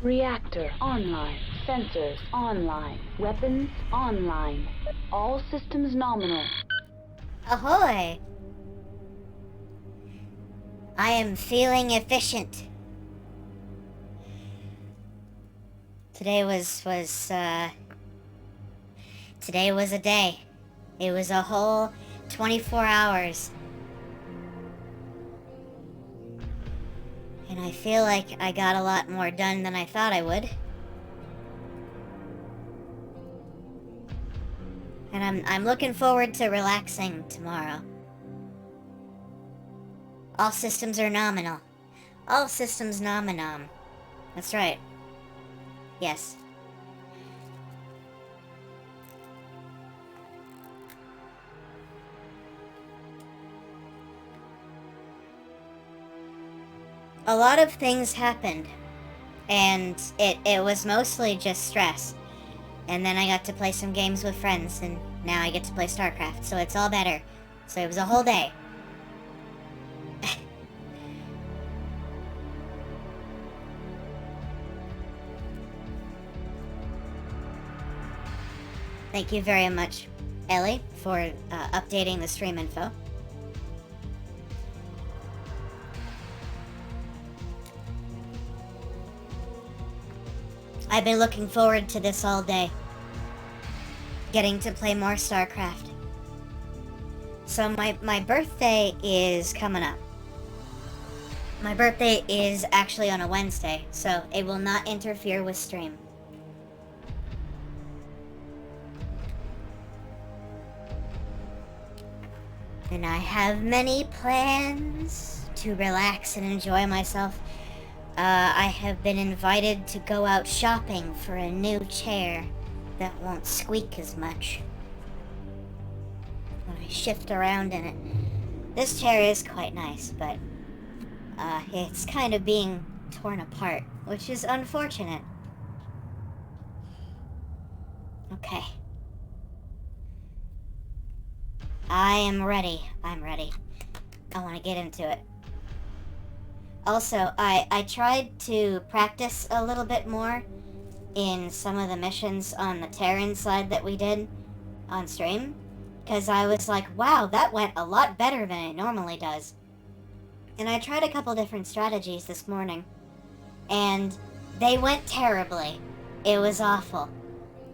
Reactor online. Sensors online. Weapons online. All systems nominal. Ahoy! I am feeling efficient. Today was a day. It was a whole 24 hours. And I feel like I got a lot more done than I thought I would. And I'm looking forward to relaxing tomorrow. All systems are nominal. All systems nominum. That's right. Yes. A lot of things happened, and it was mostly just stress. And then I got to play some games with friends, and now I get to play Starcraft, so it's all better. So it was a whole day. Thank you very much, Ellie, for updating the stream info. I've been looking forward to this all day. Getting to play more Starcraft. So my birthday is coming up. My birthday is actually on a Wednesday, so it will not interfere with stream. And I have many plans to relax and enjoy myself. I have been invited to go out shopping for a new chair that won't squeak as much when I shift around in it. This chair is quite nice, but it's kind of being torn apart, which is unfortunate. Okay. I am ready. I'm ready. I want to get into it. Also, I tried to practice a little bit more in some of the missions on the Terran side that we did on stream, because I was like, wow, that went a lot better than it normally does. And I tried a couple different strategies this morning, and they went terribly. It was awful.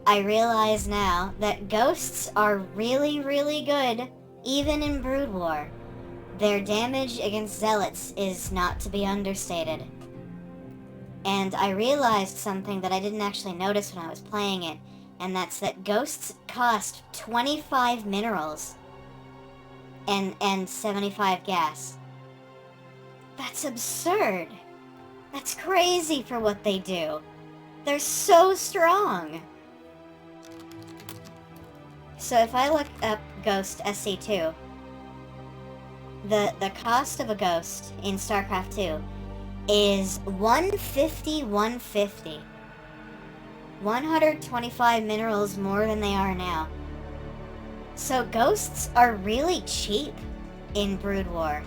I realize now that ghosts are really, really good, even in Brood War. Their damage against zealots is not to be understated. And I realized something that I didn't actually notice when I was playing it, and that's that ghosts cost 25 minerals and 75 gas. That's absurd. That's crazy for what they do. They're so strong. So if I look up Ghost SC2, the cost of a ghost in StarCraft 2 is 150. 125 minerals more than they are now. So ghosts are really cheap in Brood War.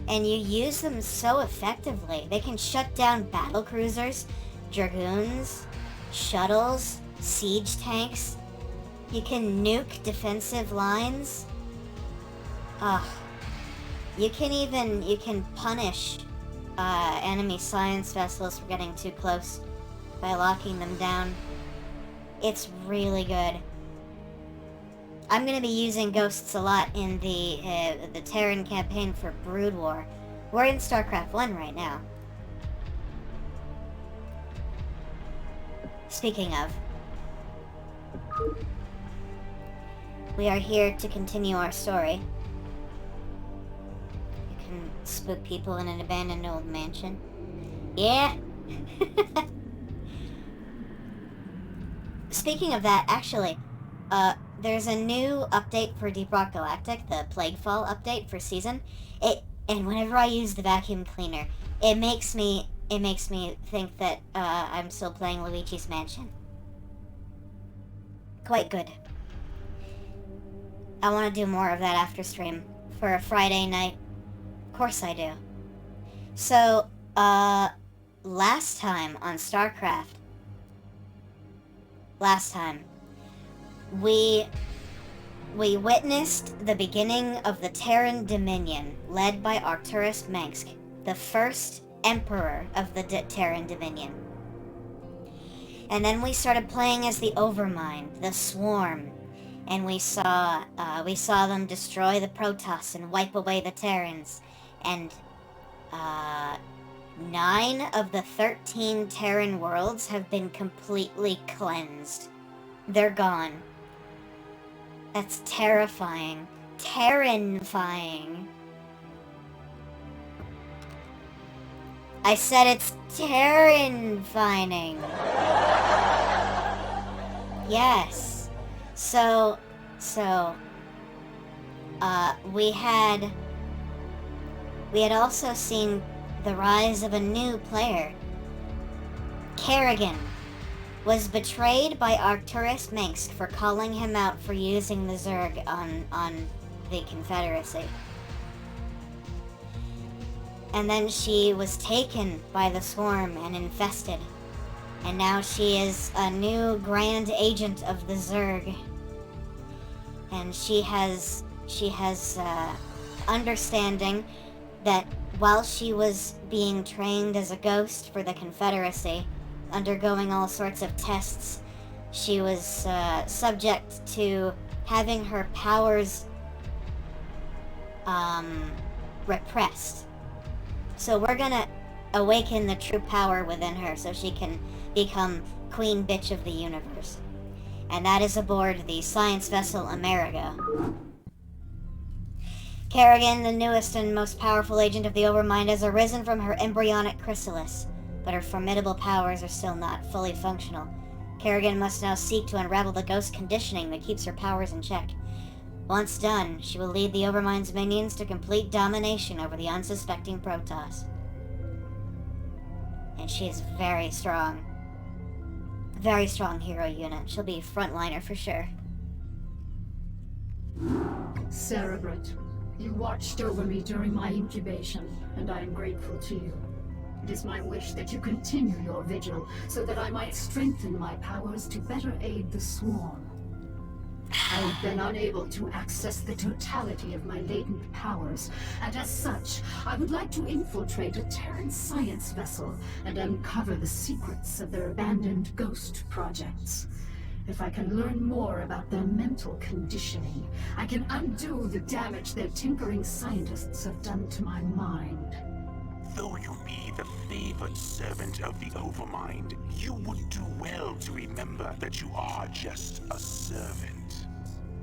And you use them so effectively. They can shut down battle cruisers, dragoons, shuttles, siege tanks. You can nuke defensive lines. You can punish enemy science vessels for getting too close by locking them down. It's really good. I'm gonna be using ghosts a lot in the Terran campaign for Brood War. We're in StarCraft 1 right now. Speaking of, we are here to continue our story. You can spook people in an abandoned old mansion. Yeah. Speaking of that, actually, there's a new update for Deep Rock Galactic, the Plaguefall update for season. And whenever I use the vacuum cleaner, it makes me think that I'm still playing Luigi's Mansion. Quite good. I want to do more of that after stream for a Friday night. Of course I do. So Last time on Starcraft, we witnessed the beginning of the Terran Dominion, led by Arcturus Mengsk, the first Emperor of the Terran Dominion. And then we started playing as the Overmind, the Swarm, and we saw them destroy the Protoss and wipe away the Terrans, and 9 of the 13 Terran worlds have been completely cleansed. They're gone. That's terrifying. Terrifying. I said it's terrifying. Yes. So, we had also seen the rise of a new player. Kerrigan was betrayed by Arcturus Mengsk for calling him out for using the Zerg on the Confederacy. And then she was taken by the Swarm and infested. And now she is a new Grand Agent of the Zerg. And she has understanding that while she was being trained as a ghost for the Confederacy, undergoing all sorts of tests, she was subject to having her powers repressed. So we're gonna awaken the true power within her so she can become Queen Bitch of the Universe. And that is aboard the science vessel Amerigo. Kerrigan, the newest and most powerful agent of the Overmind, has arisen from her embryonic chrysalis, but her formidable powers are still not fully functional. Kerrigan must now seek to unravel the ghost conditioning that keeps her powers in check. Once done, she will lead the Overmind's minions to complete domination over the unsuspecting Protoss. And she is very strong. Very strong hero unit. She'll be frontliner for sure. Cerebrate, you watched over me during my incubation, and I am grateful to you. It is my wish that you continue your vigil, so that I might strengthen my powers to better aid the Swarm. I have been unable to access the totality of my latent powers, and as such, I would like to infiltrate a Terran science vessel and uncover the secrets of their abandoned ghost projects. If I can learn more about their mental conditioning, I can undo the damage their tinkering scientists have done to my mind. Though you be the favored servant of the Overmind, you would do well to remember that you are just a servant.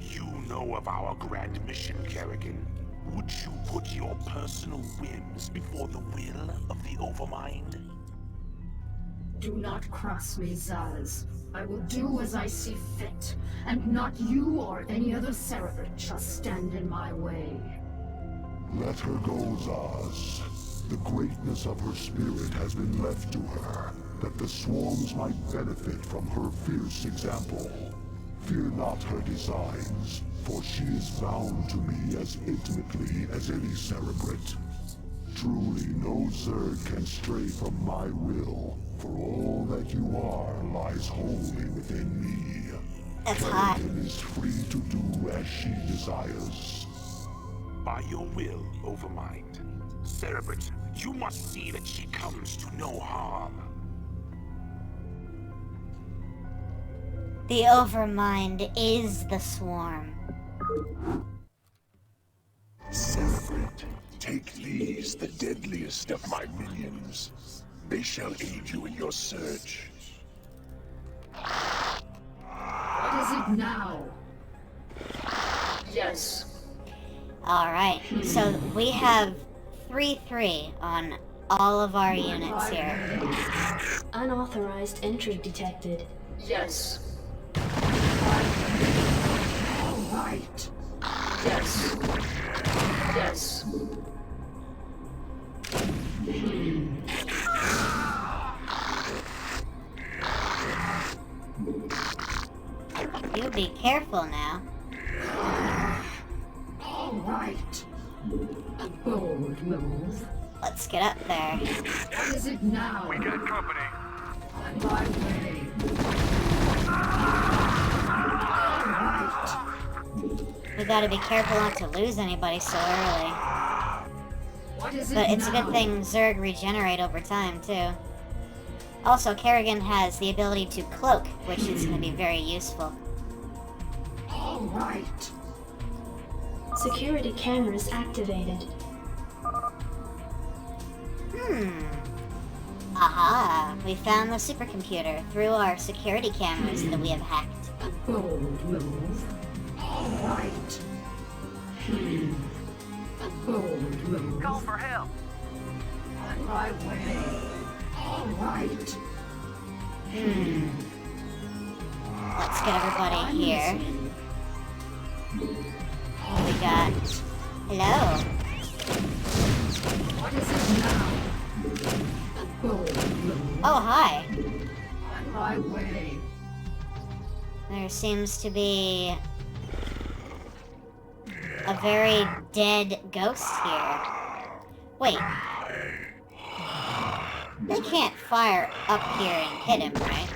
You know of our grand mission, Kerrigan. Would you put your personal whims before the will of the Overmind? Do not cross me, Zaz. I will do as I see fit, and not you or any other Cerebrate shall stand in my way. Let her go, Zaz. The greatness of her spirit has been left to her, that the swarms might benefit from her fierce example. Fear not her designs, for she is bound to me as intimately as any Cerebrate. Truly, no Zerg can stray from my will, for all that you are lies wholly within me. That's hot. Kerrigan is free to do as she desires. By your will, Overmind. Cerebrate, you must see that she comes to no harm. The Overmind is the Swarm. Cerebrate, take these, the deadliest of my minions. They shall aid you in your search. What is it now? Yes. Alright, so we have 3-3 on all of our units here. Unauthorized entry detected. Yes. All right. Yes. Yes. You be careful now. All right. A bold move. Let's get up there. What is it now? We got company. On my way. Alright. We gotta be careful not to lose anybody so early. What is it But it's a now? good thing Zerg regenerate over time, too. Also, Kerrigan has the ability to cloak, which is going to be very useful. Alright. Security cameras activated. Aha! We found the supercomputer through our security cameras that we have hacked. Bold move. Alright. Bold move. Call for help. On my way. Alright. Let's get everybody here. What we got? Hello. What is it now? Bold move. Oh, hi. On my way. There seems to be a very dead ghost here. Wait. They can't fire up here and hit him, right?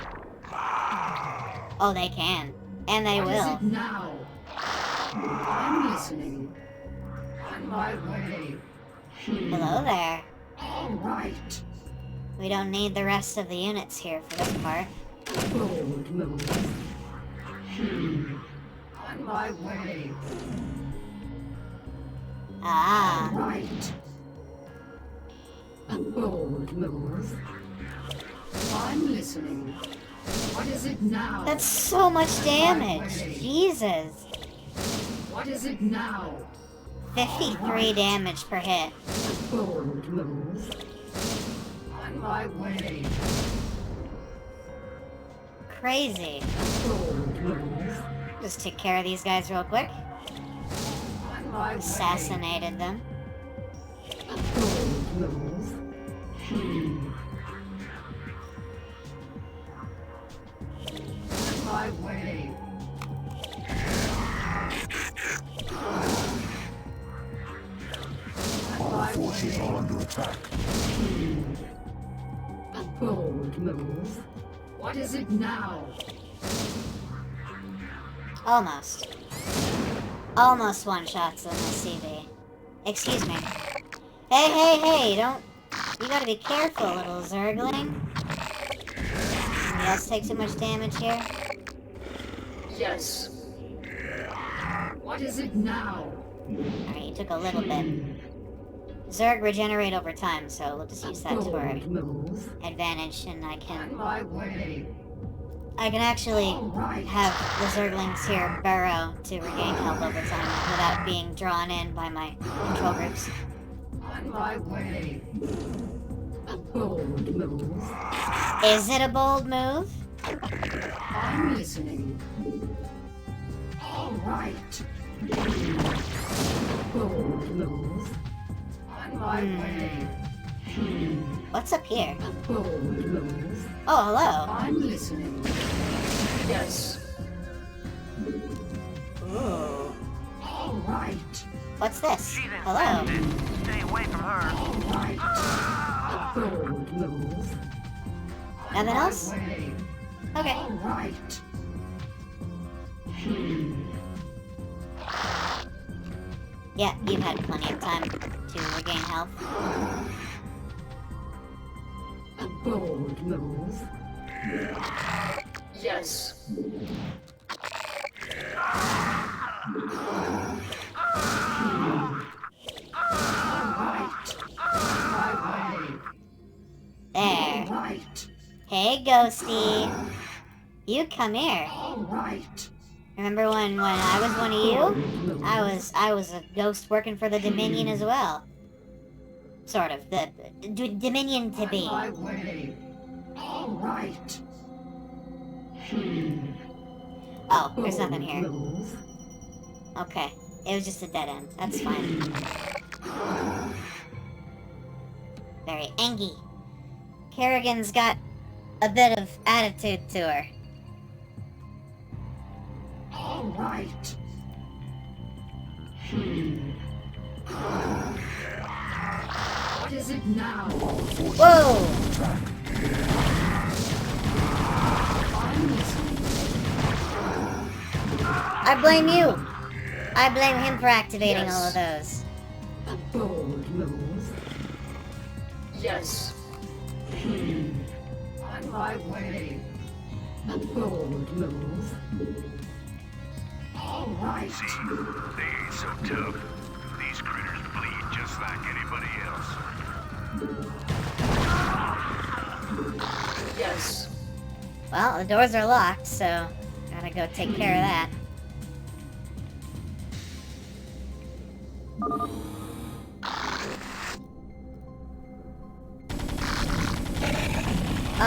Oh, they can. And they What is will. it now? I'm listening. On my way. Hello there. Alright. We don't need the rest of the units here for this part. Bold move. On my way. Ah. Right. Bold move. I'm listening. What is it now? That's so much damage. Jesus. What is it now? 53 damage per hit. Bold move. On my way. Crazy. Bold move. Just take care of these guys real quick. On my way. Assassinated them. Bold move. On my way. Our forces are under attack. Bold move. What is it now? Almost. Almost one-shots in this CV. Excuse me. Hey, hey, hey, don't... You gotta be careful, little Zergling. Anybody else take too much damage here? Yes. What is it now? Alright, you took a little bit. Zerg regenerate over time, so we'll just use that to our Bold move. advantage, and I On can my way. actually Alright. have the Zerglings here burrow to regain health over time without being drawn in by my control groups. On my way. Bold move. Is it a bold move? I'm listening. All right. Bold move. On my way. What's up here? Bold move. Oh, hello. I'm listening. Yes. Ooh. All right. What's this? She's Hello. infested. Stay away from her. All right. Bold move. On Nothing my else? way. Okay. All right. Yeah, you've had plenty of time to regain health. Bold move. Yes. There. Right. Hey, Ghosty. You come here. All right. Remember when I was one of you? I was a ghost working for the Dominion as well. Sort of. The Dominion to be. My way. All right. Oh, there's nothing here. Move. Okay. It was just a dead end. That's fine. Very angy. Kerrigan's got a bit of attitude to her. All right. What is it now? Whoa! I'm listening. I blame you! I blame him for activating Yes. all of those. A bold move. Yes. On my way. A bold move. All right. See, they ain't so tough. These critters bleed just like anybody else. Yes. Well, the doors are locked, so gotta go take care of that.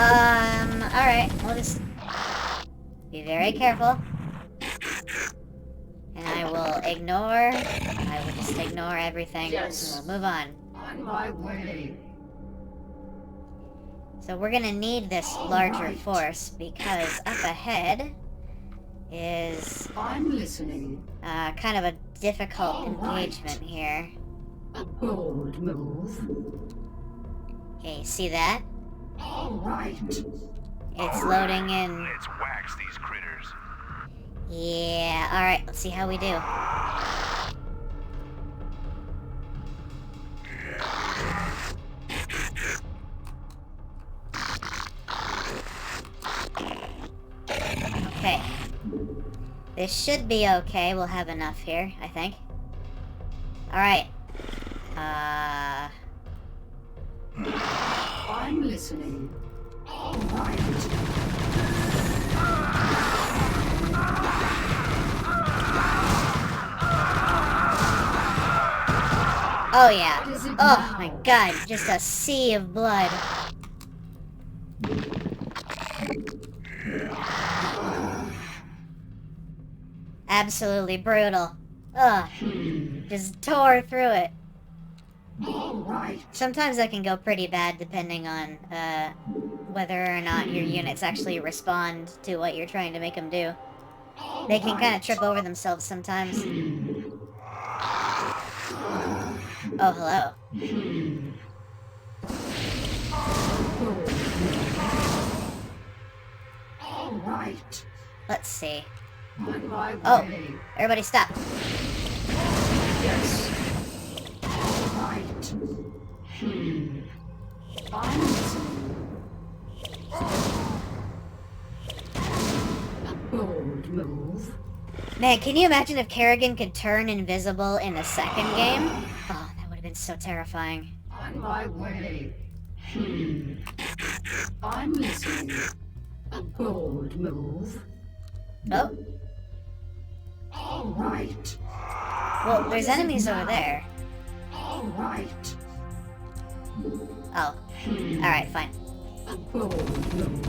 Alright, we'll just be very careful. And I will just ignore everything, Yes. and we'll move on. On my way. So we're gonna need this larger force, because up ahead is I'm listening. kind of a difficult engagement here. A bold move. Okay, see that? All right. It's loading in. Let's wax these critters. Yeah, alright, let's see how we do. Okay. This should be okay. We'll have enough here, I think. Alright. I'm listening. All right. Oh yeah. What is it Oh now? my god, just a sea of blood. Absolutely brutal. Ugh. Just tore through it. All right. Sometimes that can go pretty bad depending on whether or not your units actually respond to what you're trying to make them do. They can kind of trip over themselves sometimes. Oh, hello. All right. Let's see. On my Oh, way. everybody stop. Yes. All right. I'm listening. A bold move. Man, can you imagine if Kerrigan could turn invisible in the second game? Oh, that would have been so terrifying. On my way. I'm listening. A bold move. Oh, All right. well, there's enemies over there. All right. Oh, alright, fine. A bold move.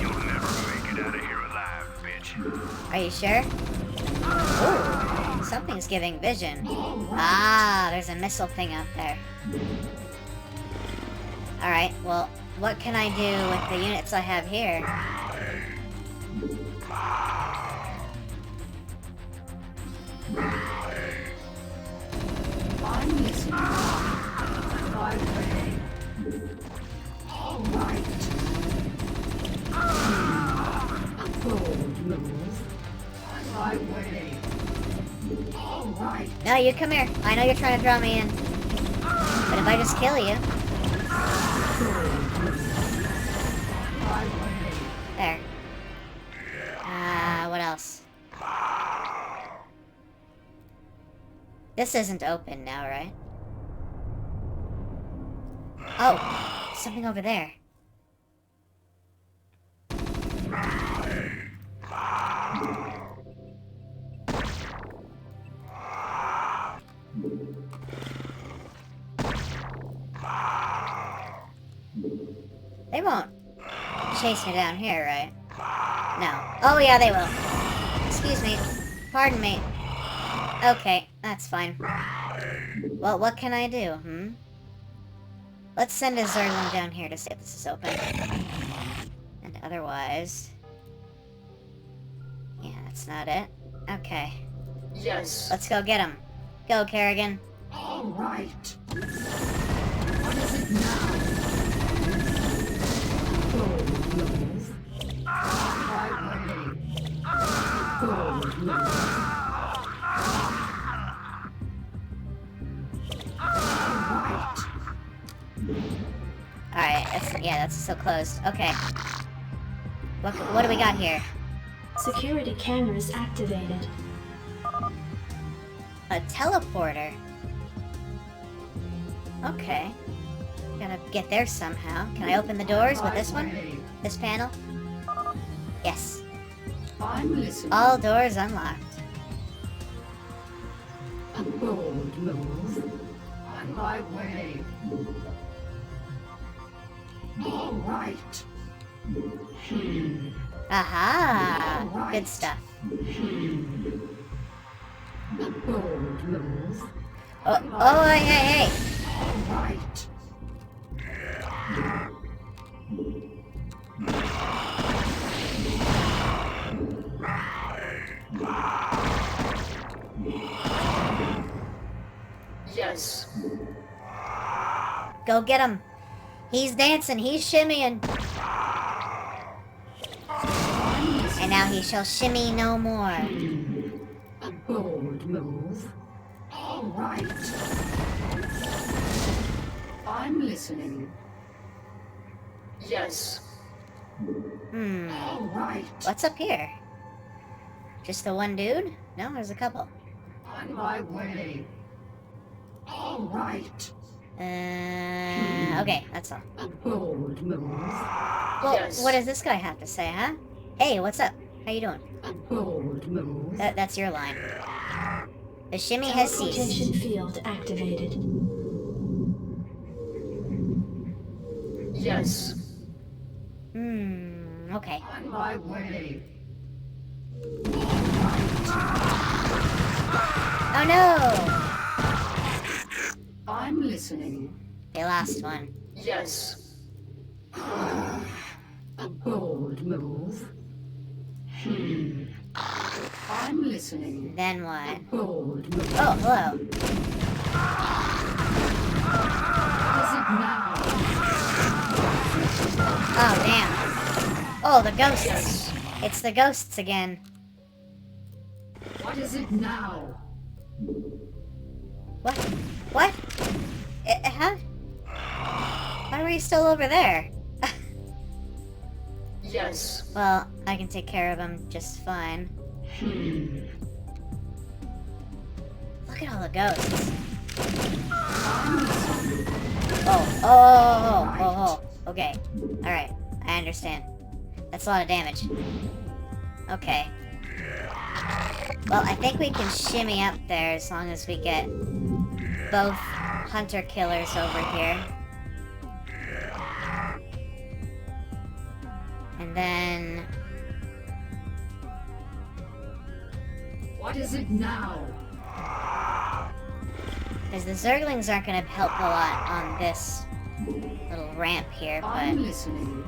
You'll never make it out of here alive, bitch. Are you sure? Ooh, something's giving vision. Ah, there's a missile thing out there. Alright, well, what can I do with the units I have here? I'm listening. On my way. All right. A bold move. On my way. All right. No, you come here. I know you're trying to draw me in. But if I just kill you... My way. There. What else? This isn't open now, right? Oh, something over there. They won't chase me down here, right? No. Oh yeah, they will. Excuse me. Pardon me. Okay, that's fine. Well, what can I do, Let's send a Zergling down here to see if this is open. And otherwise... yeah, that's not it. Okay. Yes. Let's go get him. Go, Kerrigan. All right. it now? Forward move. My way. Forward move. Right. Alright, that's so close. Okay. What do we got here? Security cameras activated. A teleporter. Okay. Gotta get there somehow. Can I open the doors with this one? This panel? Yes. I'm listening. All doors unlocked. A bold move. On my way. All right. Aha! Alright. Good stuff. A bold move. Oh, hey! All right. Yes. Go get him! He's dancing, he's shimmying! And now he shall shimmy no more. A bold move. All right. I'm listening. Yes. All right. What's up here? Just the one dude? No, there's a couple. On my way. All right. Okay, that's all. A bold move. Well, Yes. what does this guy have to say, huh? Hey, what's up? How you doing? A bold move. That's your line. The shimmy has ceased. Teleportation field activated. Yes. Okay. On my way. Oh no! I'm listening. They lost one. Yes. A bold move. I'm listening. Then what? Bold move. Oh, hello. Is it now? Oh, damn. Oh, the ghosts. It's the ghosts again. What is it now? What? What? Huh? Why are we still over there? Yes. Well, I can take care of them just fine. Look at all the ghosts. Oh. Okay. Alright, I understand. That's a lot of damage. Okay. Well, I think we can shimmy up there as long as we get both hunter-killers over here. And then... What is it now? Because the Zerglings aren't going to help a lot on this little ramp here, I'm but... listening.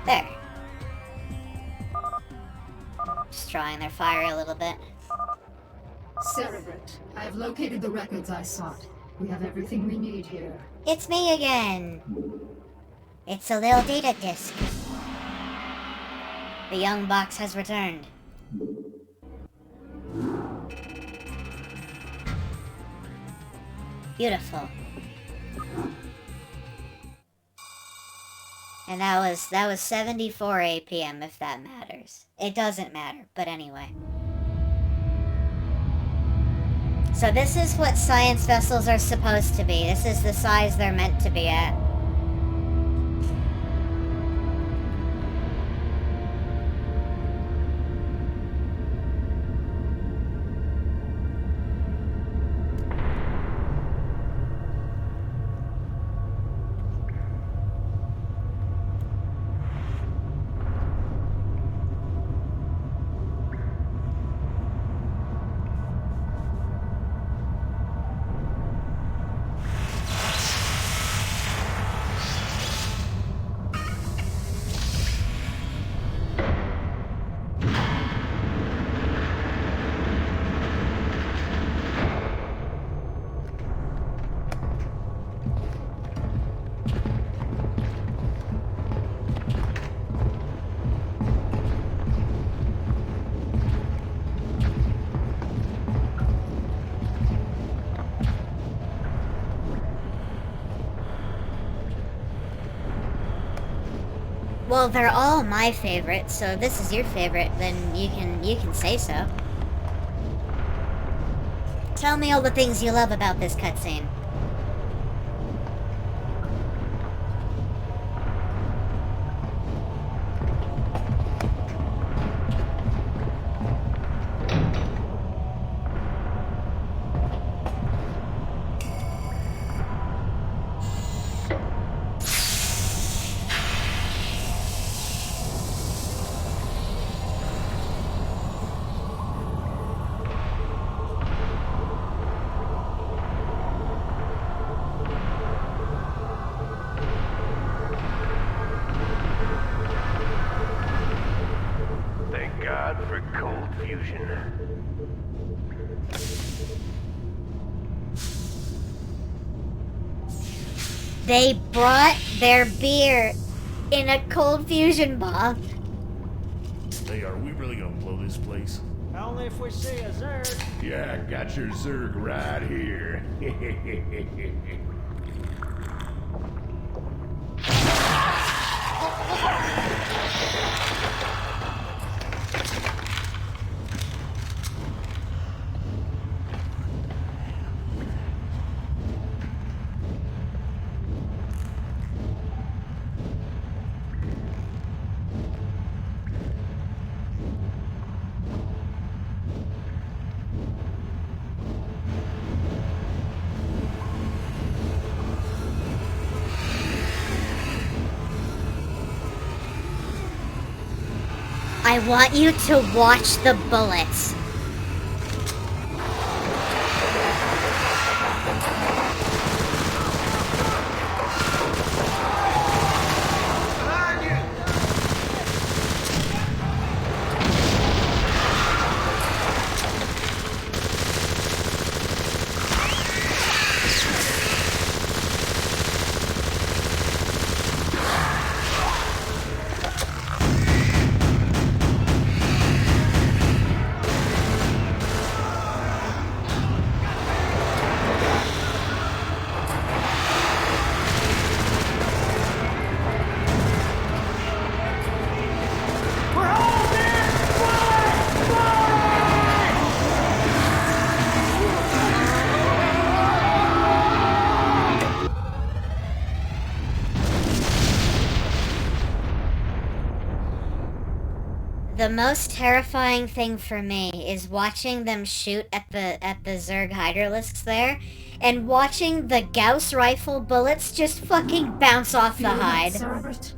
There. Just drawing their fire a little bit. Cerebrate, I have located the records I sought. We have everything we need here. It's me again! It's a little data disk. The young box has returned. Beautiful. And that was 74 APM, if that matters. It doesn't matter, but anyway. So this is what science vessels are supposed to be. This is the size they're meant to be at. Well, they're all my favorite, so if this is your favorite, then you can say so. Tell me all the things you love about this cutscene. Thank God for cold fusion. They brought their beer in a cold fusion bomb. Hey, are we really gonna blow this place? Only if we see a Zerg. Yeah, got your Zerg right here. I want you to watch the bullets. The most terrifying thing for me is watching them shoot at the Zerg Hydralisks there, and watching the Gauss rifle bullets just fucking bounce off the Feel that, hide. Cerebrate?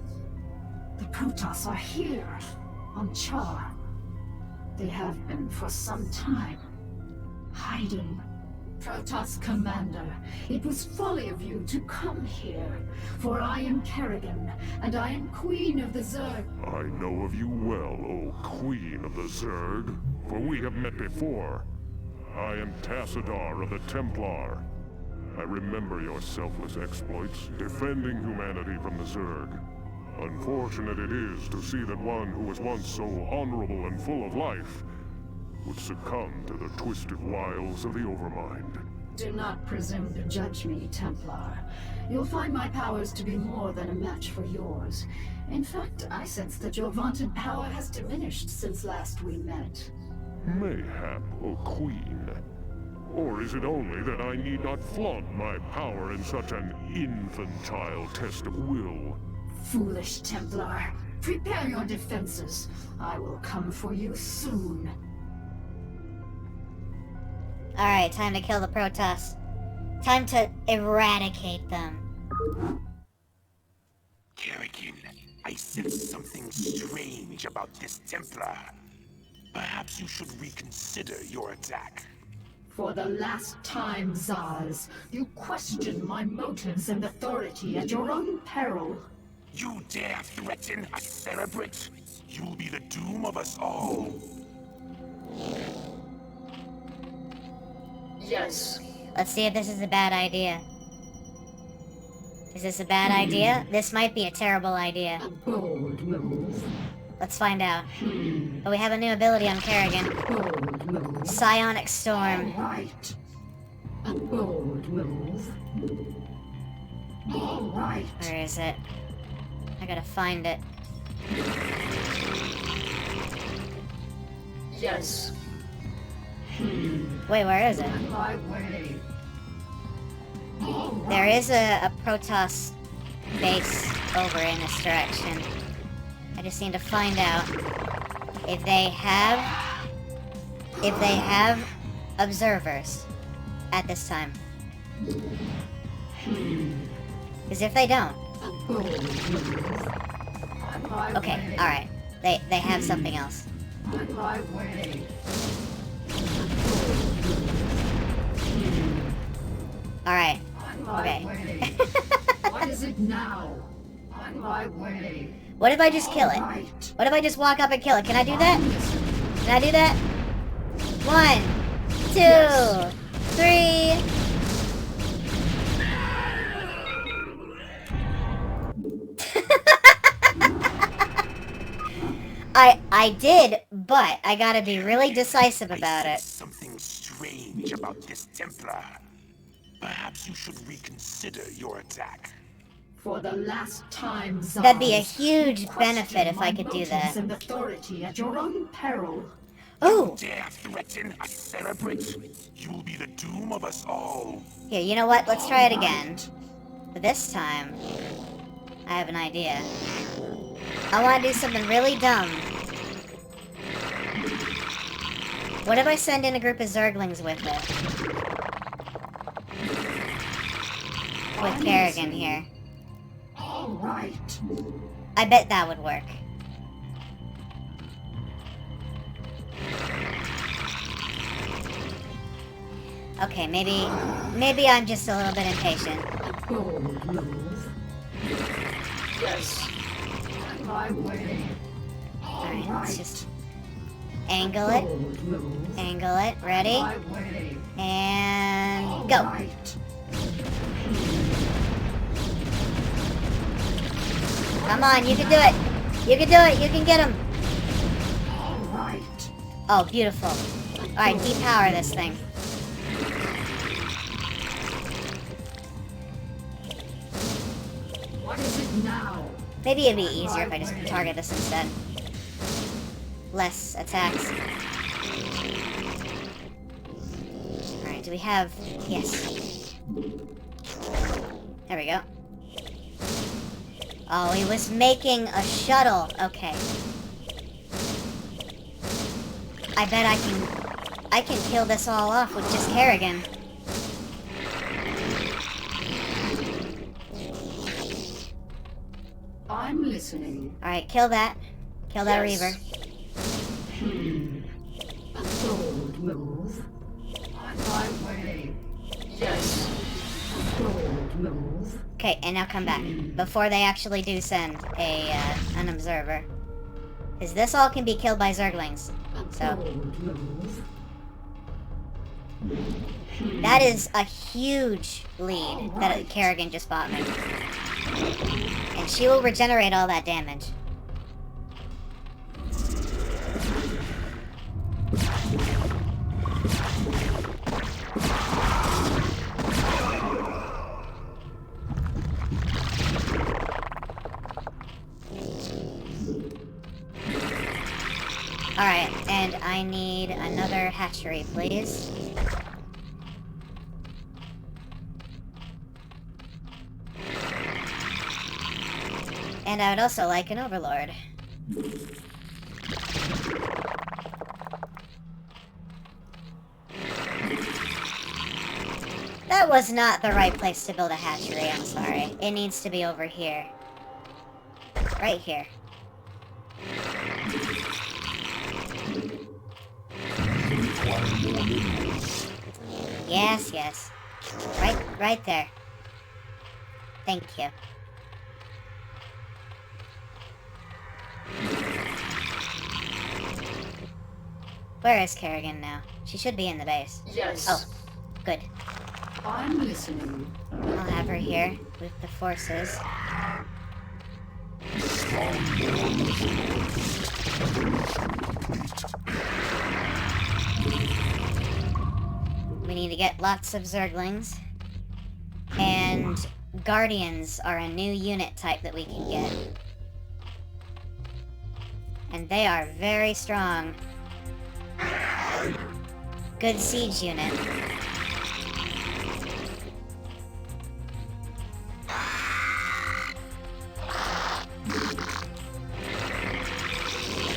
The Protoss are here, on Char. They have been for some time, hiding. Protoss Commander, it was folly of you to come here, for I am Kerrigan, and I am Queen of the Zerg. I know of you well, O Queen of the Zerg, for we have met before. I am Tassadar of the Templar. I remember your selfless exploits, defending humanity from the Zerg. Unfortunate it is to see that one who was once so honorable and full of life would succumb to the twisted wiles of the Overmind. Do not presume to judge me, Templar. You'll find my powers to be more than a match for yours. In fact, I sense that your vaunted power has diminished since last we met. Mayhap, O Queen. Or is it only that I need not flaunt my power in such an infantile test of will? Foolish Templar. Prepare your defenses. I will come for you soon. Alright, time to kill the Protoss. Time to eradicate them. Kerrigan, I sense something strange about this Templar. Perhaps you should reconsider your attack. For the last time, Zaz, you question my motives and authority at your own peril. You dare threaten a Cerebrate? You'll be the doom of us all. Yes. Let's see if this is a bad idea. Is this a bad idea? This might be a terrible idea. A bold move. Let's find out. But we have a new ability on Kerrigan. Bold move. Psionic Storm. All right. A bold move. All right. Where is it? I gotta find it. Yes. Wait, where is it? My way. There is a Protoss base over in this direction. I just need to find out if they have observers at this time. Because if they don't, okay, all right, they have something else. My way. All right, My okay. way. What is it now? On my way. What if I just kill it? Right. What if I just walk up and kill it? Can I do that? Can I do that? 1, 2, 3. I did, but I gotta be really decisive about it. Something strange about this Templar. Perhaps you should reconsider your attack. For the last time, Zaz, That'd be a huge question benefit if my I could do motives that. and authority at your own peril. Ooh! Dare threaten a Cerebrate? You will be the doom of us all. Here, you know what? Let's try it again. But this time, I have an idea. I want to do something really dumb. What if I send in a group of Zerglings with it? With Kerrigan here. All right. I bet that would work. Okay, maybe I'm just a little bit impatient. Bold move. Yes. On my way. Alright, let's just angle it. Bold move. Angle it. Ready? My way. And go. Right. Come on, you can do it. You can do it. You can get him. All right. Oh, beautiful. Alright, depower this thing. What is it now? Maybe it'd be easier if I just target this instead. Less attacks. Alright, do we have... Yes. There we go. Oh, he was making a shuttle. Okay. I bet I can kill this all off with just Kerrigan. I'm listening. Alright, kill that. Kill that Yes. Reaver. A bold move. On my way. Yes. A bold move. Okay, and now come back. Before they actually do send an observer. Because this all can be killed by Zerglings. So, Bold move. that is a huge lead that Kerrigan just bought me. And she will regenerate all that damage. Alright, and I need another hatchery, please. And I would also like an overlord. That was not the right place to build a hatchery, I'm sorry. It needs to be over here. Right here. Yes, yes. Right there. Thank you. Where is Kerrigan now? She should be in the base. Yes. Oh, good. I'm listening. I'll have her here with the forces. We need to get lots of Zerglings. And Guardians are a new unit type that we can get. And they are very strong. Good siege unit.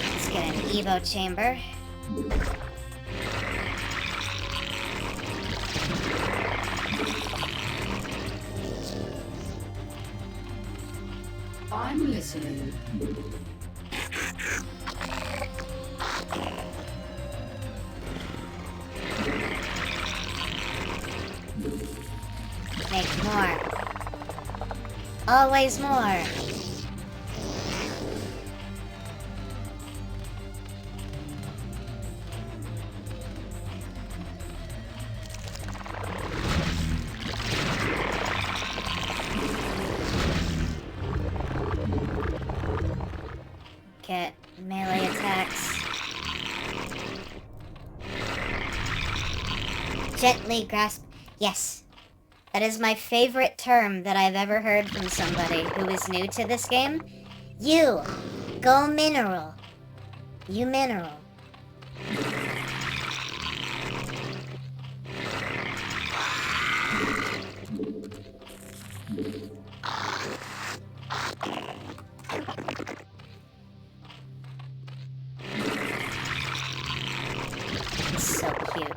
Let's get an Evo chamber. I'm listening. Make more. Always more. Get melee attacks. Gently grasp. Yes. That is my favorite term that I've ever heard from somebody who is new to this game. You! Go mineral. You mineral. It's so cute.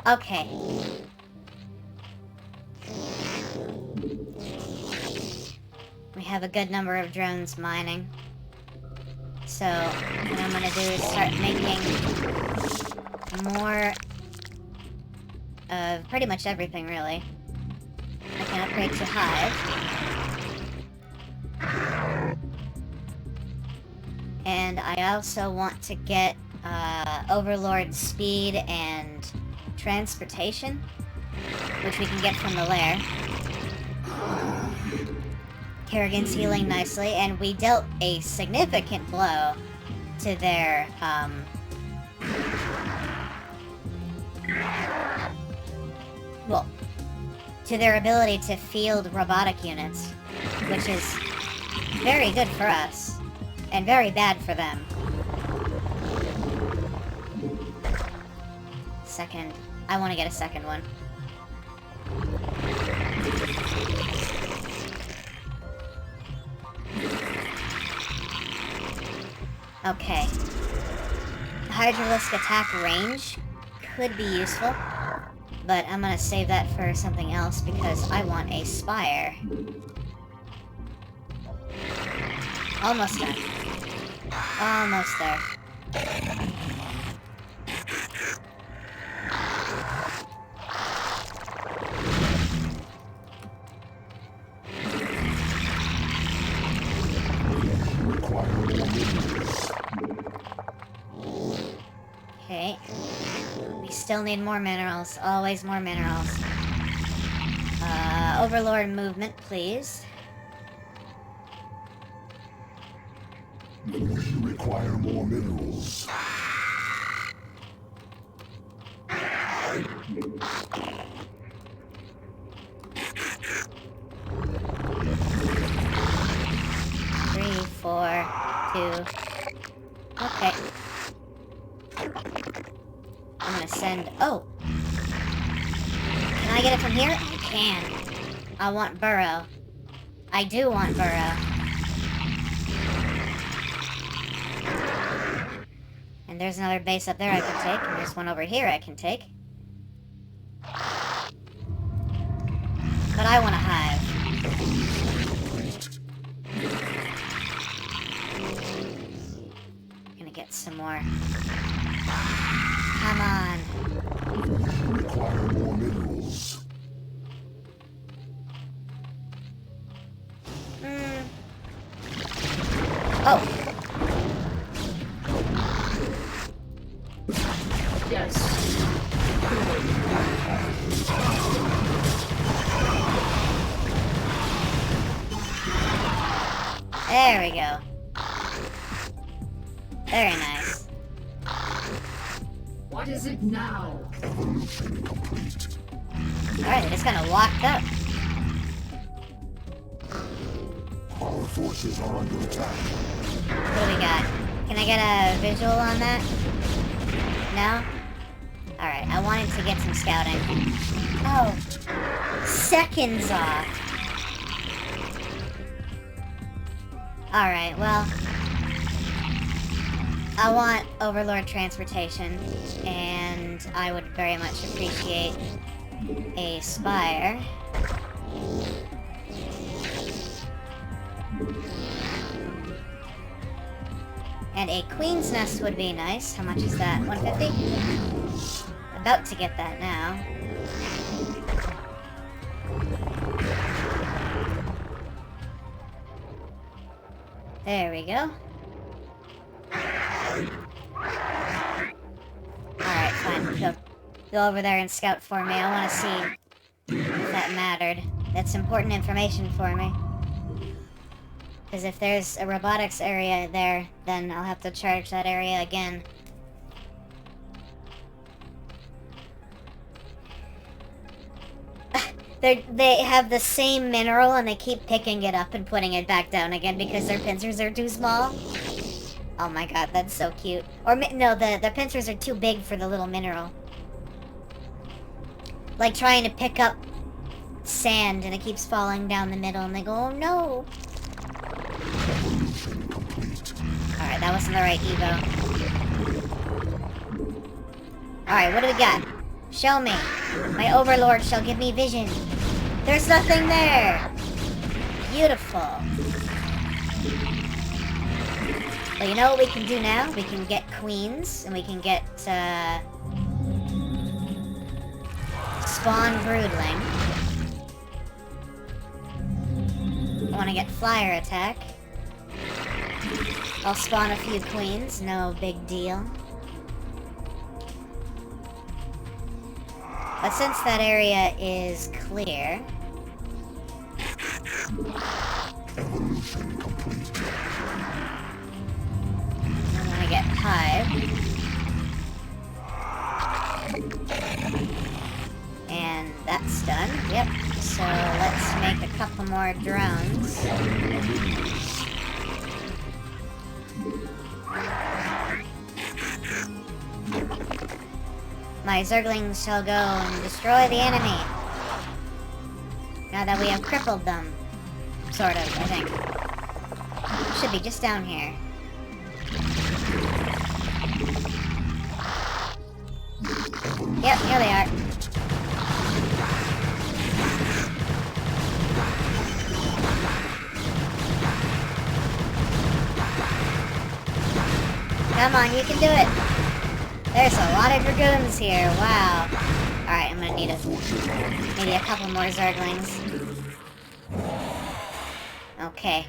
Okay. We have a good number of drones mining. So, what I'm gonna do is start making more of pretty much everything, really. I can upgrade to Hive. And I also want to get Overlord speed and transportation, which we can get from the lair. Kerrigan's healing nicely, and we dealt a significant blow to their, well, to their ability to field robotic units, which is very good for us, and very bad for them. Second. I want to get a second one. Okay. Hydralisk attack range could be useful, but I'm gonna save that for something else because I want a spire. Almost done. Almost there. Okay. We still need more minerals. Always more minerals. Overlord movement, please. We require more minerals. Three, 4, 2. Okay. I'm gonna send... Oh! Can I get it from here? I can. I want Burrow. I do want Burrow. And there's another base up there I can take, and there's one over here I can take. But I want a hive. Gonna get some more. Come on. We require more minerals. Oh. Yes. There we go. Very nice. What is it now? Evolution complete. Alright, they're just kinda walked up. Our forces are under attack. What do we got? Can I get a visual on that? No? Alright, I wanted to get some scouting. Oh. Seconds off. Alright, well. I want Overlord transportation, and I would very much appreciate a spire. And a queen's nest would be nice. How much is that? 150? About to get that now. There we go. Alright, fine. Go over there and scout for me. I want to see if that mattered. That's important information for me. Because if there's a robotics area there, then I'll have to charge that area again. They have the same mineral and they keep picking it up and putting it back down again because their pincers are too small. Oh my god, that's so cute. Or no, the pincers are too big for the little mineral. Like trying to pick up sand and it keeps falling down the middle and they go, oh no! Alright, that wasn't the right Evo. Alright, what do we got? Show me. My overlord shall give me vision. There's nothing there! Beautiful. Well, you know what we can do now? We can get queens, and we can get, spawn broodling. I want to get flyer attack. I'll spawn a few queens, no big deal. But since that area is clear... Evolution complete. I'm gonna get Hive. And that's done, yep. So let's make a couple more drones. My Zerglings shall go and destroy the enemy. Now that we have crippled them. Sort of, I think. Should be just down here. Yep, here they are. Come on, you can do it. There's a lot of dragoons here. Wow. Alright, I'm gonna need maybe a couple more Zerglings. Okay.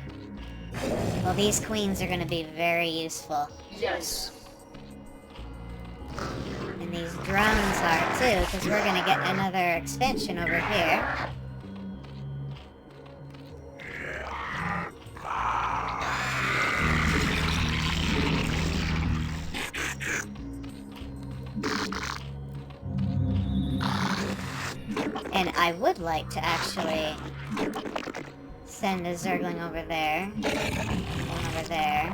Well, these queens are gonna be very useful. Yes. And these drones are too, because we're gonna get another expansion over here. And I would like to actually send a Zergling over there. One over there.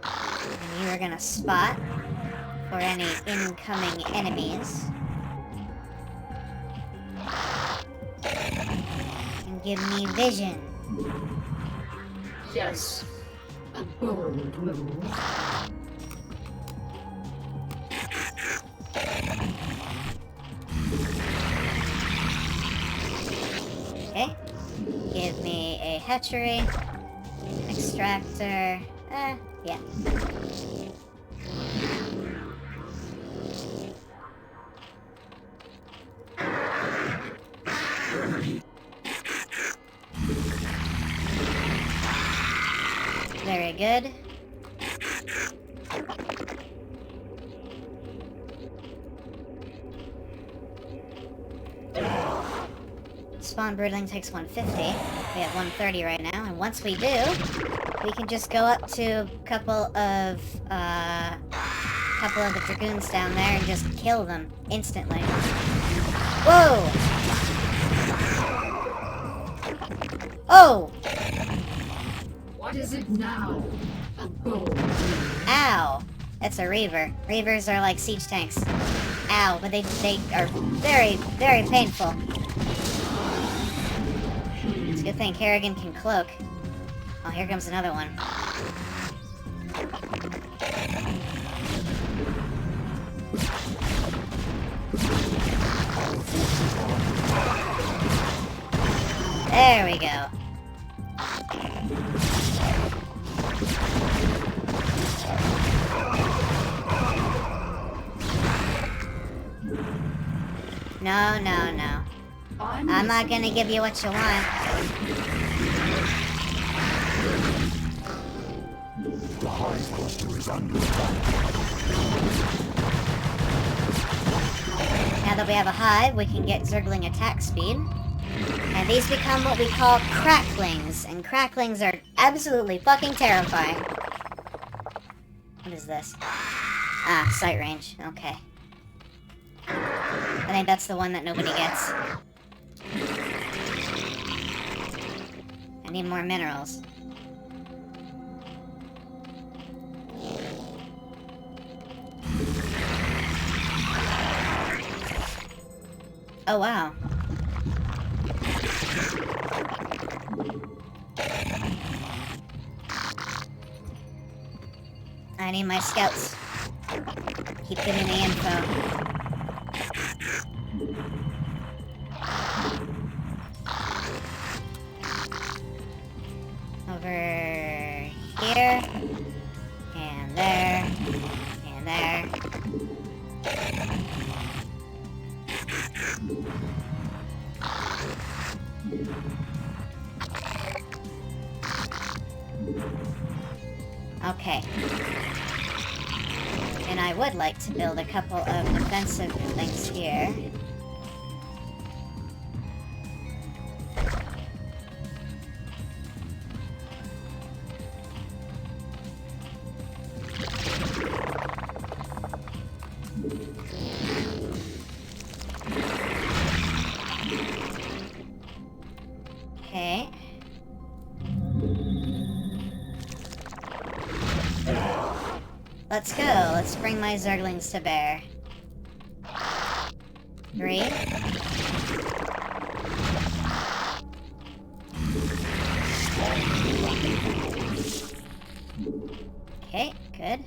And you are gonna spot for any incoming enemies. And give me vision. Yes. A bold move. Okay. Give me a hatchery. Extractor. Yeah. Very good. Spawn broodling takes 150. We have 130 right now, and once we do, we can just go up to a couple of the dragoons down there and just kill them instantly. Whoa! Oh! What? What is it now? A goal. Ow! It's a Reaver. Reavers are like siege tanks. Ow, but they are very, very painful. It's a good thing Kerrigan can cloak. Oh, here comes another one. There we go. No, no, no. I'm not gonna give you what you want. The hive cluster is under attack. Now that we have a hive, we can get Zergling attack speed. And these become what we call cracklings. And cracklings are absolutely fucking terrifying. What is this? Ah, sight range. Okay. I think that's the one that nobody gets. I need more minerals. Oh, wow. I need my scouts. Keep giving me info. Over here, and there, and there. Okay. And I would like to build a couple of defensive things here. Okay. Let's go. Let's bring my Zerglings to bear. 3. Okay, good.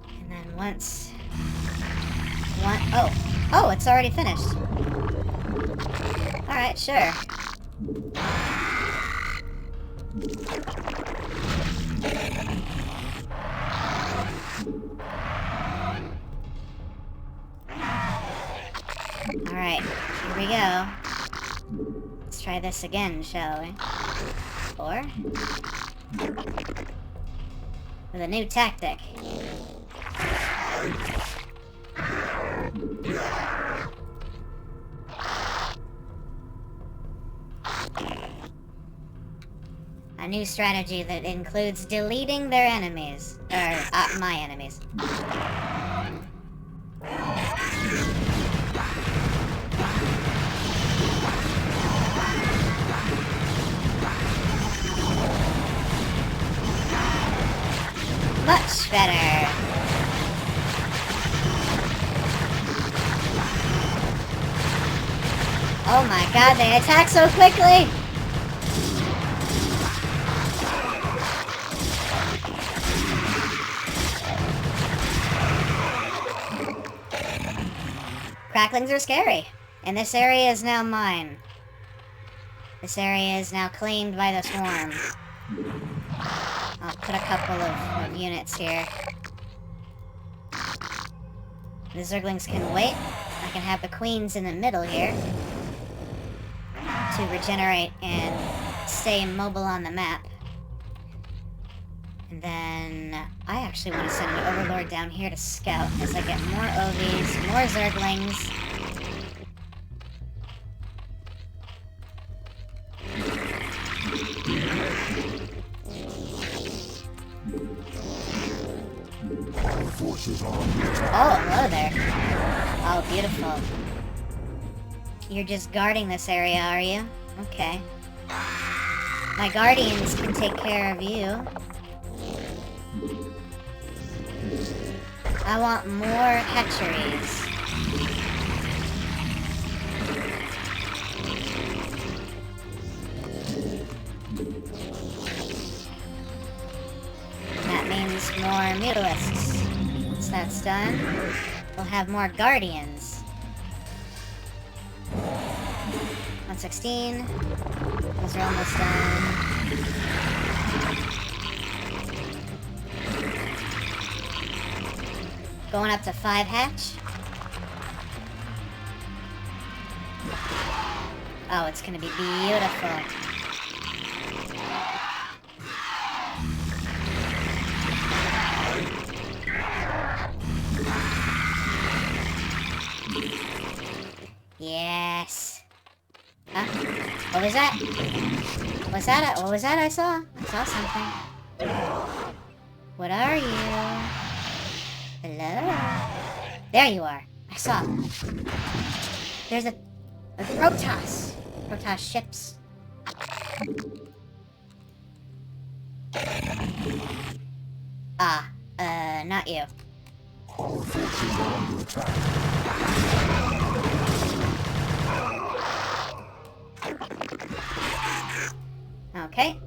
And then once... Oh, it's already finished. Alright, sure. Alright, here we go. Let's try this again, shall we? Or... with a new tactic. A new strategy that includes deleting their enemies. Or, my enemies. Much better. Oh my god, they attack so quickly! Cracklings are scary. And this area is now mine. This area is now claimed by the swarm. I'll put a couple of units here. The Zerglings can wait. I can have the queens in the middle here to regenerate and stay immobile on the map. And then I actually want to send an Overlord down here to scout as I get more OVs, more Zerglings. Our forces are under attack. Oh, hello there. Oh, beautiful. You're just guarding this area, are you? Okay. My guardians can take care of you. I want more hatcheries. That means more mutalisks. Once that's done, we'll have more guardians. 116. Those are almost done. Going up to 5 hatch. Oh, it's gonna be beautiful. Yes. Huh? What was that? What's that? What was that I saw? I saw something. What are you? Hello? There you are. I saw. There's a Protoss. Protoss ships. Not you. Our forces are under attack. Okay.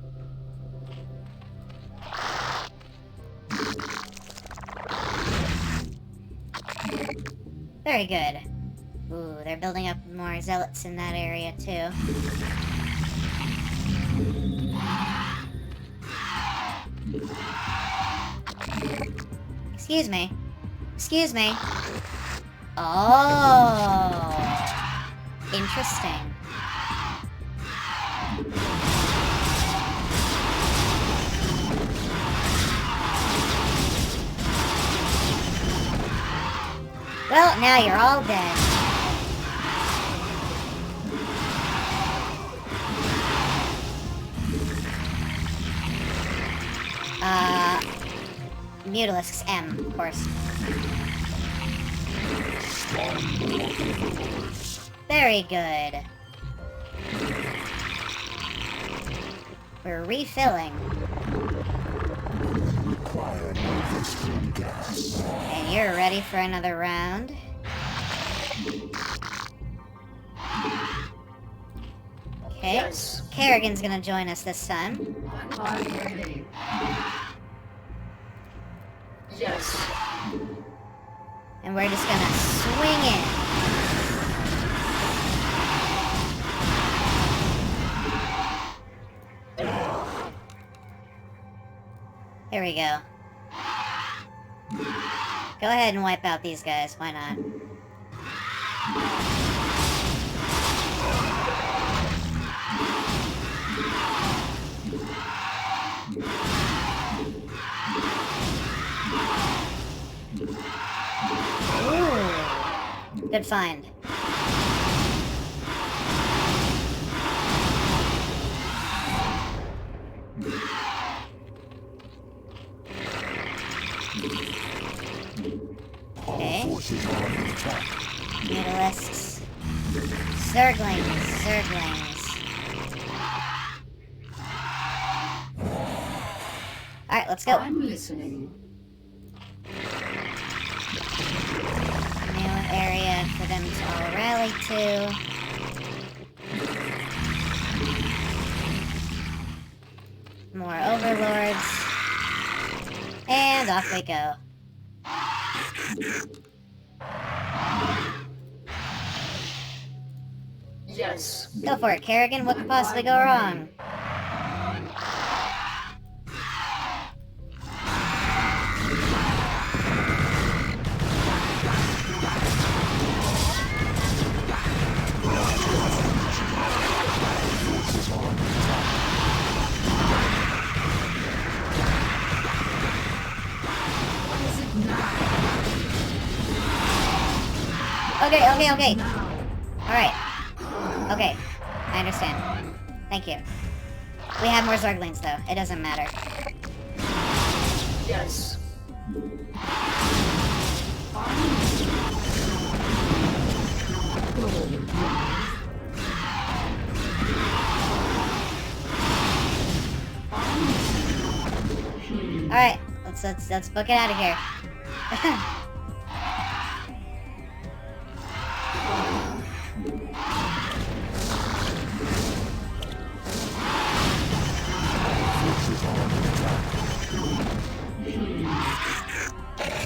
Very good. Ooh, they're building up more zealots in that area, too. Excuse me. Excuse me. Oh. Interesting. Well, now you're all dead. Mutalisks M, of course. Very good. We're refilling. And you're ready for another round. Okay. Yes. Kerrigan's gonna join us this time. I'm ready. Yes. And we're just gonna swing in. Here we go. Go ahead and wipe out these guys, why not? Ooh, good find. Okay. Mutalisks. Zerglings. Alright, let's go. I'm listening. New area for them to all rally to. More overlords. And off we go. Yes. Go for it, Kerrigan. What could possibly go wrong? Okay. Alright. Okay. I understand. Thank you. We have more Zerglings, though. It doesn't matter. Yes. Alright, let's book it out of here.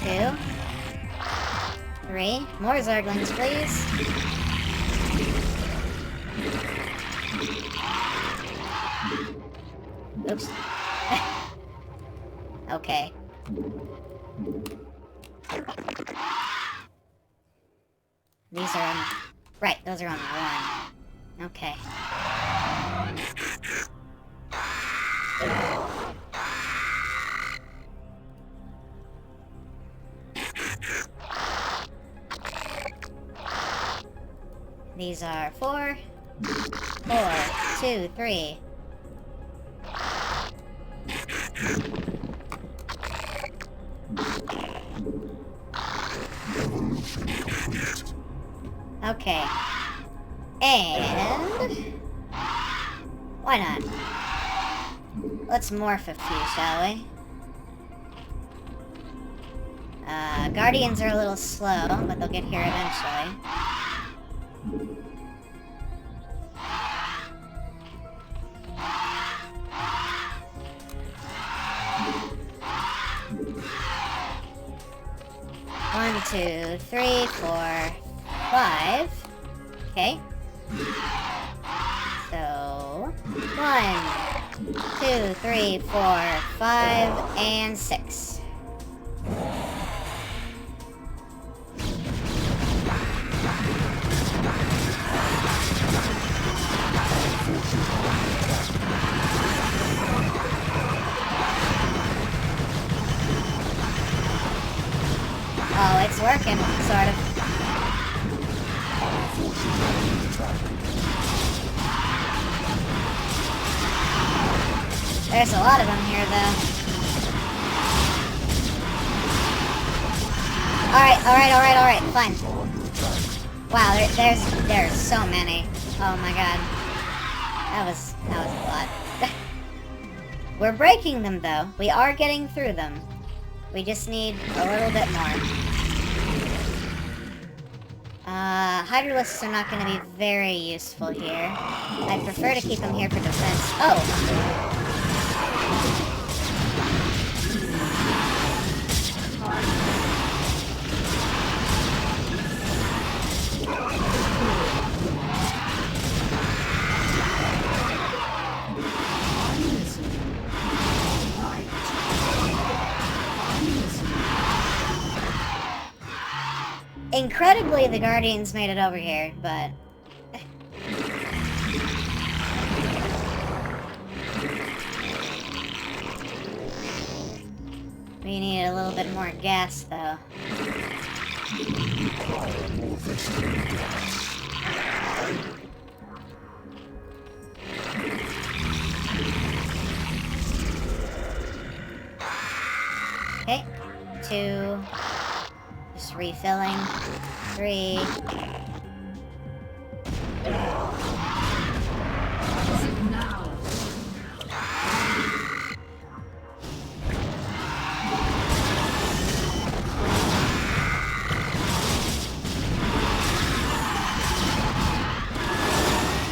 Two. 3. More Zerglings, please. Oops. Okay. These are on... Right, those are on 1. Okay. These are 4. 4, 2, 3. Evolution complete. Okay. And... why not? Let's morph a few, shall we? Guardians are a little slow, but they'll get here eventually. One, 2, 3, 4, 5. Okay. So 1, 2, 3, 4, 5, and 6. Oh, it's working, sort of. There's a lot of them here, though. Alright, fine. Wow, there's so many. Oh my god. That was a lot. We're breaking them, though. We are getting through them. We just need a little bit more. Hydralisks are not going to be very useful here. I'd prefer to keep them here for defense. Oh! Incredibly, the Guardians made it over here, but... we need a little bit more gas, though. Okay, 2... just refilling. 3.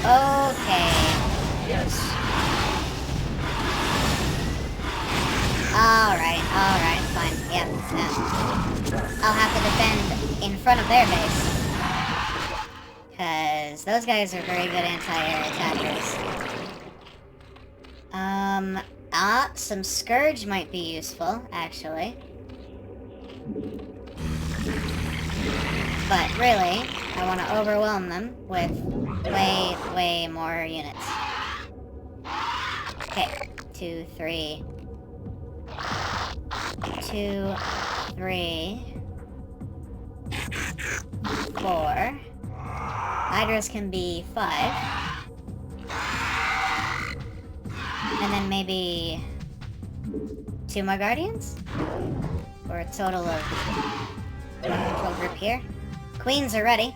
Okay. Yes. Alright, fine. Yep. I'll have to defend in front of their base. Because those guys are very good anti-air attackers. Some Scourge might be useful, actually. But really, I want to overwhelm them with way more units. Okay, 2, 3. 2, 3. 4. Hydras can be 5. And then maybe 2 more Guardians? For a total of 1 control group here. Queens are ready.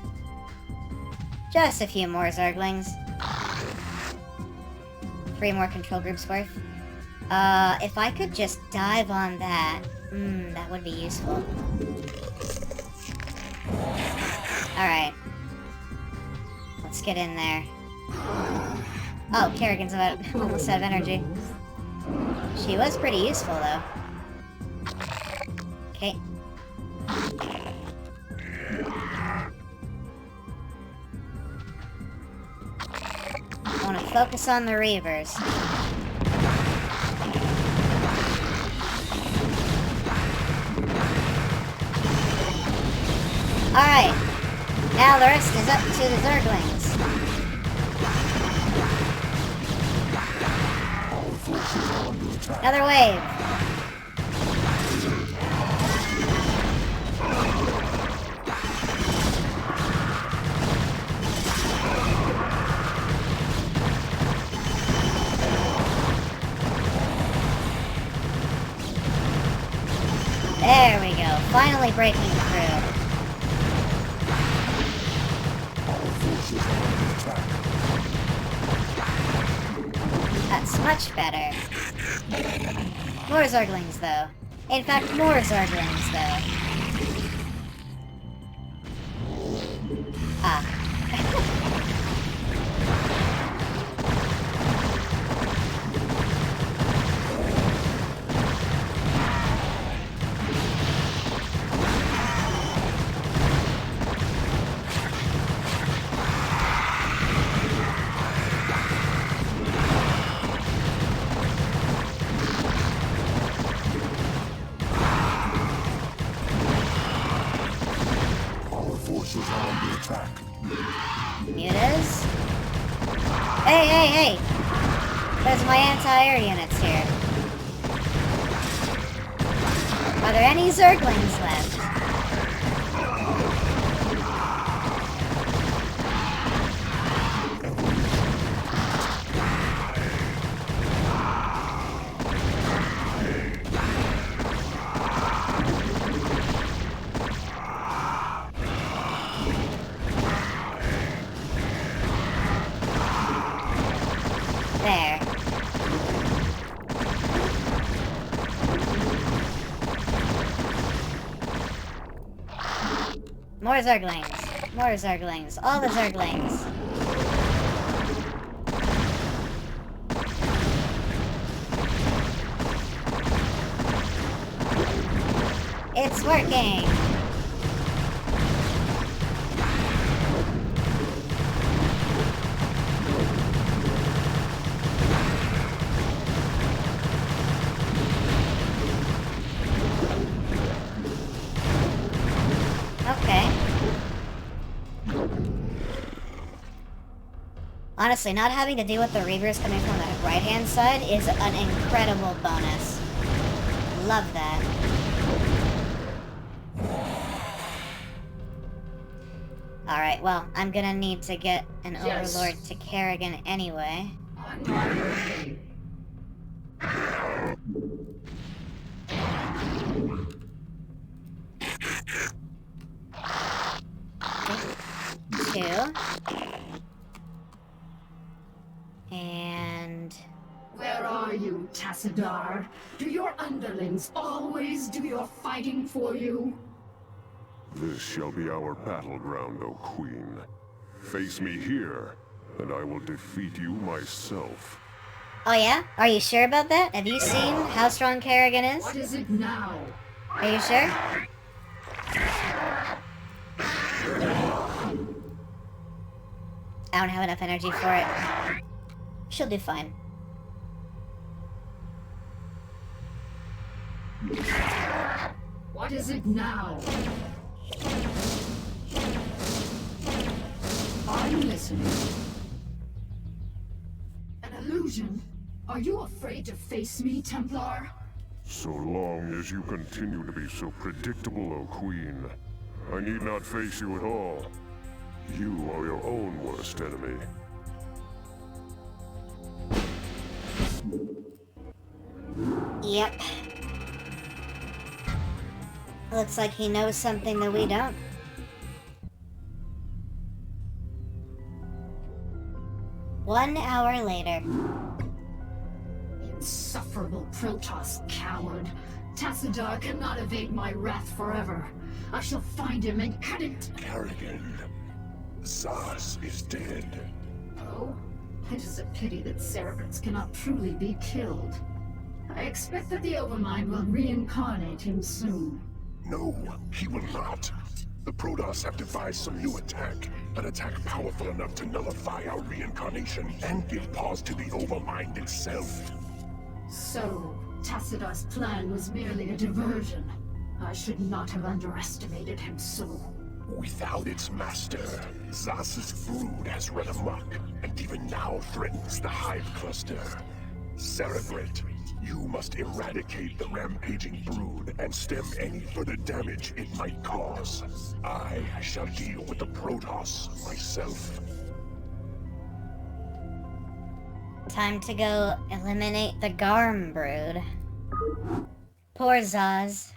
Just a few more Zerglings. 3 more control groups worth. If I could just dive on that, that would be useful. Alright. Let's get in there. Oh, Kerrigan's about almost out of energy. She was pretty useful, though. Okay. I want to focus on the Reavers. Alright. Now the rest is up to the Zerglings. Another wave. There we go. Finally breaking through. That's much better. More Zerglings, though. In fact, more Zerglings, though. Ah. Mutas? Hey, hey, hey! There's my anti-air units here. Are there any Zerglings left? There. More Zerglings. More Zerglings. All the Zerglings. It's working! Okay. Honestly, not having to deal with the Reavers coming from the right-hand side is an incredible bonus. Love that. Alright, well, I'm gonna need to get an Overlord to Kerrigan anyway. Two. And... Where are you, Tassadar? Do your underlings always do your fighting for you? This shall be our battleground, O Queen. Face me here, and I will defeat you myself. Oh yeah? Are you sure about that? Have you seen how strong Kerrigan is? What is it now? Are you sure? I don't have enough energy for it. She'll do fine. What is it now? I'm listening. An illusion? Are you afraid to face me, Templar? So long as you continue to be so predictable, O Queen, I need not face you at all. You are your own worst enemy. Yep. Looks like he knows something that we don't. One hour later. Insufferable. insufferable Protoss coward. Tassadar cannot evade my wrath forever. I shall find him and cut it. Kerrigan, Zaz is dead. Oh? It is a pity that cerebrants cannot truly be killed. I expect that the Overmind will reincarnate him soon. No, he will not. The Protoss have devised some new attack. An attack powerful enough to nullify our reincarnation and give pause to the Overmind itself. So, Tassadar's plan was merely a diversion. I should not have underestimated him so. Without its master, Zas's brood has run amok, and even now threatens the Hive Cluster. Cerebrate, you must eradicate the rampaging brood and stem any further damage it might cause. I shall deal with the Protoss myself. Time to go eliminate the Garm brood. Poor Zaz.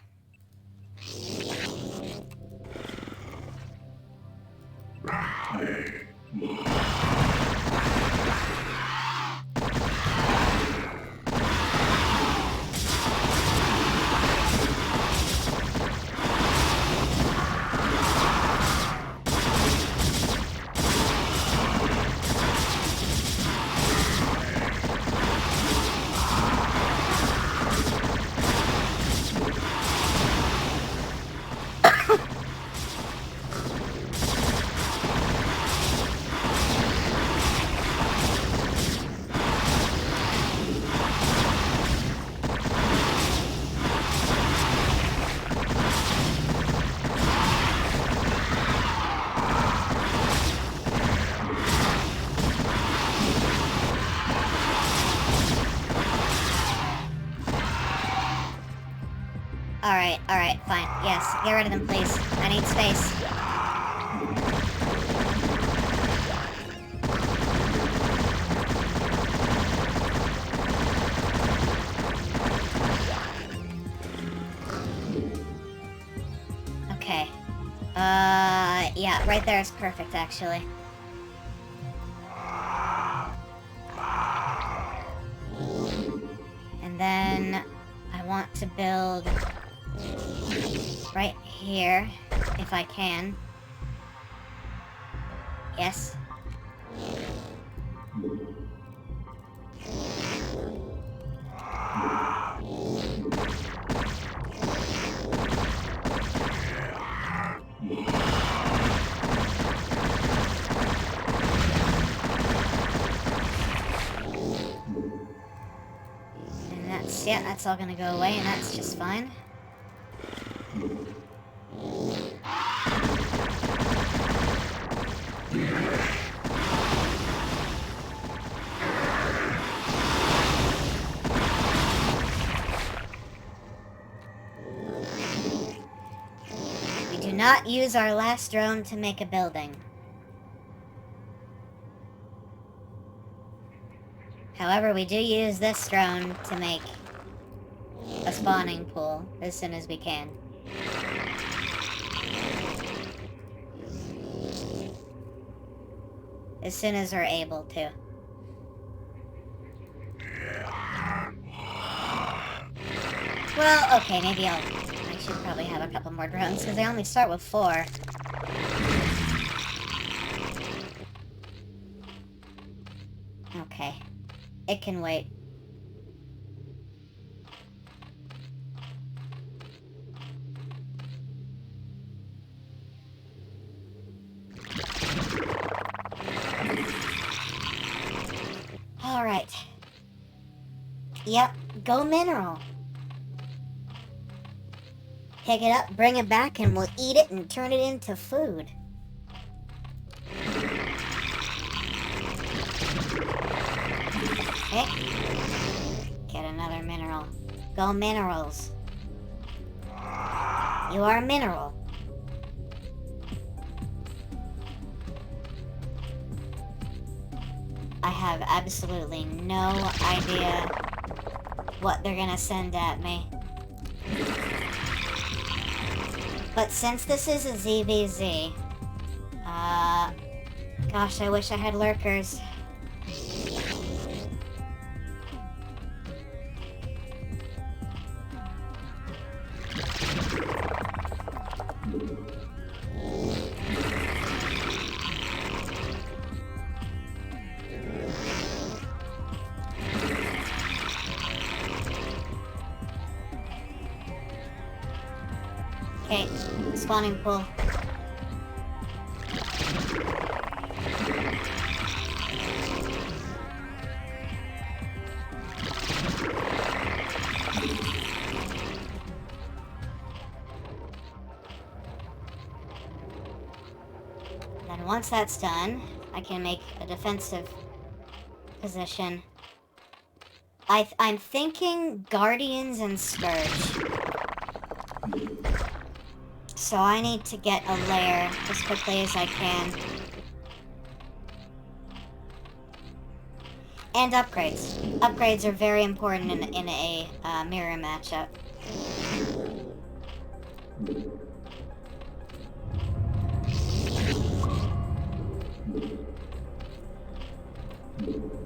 Alright, fine. Yes, get rid of them, please. I need space. Okay. Yeah, right there is perfect, actually. And then I want to build right here, if I can. Yes. And that's, yeah, that's all gonna go away, and that's just fine. We do not use our last drone to make a building. However, we do use this drone to make a spawning pool as soon as we can. As soon as we're able to. Well, okay, maybe I should probably have a couple more drones, because they only start with 4. Okay. It can wait. Alright. Yep, go mineral. Pick it up, bring it back, and we'll eat it and turn it into food. Okay. Get another mineral. Go minerals. You are a mineral. I have absolutely no idea what they're gonna send at me. But since this is a ZVZ, gosh, I wish I had lurkers. Okay, spawning pool. Then once that's done, I can make a defensive position. I'm thinking Guardians and Scourge. So I need to get a lair as quickly as I can. And upgrades. Upgrades are very important in a mirror matchup.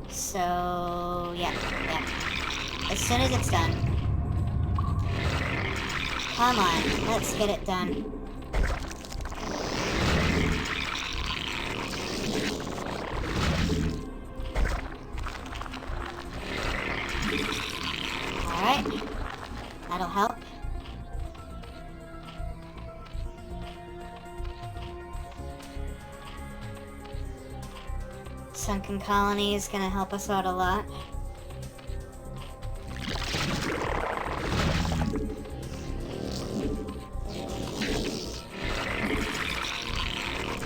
So, yeah. As soon as it's done. Come on, let's get it done. Alright. That'll help. Sunken Colony is gonna help us out a lot.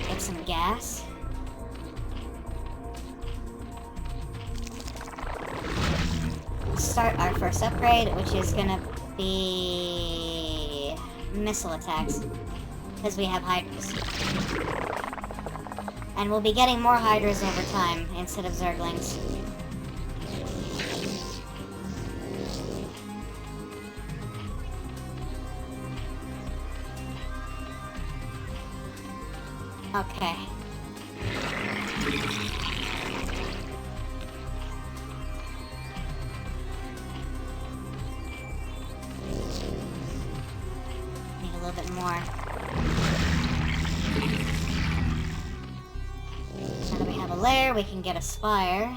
Get some gas. Start our first upgrade, which is gonna be missile attacks, because we have hydras. And we'll be getting more hydras over time, instead of zerglings. Okay. Need a little bit more. Now that we have a lair, we can get a spire.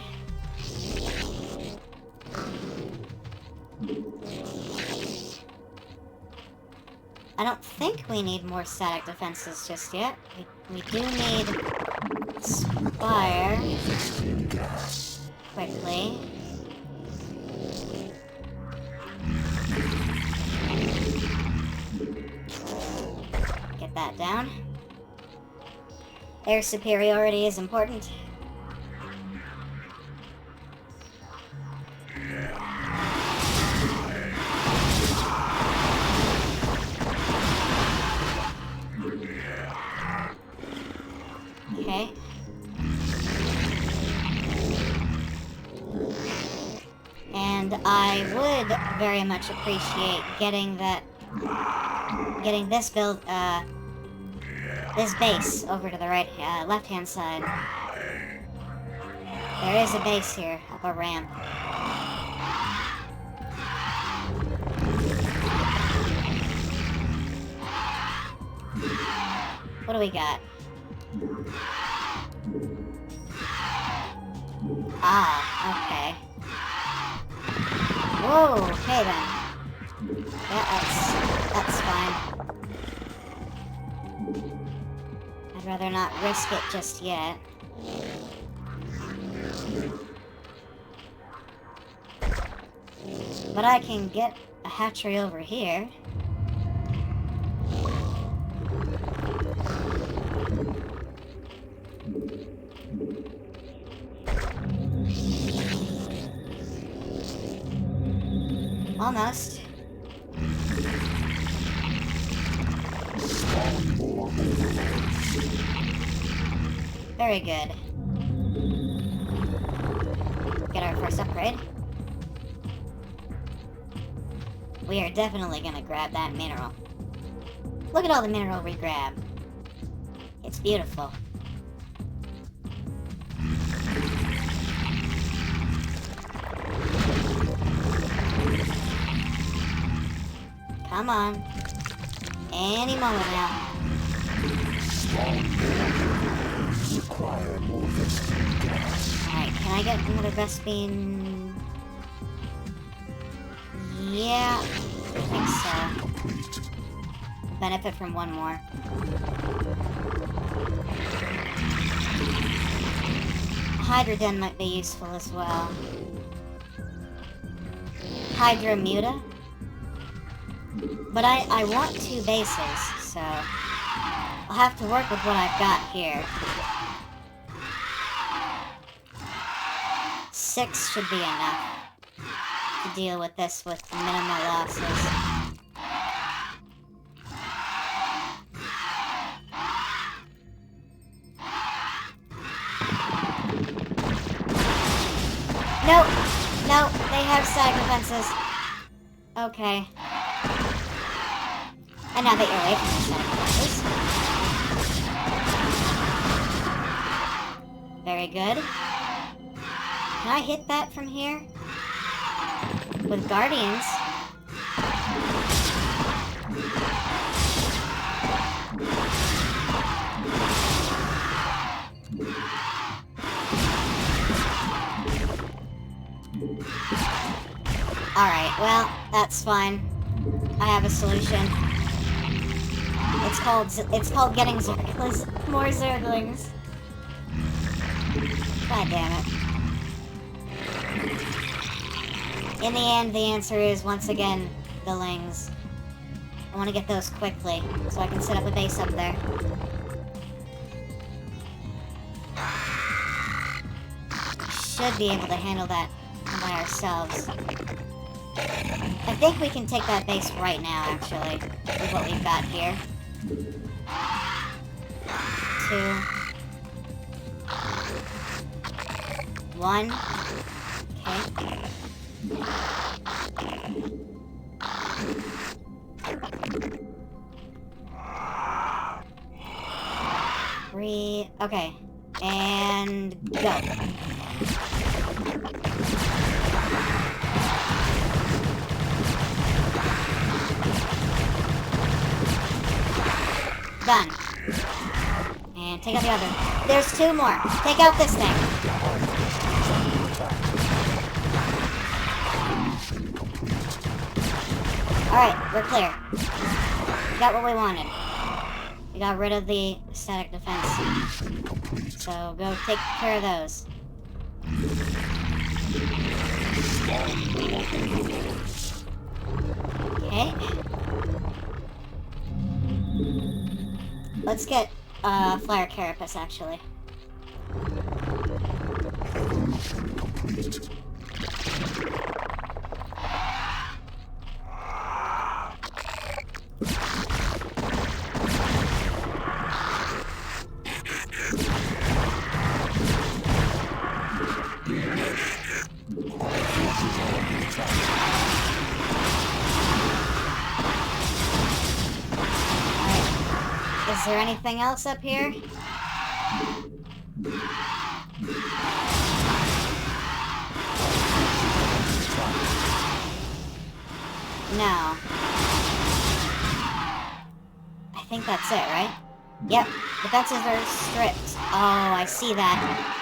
I don't think we need more static defenses just yet. We do need spire quickly. Get that down. Air superiority is important. Okay. And I would very much appreciate getting this build, this base over to the left-hand side. There is a base here, up a ramp. What do we got? Ah, okay. Whoa, okay then. Yeah, that's fine. I'd rather not risk it just yet. But I can get a hatchery over here. Almost. Very good. Get our first upgrade. We are definitely gonna grab that mineral. Look at all the mineral we grab. It's beautiful. Come on. Any moment now. Alright, can I get another Vespine? Yeah, I think so. benefit from one more. Hydra Den might be useful as well. Hydra Muta. But I want 2 bases, so I'll have to work with what I've got here. 6 should be enough to deal with this with minimal losses. Nope! Nope, they have side defenses. Okay. And now that you're away from the side defenses. Very good. Can I hit that from here? With Guardians? Alright, well, that's fine. I have a solution. It's called getting more Zerglings. God damn it. In the end, the answer is, once again, the Lings. I want to get those quickly, so I can set up a base up there. Should be able to handle that by ourselves. I think we can take that base right now, actually, with what we've got here. 2. 1. Okay. 3. Okay. And go. Done. And take out the other. There's 2 more. Take out this thing. Alright, we're clear. We got what we wanted. We got rid of the static defense. So go take care of those. Okay. Let's get Flyer Carapace, actually. Is there anything else up here? No. I think that's it, right? Yep, defenses are stripped. Oh, I see that.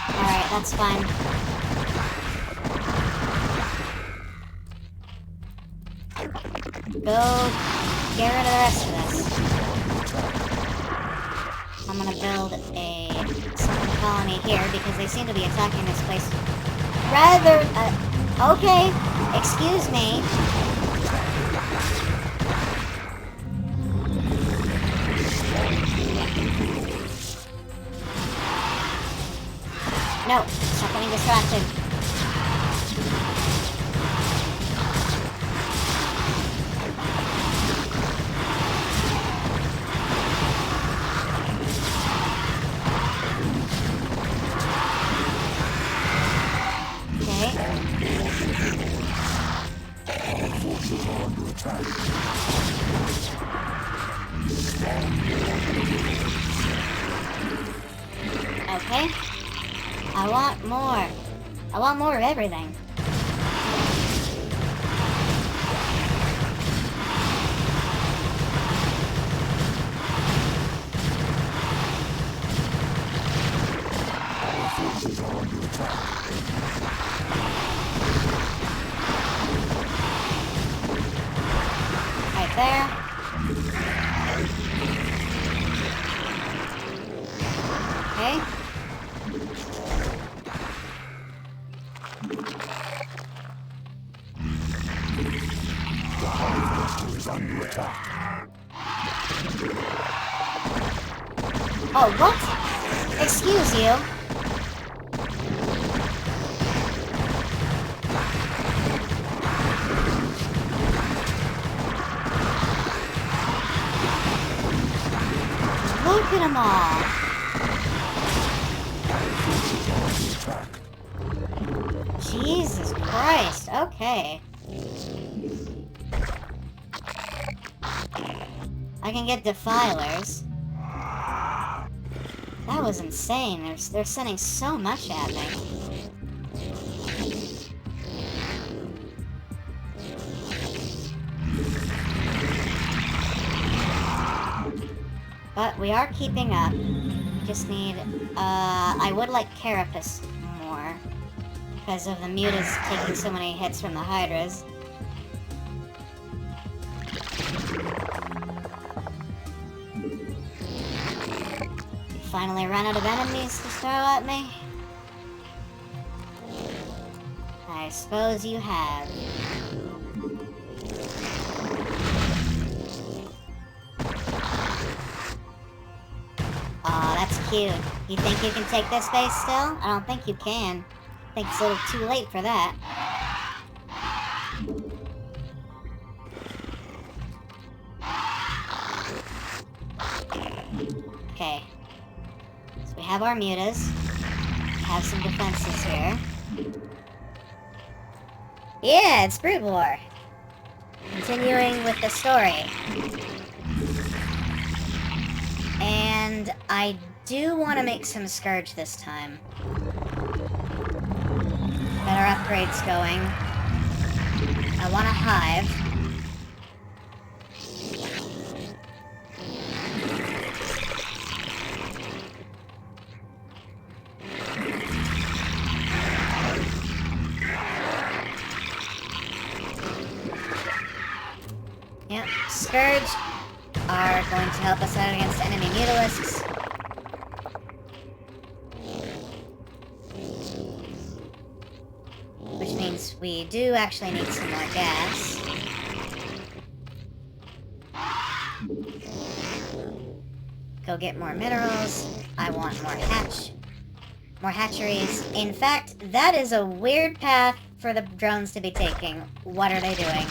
Alright, that's fine. Go get rid of the rest of this. I'm gonna build a second colony here because they seem to be attacking this place rather... okay, excuse me. No, stop getting distracted. Okay. Okay. I want more. I want more of everything. Right there. Okay. Oh, what? Excuse you. Look at them all. Jesus Christ, okay. I can get defilers. That was insane. They're sending so much at me. But we are keeping up. Just need, I would like Carapace more. Because of the mutas taking so many hits from the Hydras. Finally ran out of enemies to throw at me? I suppose you have. Aw, that's cute. You think you can take this base still? I don't think you can. I think it's a little too late for that. Okay. So we have our mutas. We have some defenses here. Yeah, it's Brood War. Continuing with the story. And I do want to make some Scourge this time. Better upgrades going. I want a Hive. Yep, Scourge are going to help us out against enemy mutalisks. Which means we do actually need some more gas. Go get more minerals. I want more hatcheries. In fact, that is a weird path for the drones to be taking. What are they doing?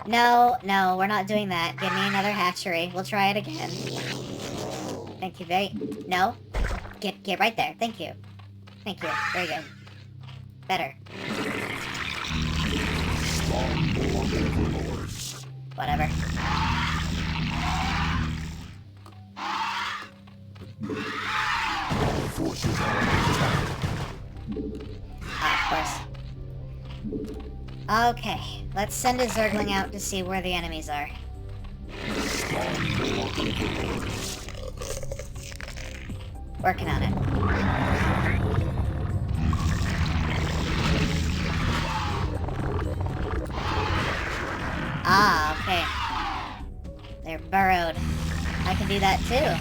No, no, we're not doing that. Give me another hatchery. We'll try it again. Thank you very... No. Get right there. Thank you. Thank you. Very good. Better. Whatever. Of course. Okay, let's send a Zergling out to see where the enemies are. Working on it. Ah, okay. They're burrowed. I can do that too.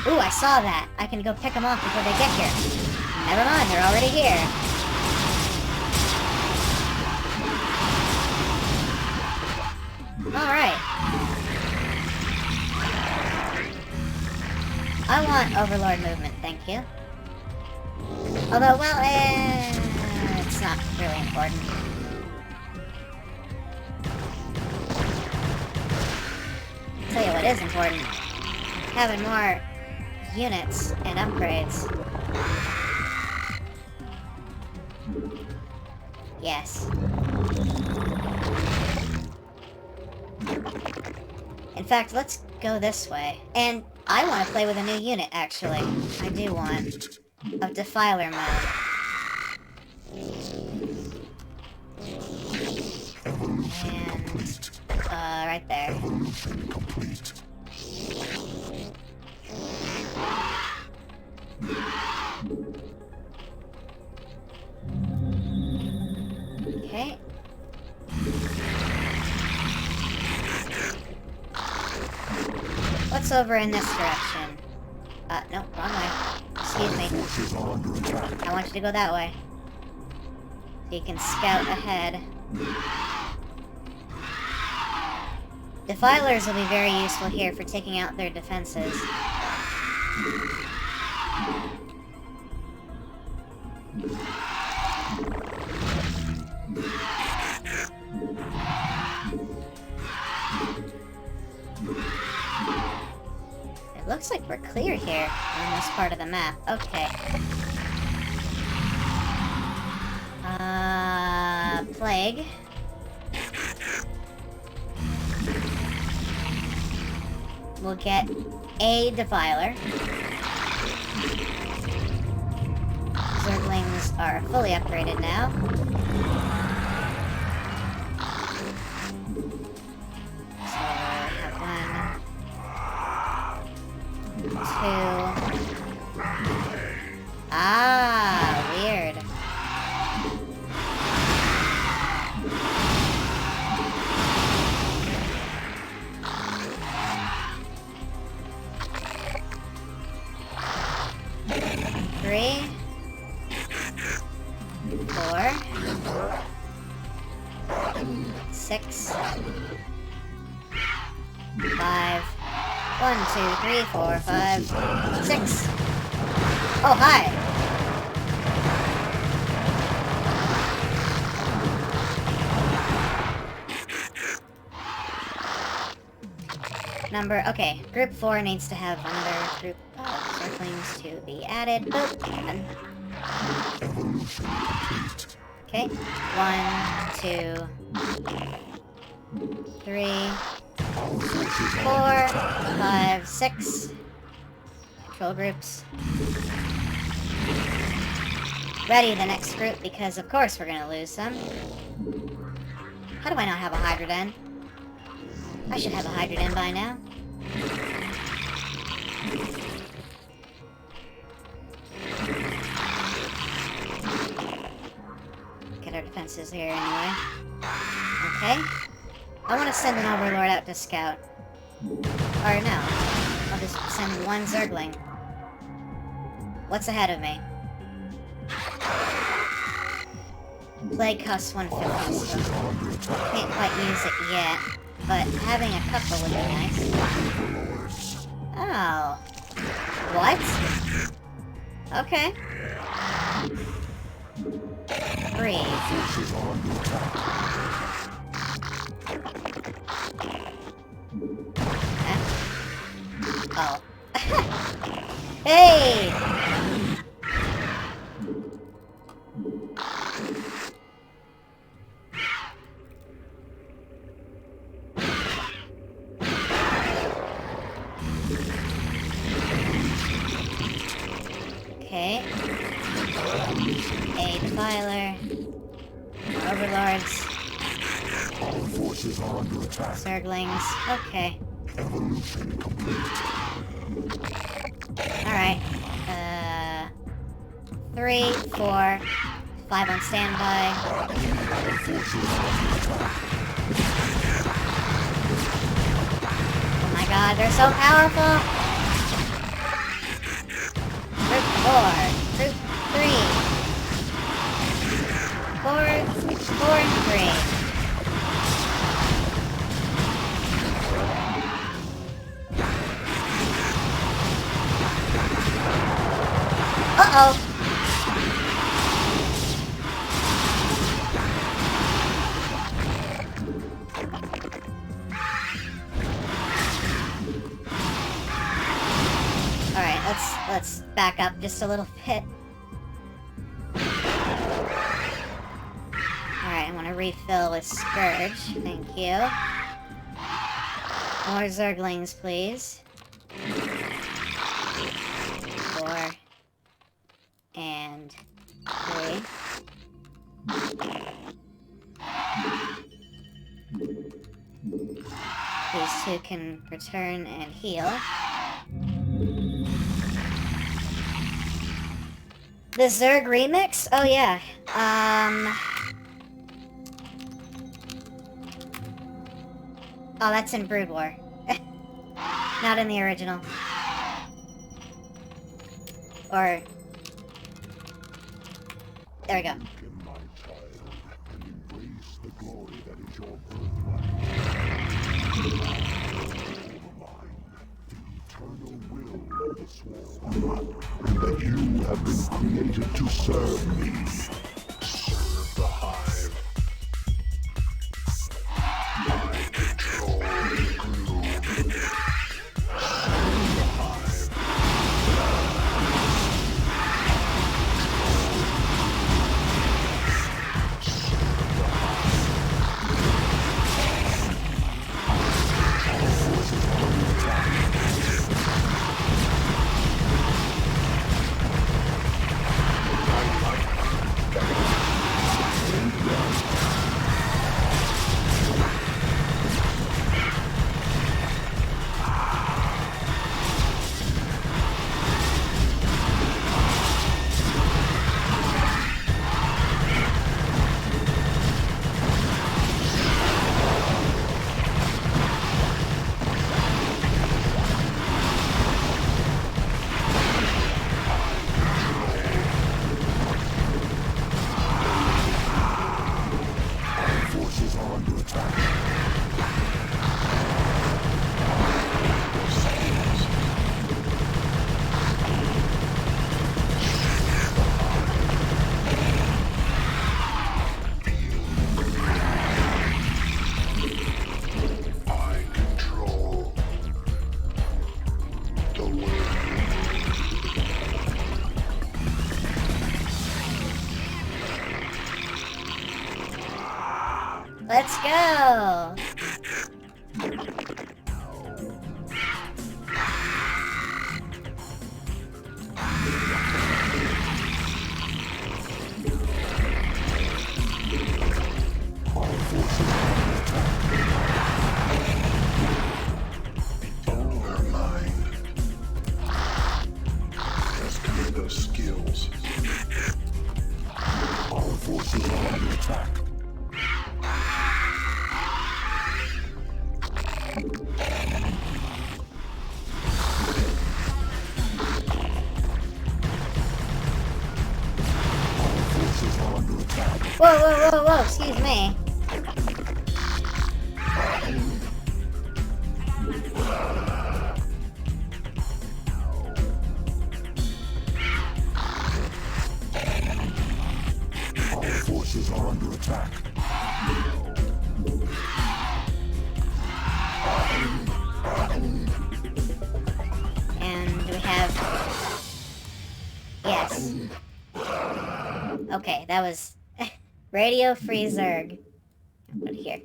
Ooh, I saw that. I can go pick them off before they get here. Never mind, they're already here. Alright. I want Overlord movement, thank you. Although, well, it's not really important. I'll tell you what is important. Having more units and upgrades. Yes. In fact, let's go this way. And I want to play with a new unit, actually. I do want. Of Defiler mode. And, right there. Okay. What's over in this direction? No, wrong way. Excuse me. I want you to go that way. So you can scout ahead. Defilers will be very useful here for taking out their defenses. It looks like we're clear here on this part of the map. Okay. Plague. We'll get a Defiler. Zerglings are fully upgraded now. So we have 1, 2. Ah, weird. Three, 4, 6, 5. 1, 2, 3, 4, 5, 6. Oh, hi. Okay, group 4 needs to have another group of Zerglings to be added. Boop. Done. Okay, 1, 2, 3, 4, 5, 6. Control groups. Ready the next group because of course we're gonna lose some. How do I not have a Hydroden? I should have a Hydroden by now. Get our defenses here anyway. Okay. I want to send an Overlord out to scout. Or no. I'll just send one Zergling. What's ahead of me? Plague costs 150, so can't quite use it yet. But having a couple would be nice. Oh. What? Okay. Breathe. Oh. Hey! Okay. A Defiler. Overlords. Zerglings. Okay. Alright. 3, 4, 5 on standby. Oh my god, they're so powerful! Group 4. Group 3. 4 and 3. Uh-oh. Alright, let's back up just a little bit. want to refill with Scourge. Thank you. More Zerglings, please. 4. And 3. These two can return and heal. The Zerg remix? Oh yeah. Oh, that's in Brood War. Not in the original. Or... There we go. My child, and embrace the glory that is your birthright. The eternal will of the swarm, and that you have been created to serve me. Serve the hive. I control the gloom. Serve the hive. Let's go! Skills. Our forces are under attack. Whoa, whoa, whoa, whoa, excuse me. Our forces are under attack. And we have... Yes. Okay, that was... Radio Free Zerg. Put it here.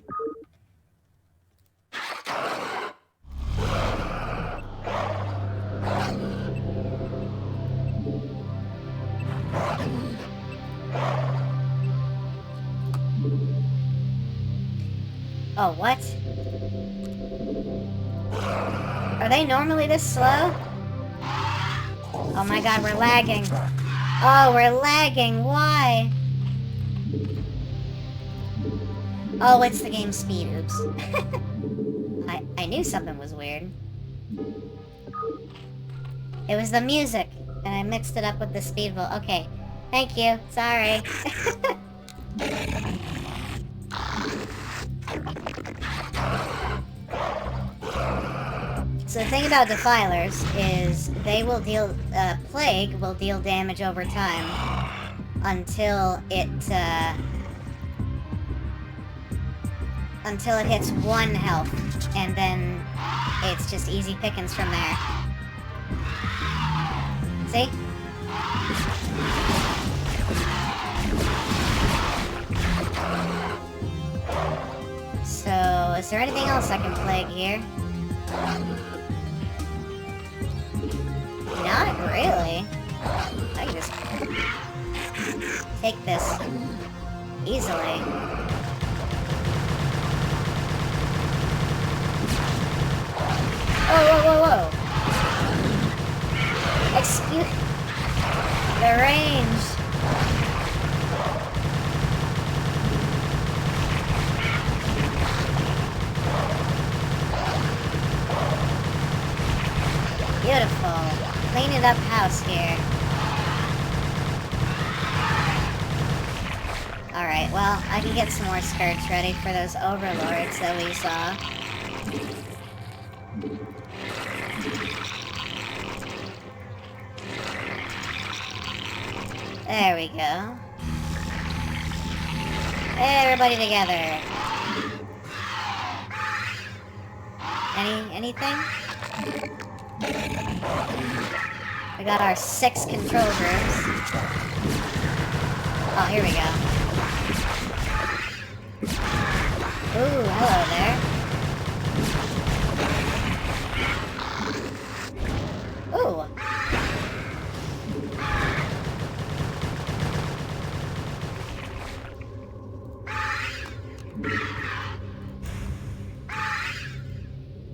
Oh, what? Are they normally this slow? Oh my god, we're lagging. Oh, we're lagging. Why? Oh, it's the game speed. Oops. I knew something was weird. It was the music, and I mixed it up with the speed vote. Okay. Thank you. Sorry. So the thing about Defilers is they will deal... Plague will deal damage over time until it hits 1 health, and then it's just easy pickings from there. See? is there anything else I can plague here? Not really. I can just take this easily. Whoa, whoa, whoa, whoa! Excuse... The range! Beautiful. Clean it up house here. Alright, well, I can get some more skirts ready for those overlords that we saw. There we go. Everybody together. Anything? We got our 6 control groups. Oh, here we go. Ooh, hello there. Ooh.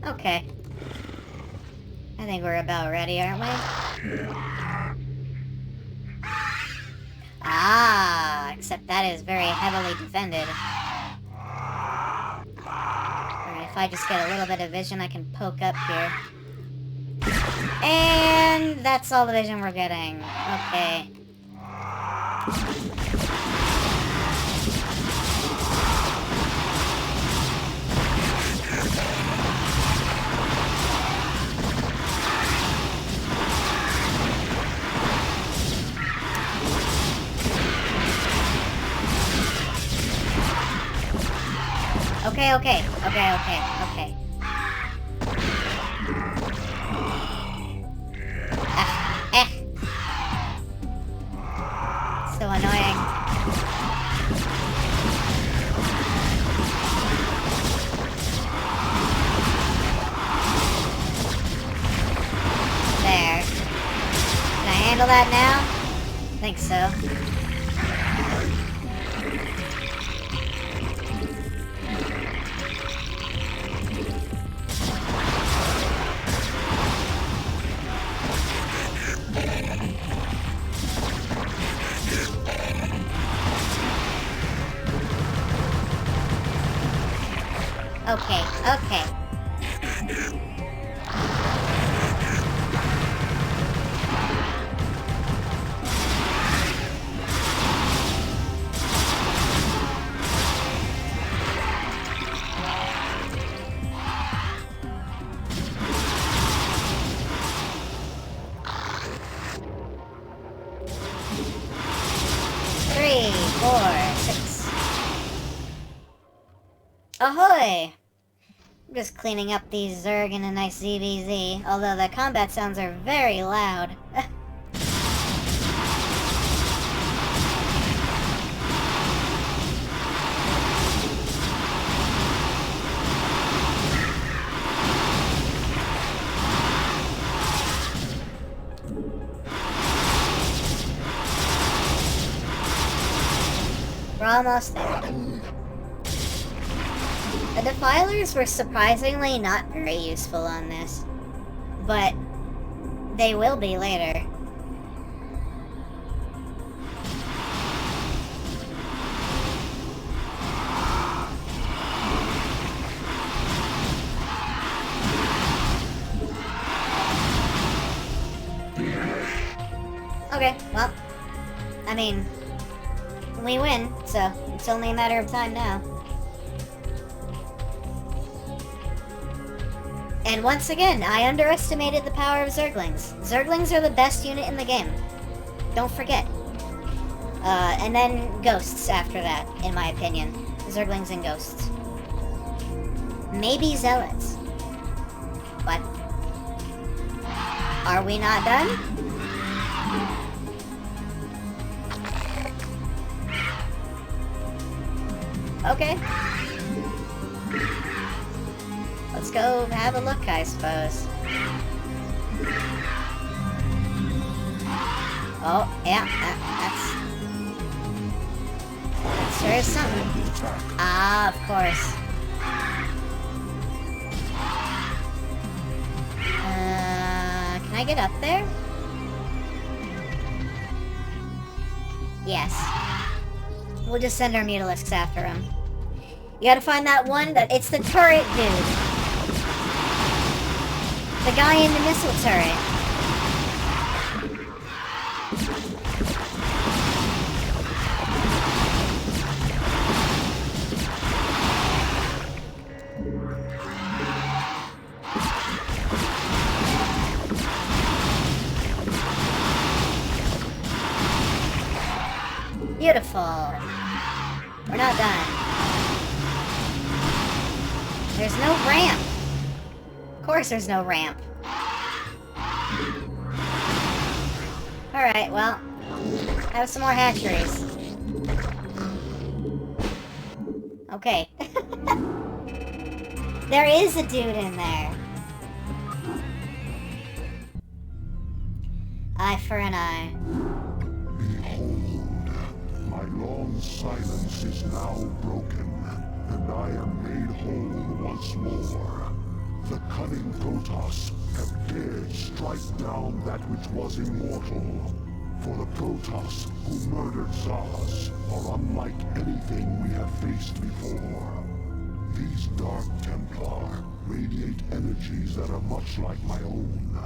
Okay. I think we're about ready, aren't we? Ah, except that is very heavily defended. Alright, if I just get a little bit of vision, I can poke up here. And that's all the vision we're getting. Okay. Okay. So annoying. There. Can I handle that now? I think so. Okay. Three, 4, 6. Ahoy! I'm just cleaning up these Zerg in a nice ZVZ, although the combat sounds are very loud. We're almost there. The Defilers were surprisingly not very useful on this, but they will be later. Okay, well, I mean, we win, so it's only a matter of time now. And once again, I underestimated the power of Zerglings. Zerglings are the best unit in the game. Don't forget. And then Ghosts after that, in my opinion. Zerglings and Ghosts. Maybe Zealots. But are we not done? Okay. let's go have a look, I suppose. Oh, yeah, that's sure is something. Ah, of course. Can I get up there? Yes. We'll just send our mutalisks after him. You gotta find that one. It's the turret dude. The guy in the missile turret. Beautiful. We're not done. There's no ramp. Of course there's no ramp. Alright, well, have some more hatcheries. Okay. There is a dude in there. Eye for an eye. Behold, my long silence is now broken, and I am made whole once more. The cunning Protoss have dared strike down that which was immortal. For the Protoss who murdered Zaz are unlike anything we have faced before. These Dark Templar radiate energies that are much like my own,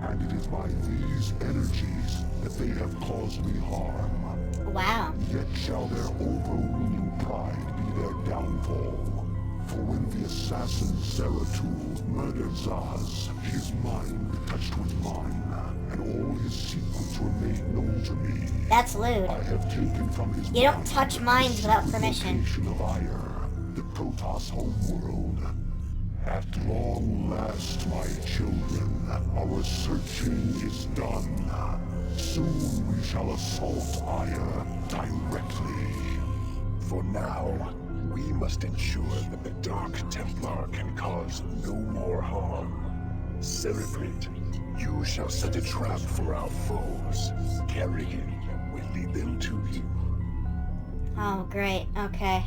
and it is by these energies that they have caused me harm. Wow. Yet shall their overruling pride be their downfall. For when the assassin Zeratul murdered Zaz, his mind touched with mine, and all his secrets were made known to me. That's lewd. I have taken from his You don't touch minds without permission. Of Ire, the Protoss homeworld. At long last, my children, our searching is done. Soon we shall assault Ire directly. For now, we must ensure that the Dark Templar can cause no more harm. Cerebrate, you shall set a trap for our foes. Kerrigan will lead them to you. Oh, great. Okay.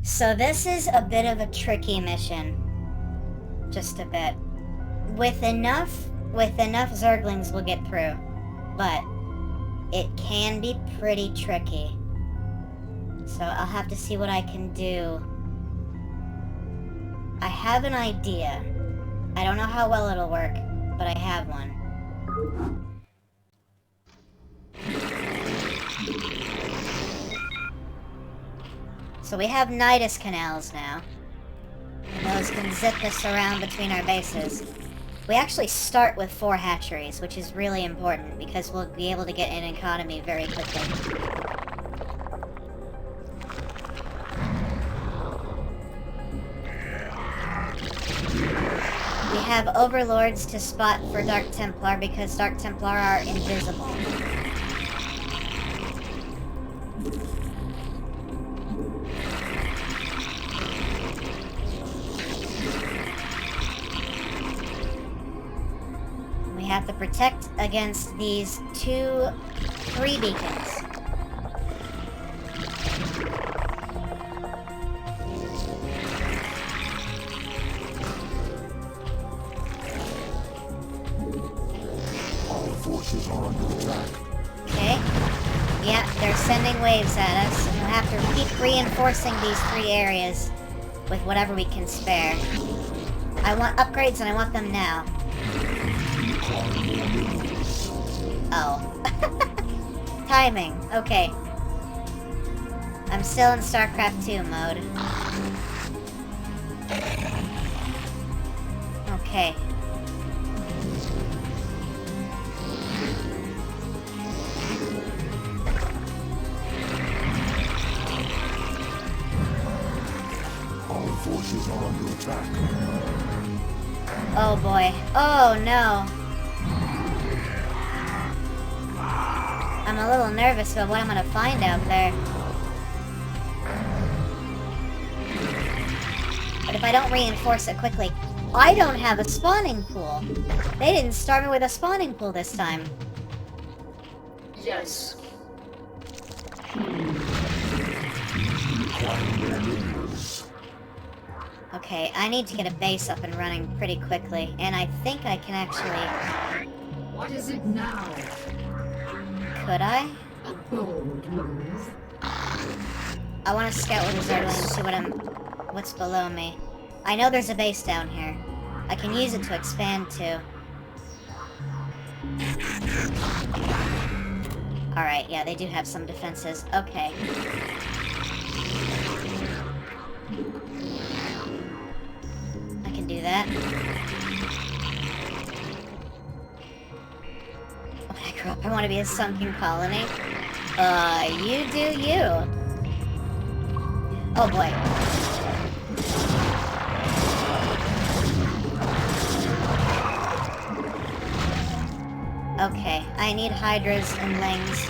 So this is a bit of a tricky mission. Just a bit. With enough Zerglings we'll get through. But it can be pretty tricky. So I'll have to see what I can do. I have an idea. I don't know how well it'll work, but I have one. So we have Nidus canals now. And those can zip us around between our bases. We actually start with 4 hatcheries, which is really important because we'll be able to get an economy very quickly. We have overlords to spot for Dark Templar because Dark Templar are invisible. We have to protect against these 3 beacons. Forces are under attack. Okay. Yeah, they're sending waves at us, and we'll have to keep reinforcing these 3 areas with whatever we can spare. I want upgrades, and I want them now. Oh. Timing. Okay. I'm still in Starcraft 2 mode. Okay. Forces are under attack. Oh boy. Oh no. I'm a little nervous about what I'm gonna find out there. But if I don't reinforce it quickly, I don't have a spawning pool. They didn't start me with a spawning pool this time. Yes. Okay, I need to get a base up and running pretty quickly, and I think I can actually... What is it now? Could I? A bold move. I want to scout with a Zerg and see what's below me. I know there's a base down here. I can use it to expand to. Alright, yeah, they do have some defenses. Okay. I can do that. When I grow up, I want to be a sunken colony. You do you. Oh boy. Okay, I need hydras and lings.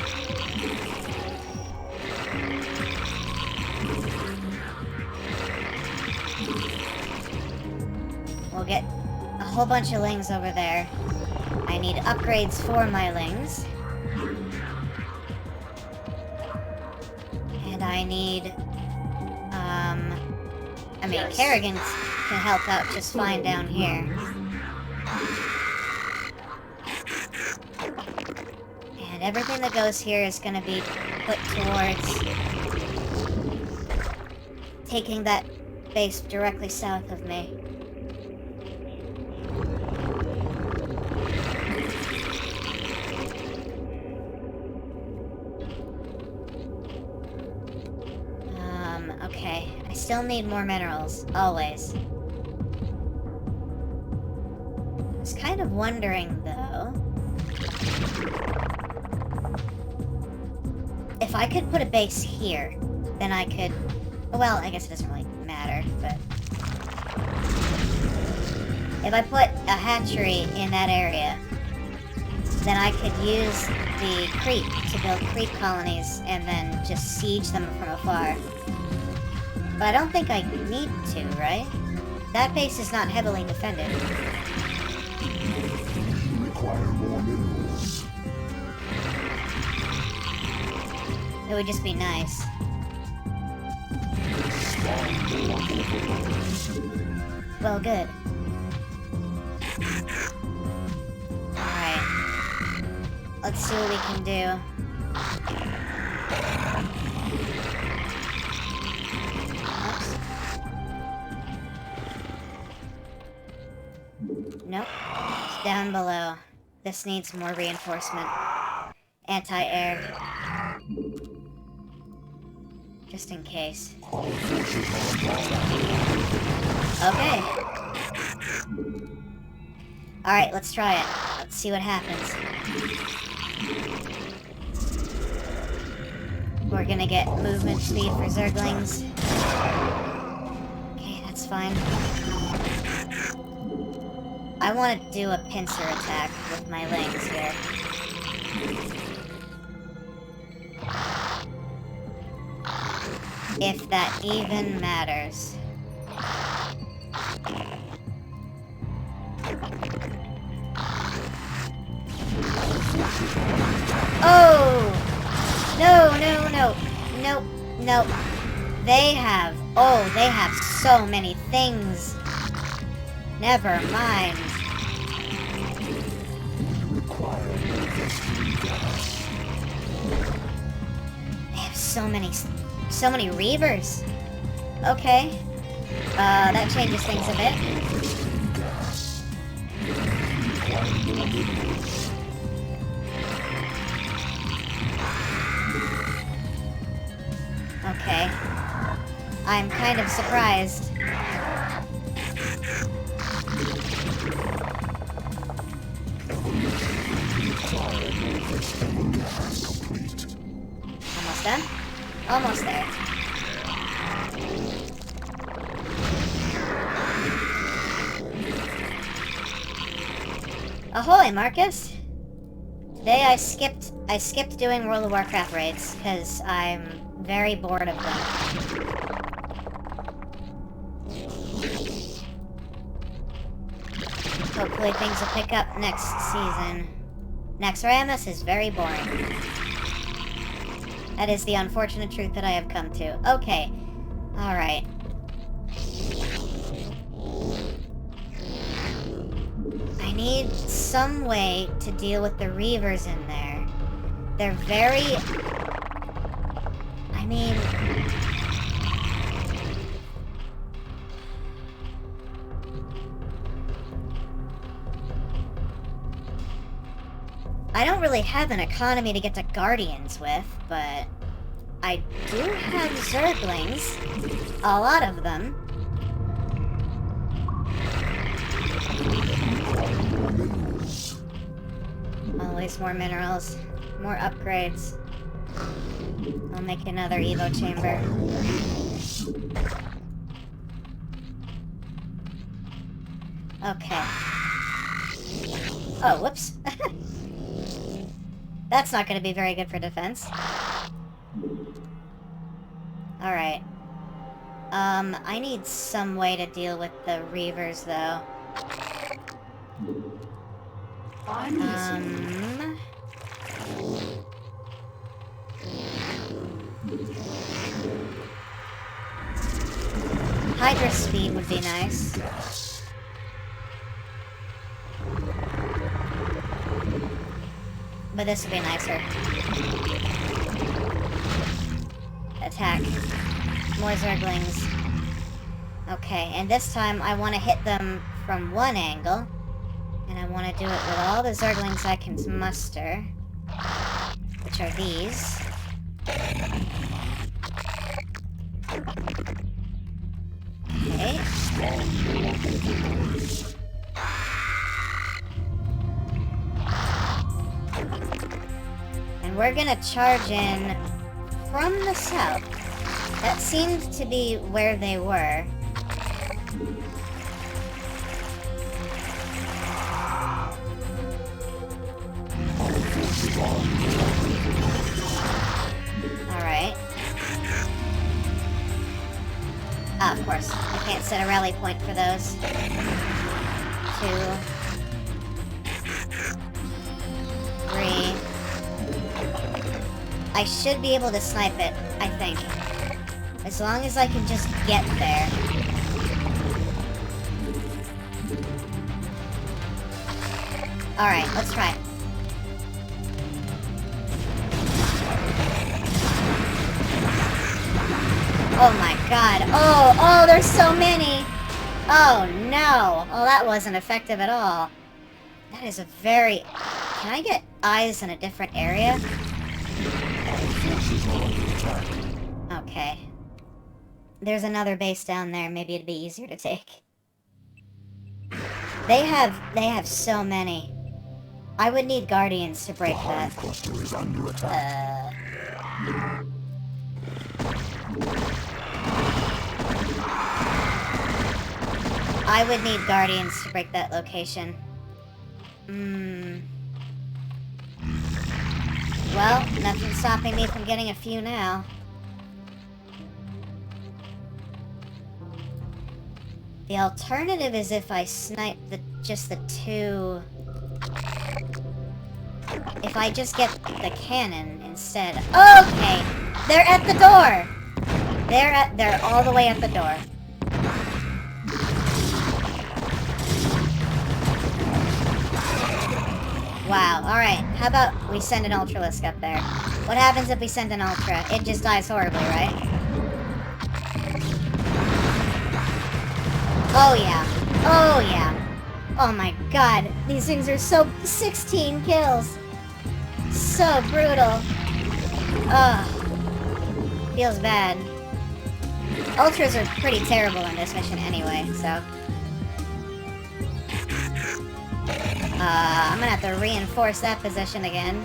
We'll get a whole bunch of lings over there. I need upgrades for my lings. And I need, I mean, Kerrigan can help out just fine down here. And everything that goes here is going to be put towards taking that base directly south of me. Okay. I still need more minerals, always. I was kind of wondering, though, if I could put a base here, then I could... Well, I guess it doesn't really matter, but... If I put a hatchery in that area, then I could use the creep to build creep colonies and then just siege them from afar. But I don't think I need to, right? That base is not heavily defended. We require more minerals. It would just be nice. Well, good. Alright. Let's see what we can do. Nope. It's down below. This needs more reinforcement. Anti-air. Just in case. Okay. Alright, let's try it. Let's see what happens. We're gonna get movement speed for Zerglings. Okay, that's fine. I want to do a pincer attack with my lings here. If that even matters. Oh! No, no, no. Nope, nope. They have so many things. Never mind. They have so many reavers. Okay. That changes things a bit. Okay. I'm kind of surprised. Almost done? Almost there. Ahoy, Marcus! Today I skipped doing World of Warcraft raids, because I'm very bored of them. Hopefully things will pick up next season. Naxxramas is very boring. That is the unfortunate truth that I have come to. Okay. Alright. I need some way to deal with the Reavers in there. They're very... I mean... I don't really have an economy to get to Guardians with, but I do have Zerglings. A lot of them. Always more minerals. More upgrades. I'll make another Evo chamber. Okay. Oh, whoops. That's not going to be very good for defense. Alright. I need some way to deal with the Reavers, though. Hydra speed would be nice. But this would be nicer. Attack. More Zerglings. Okay, and this time I want to hit them from one angle. And I want to do it with all the Zerglings I can muster. Which are these. Okay. And we're gonna charge in from the south. That seemed to be where they were. Alright. Ah, of course. I can't set a rally point for those. 2. 3. I should be able to snipe it, I think. As long as I can just get there. Alright, let's try it. Oh my god. Oh, there's so many! Oh no! Oh, that wasn't effective at all. That is a very... Can I get eyes in a different area? Okay. There's another base down there. Maybe it'd be easier to take. They have so many. I would need Guardians to break that. I would need Guardians to break that location. Well, nothing's stopping me from getting a few now. The alternative is if I snipe just the 2... If I just get the cannon instead. Okay! They're at the door! They're all the way at the door. Wow, alright. How about we send an Ultralisk up there? What happens if we send an Ultra? It just dies horribly, right? Oh yeah. Oh yeah. Oh my god. These things are so... 16 kills! So brutal. Ugh. Feels bad. Ultras are pretty terrible in this mission anyway, so... I'm gonna have to reinforce that position again.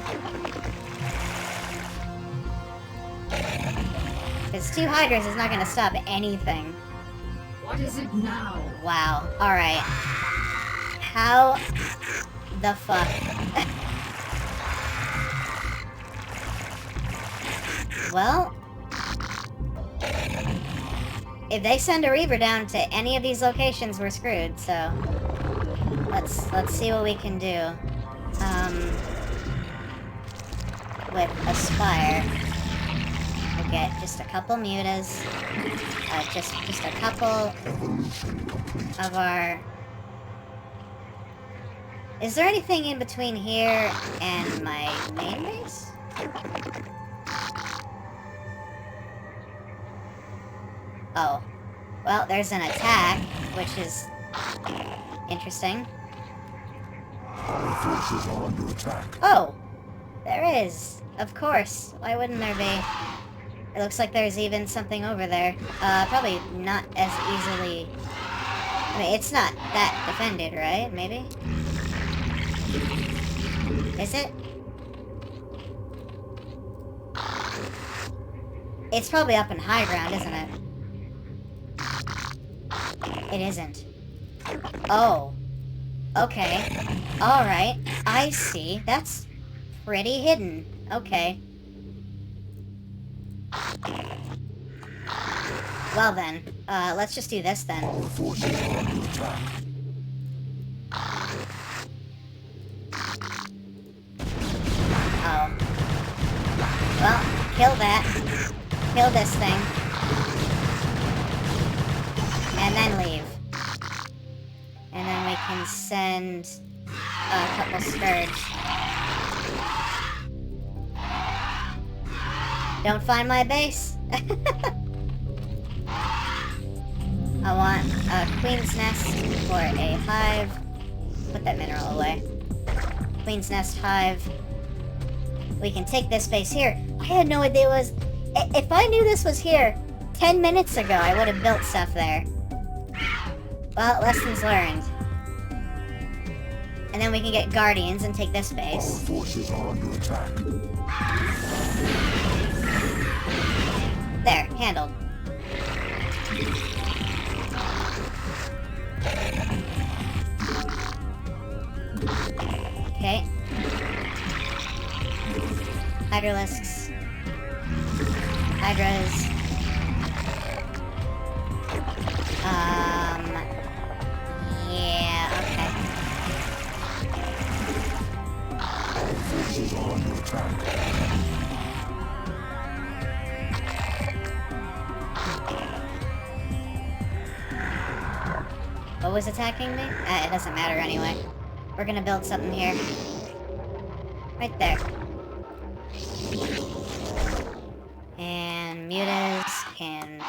Because 2 Hydras is not gonna stop anything. What is it now? Wow. Alright. How the fuck? Well... If they send a Reaver down to any of these locations, we're screwed, so... let's see what we can do. With Aspire, we'll get just a couple mutas, just a couple of our... Is there anything in between here and my main base? Oh. Well, there's an attack, which is interesting. Our forces are under attack. Oh! There is. Of course. Why wouldn't there be? It looks like there's even something over there. Probably not as easily... I mean, it's not that defended, right? Maybe? Is it? It's probably up in high ground, isn't it? It isn't. Oh. Okay. Alright. I see. That's pretty hidden. Okay. Well then, let's just do this then. Our forces are under attack. Oh. Well, kill that. Kill this thing. And then leave. And then we can send a couple Scourge. Don't find my base. I want a Queen's Nest for a hive. Put that mineral away. Queen's Nest hive. We can take this base here. I had no idea it was... If I knew this was here 10 minutes ago, I would have built stuff there. Well, lessons learned. And then we can get Guardians and take this base. Our forces are under attack. There, handled. Okay. Hydralisks. Hydras. Yeah, okay. Our forces are under attack. What was attacking me? It doesn't matter anyway. We're gonna build something here. Right there. And mutas can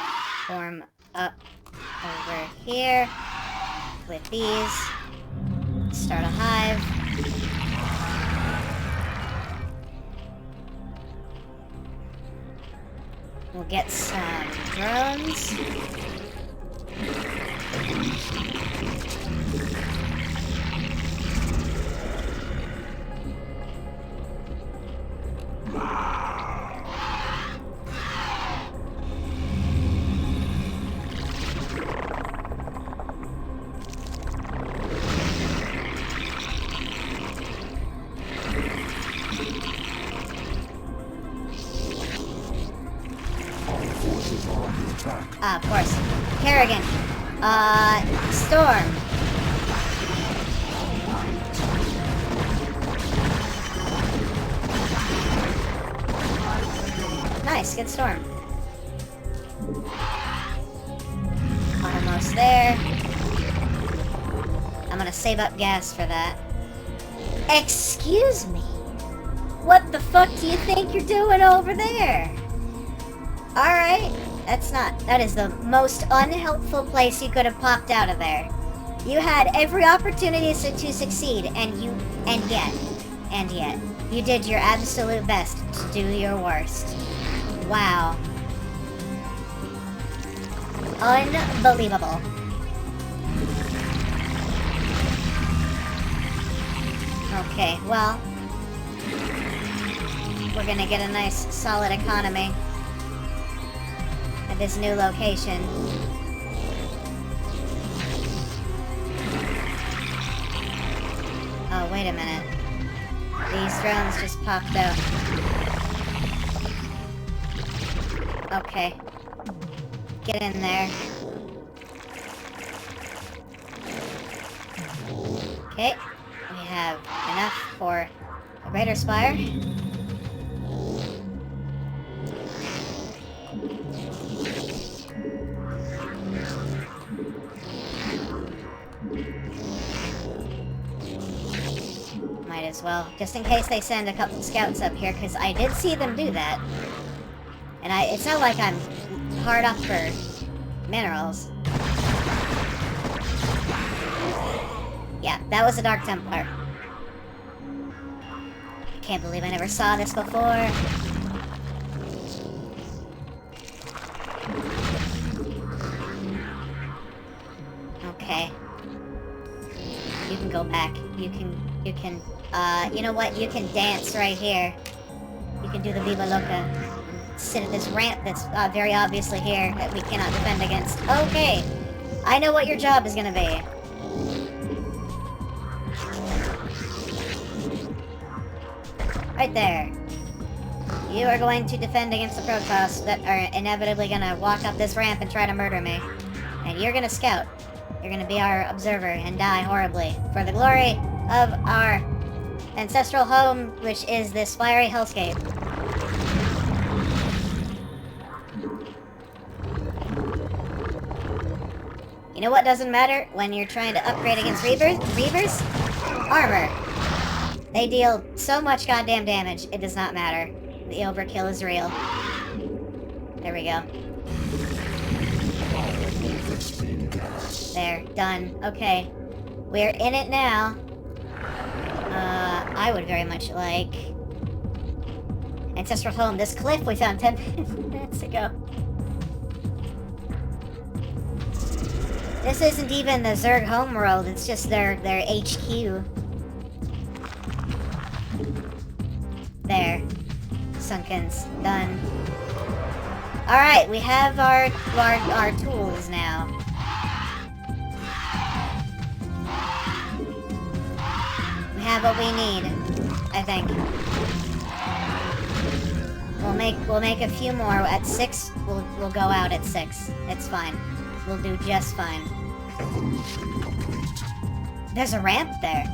form up over here with these. Start a hive. We'll get some drones. Of course. Kerrigan. Storm. Nice, good storm. Almost there. I'm gonna save up gas for that. Excuse me. What the fuck do you think you're doing over there? Alright. That is the most unhelpful place you could have popped out of there. You had every opportunity to succeed, and yet, you did your absolute best to do your worst. Wow. Unbelievable. Okay, well, we're gonna get a nice, solid economy at this new location. Oh, wait a minute. These drones just popped out. Okay. Get in there. Okay, we have enough for a Raider Spire. Might as well, just in case they send a couple scouts up here, because I did see them do that. And it's not like I'm hard up for minerals. Yeah, that was a Dark Templar. I can't believe I never saw this before. Okay. You can go back. You know what? You can dance right here. You can do the Viva Loca. Sit at this ramp that's very obviously here that we cannot defend against. Okay. I know what your job is gonna be. Right there. You are going to defend against the Protoss that are inevitably gonna walk up this ramp and try to murder me. And you're gonna scout. You're gonna be our observer and die horribly for the glory of our ancestral home, which is this fiery hellscape. You know what doesn't matter when you're trying to upgrade against Reavers? Armor. They deal so much goddamn damage, it does not matter. The overkill is real. There we go. There, done. Okay. We're in it now. I would very much like... Ancestral Home, this cliff we found 10 minutes ago. This isn't even the Zerg homeworld, it's just their HQ. There. Sunkens. Done. Alright, we have our tools now. We have what we need, I think. We'll make a few more at 6. We'll go out at 6. It's fine. We'll do just fine. Evolution complete. There's a ramp there.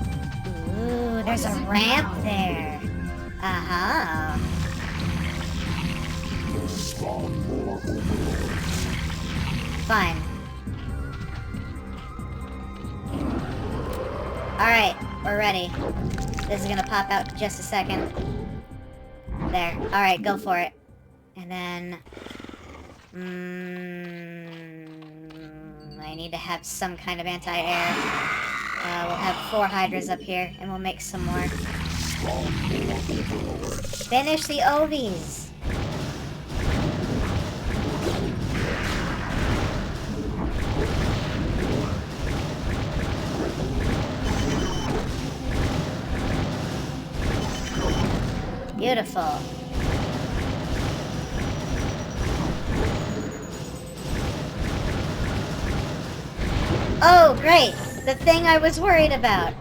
Ooh, there's a ramp there. Uh-huh. Spawn more overlords. Fine. Alright, we're ready. This is gonna pop out in just a second. There. Alright, go for it. And then... I need to have some kind of anti-air. We'll have 4 Hydras up here, and we'll make some more. Finish the Ovies! Beautiful. Oh, great! The thing I was worried about.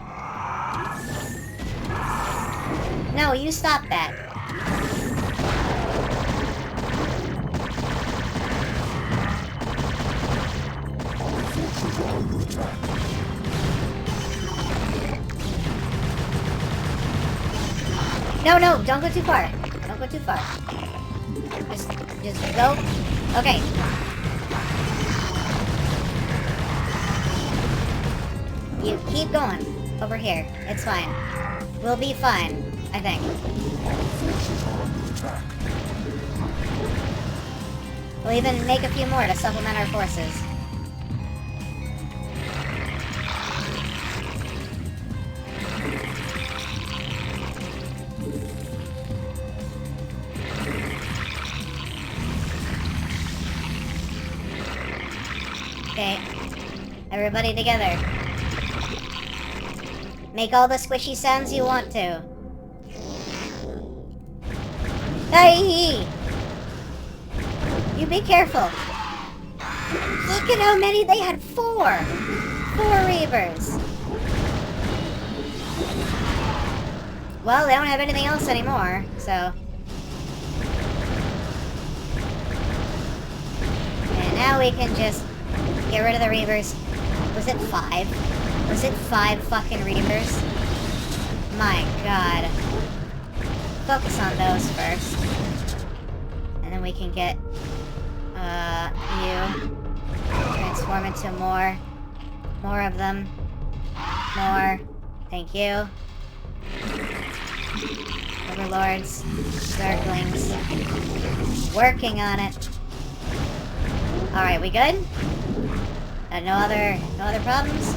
No, you stop that. No, don't go too far. Don't go too far. Just go. Okay. You keep going. Over here. It's fine. We'll be fine, I think. We'll even make a few more to supplement our forces. Okay. Everybody together. Make all the squishy sounds you want to. Hey! You be careful. Look at how many they had. 4! 4 Reavers. Well, they don't have anything else anymore, so... And now we can just get rid of the Reavers. Was it 5? Was it 5 fucking Reavers? My god. Focus on those first. And then we can get, you. Transform into more. More of them. More. Thank you. Overlords. Zerglings. Working on it. Alright, we good? No other problems?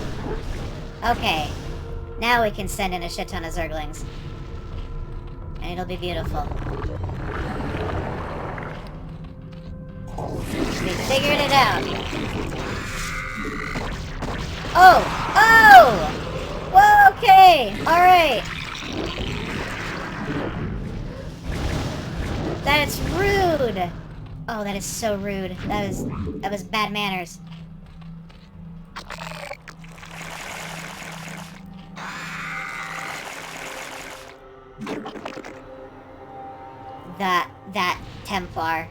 Okay. Now we can send in a shit ton of Zerglings. And it'll be beautiful. We figured it out. Oh! Oh! Whoa, okay! Alright. That's rude! Oh, that is so rude. That was bad manners. That Templar.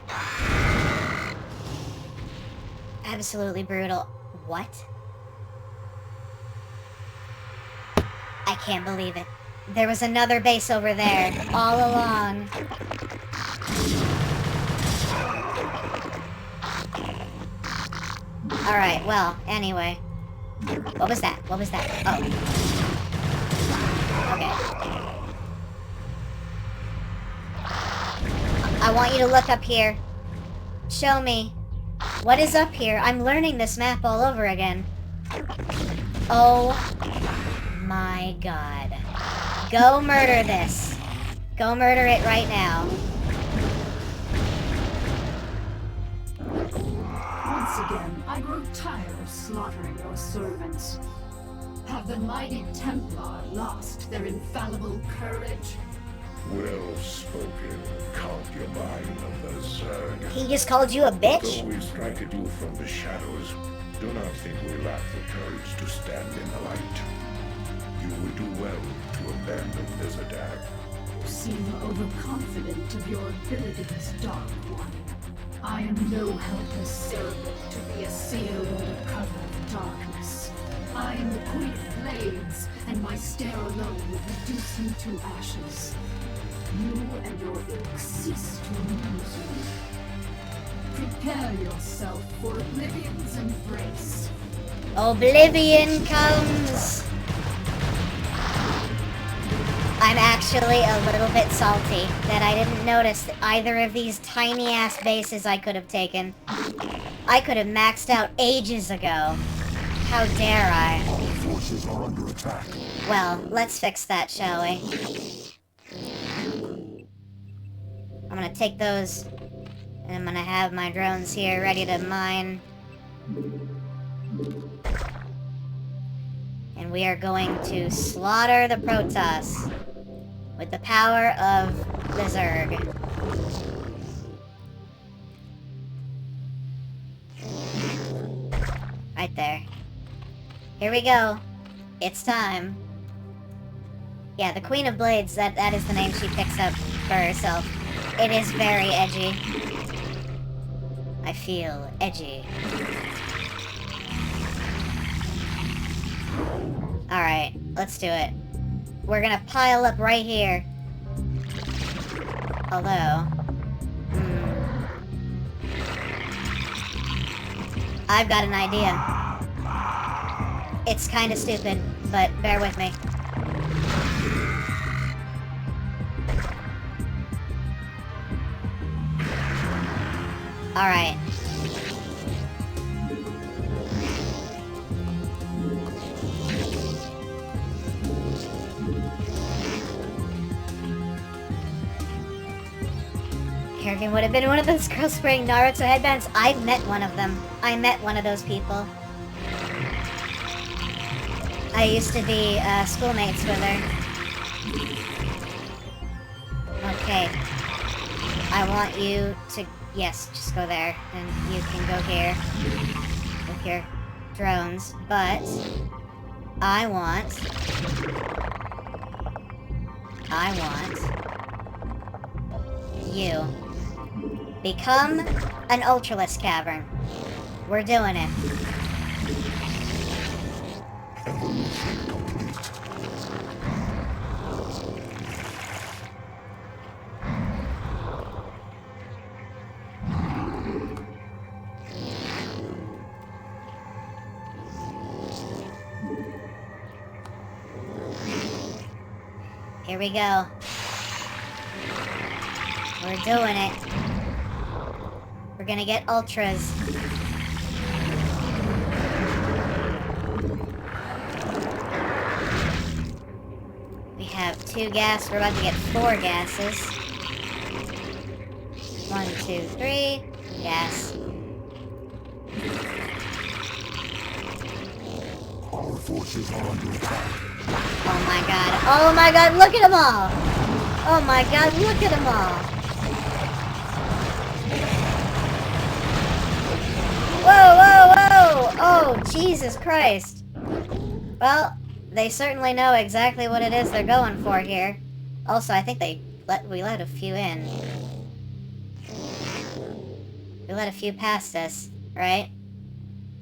Absolutely brutal. What? I can't believe it. There was another base over there, all along. Alright, well, anyway. What was that? What was that? Oh. Okay. I want you to look up here. Show me. What is up here? I'm learning this map all over again. Oh my god. Go murder this. Go murder it right now. Once again, I grow tired of slaughtering your servants. Have the mighty Templar lost their infallible courage? Well spoken, concubine of the Zerg. He just called you a bitch? Though we strike at you from the shadows, do not think we lack the courage to stand in the light. You would do well to abandon this attack. You seem overconfident of your abilities, Dark One. I am no helpless servant to be assailed under cover of darkness. I am the Queen of Blades, and my stare alone will reduce you to ashes. You and your ilk cease to amuse me. Prepare yourself for Oblivion's embrace. Oblivion comes! I'm actually a little bit salty that I didn't notice either of these tiny-ass bases I could have taken. I could have maxed out ages ago. How dare I? Our forces are under attack. Well, let's fix that, shall we? I'm gonna take those, and I'm gonna have my drones here ready to mine. And we are going to slaughter the Protoss with the power of the Zerg. Right there. Here we go. It's time. Yeah, the Queen of Blades, that is the name she picks up for herself. It is very edgy. I feel edgy. Alright, let's do it. We're gonna pile up right here. Although... I've got an idea. It's kinda stupid, but bear with me. Alright. Kerrigan would have been one of those girls wearing Naruto headbands. I've met one of them. I met one of those people. I used to be schoolmates with her. Okay. I want you to... Yes, just go there. And you can go here with your drones. But I want you. Become an Ultralisk Cavern. We're doing it. Evolution Here we go. We're doing it. We're gonna get ultras. We have 2 gas. We're about to get 4 gases. 1, 2, 3. Gas. Our forces are under attack. Oh my god. Oh my god, look at them all! Oh my god, look at them all! Whoa, whoa, whoa! Oh, Jesus Christ. Well, they certainly know exactly what it is they're going for here. Also, I think we let a few in. We let a few past us, right?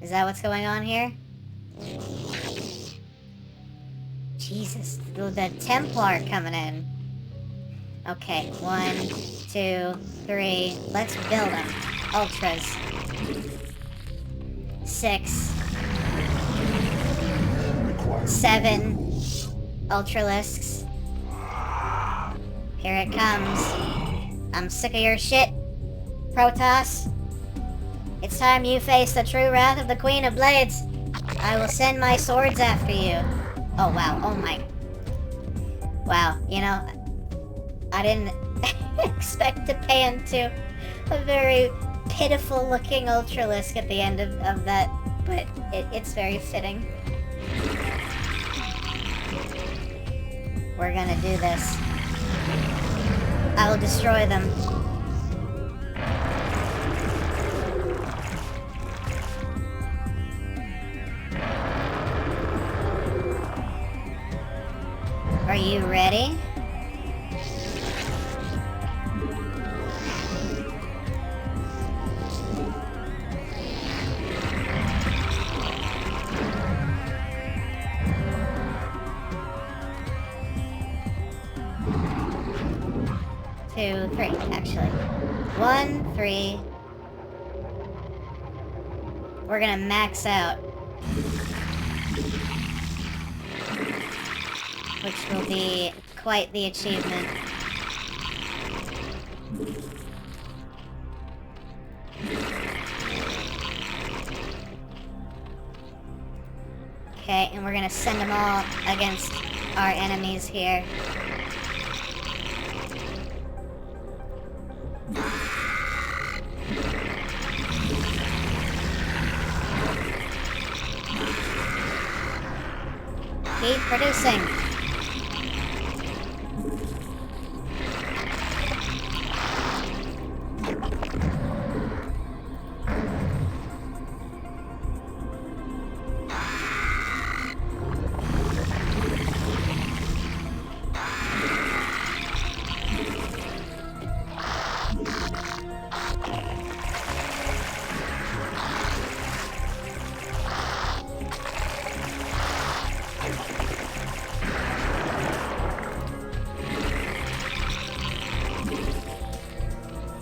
Is that what's going on here? Jesus, the Templar coming in. Okay, 1, 2, 3. Let's build them. Ultras. 6. 7. Ultralisks. Here it comes. I'm sick of your shit, Protoss. It's time you face the true wrath of the Queen of Blades. I will send my swords after you. Oh, wow. Oh, my. Wow. You know, I didn't expect to pan to a very pitiful-looking Ultralisk at the end of that, but it's very fitting. We're gonna do this. I will destroy them. Are you ready? Two, 3, actually. 1, 3. We're gonna max out. Which will be quite the achievement. Okay, and we're gonna send them all against our enemies here. Keep producing.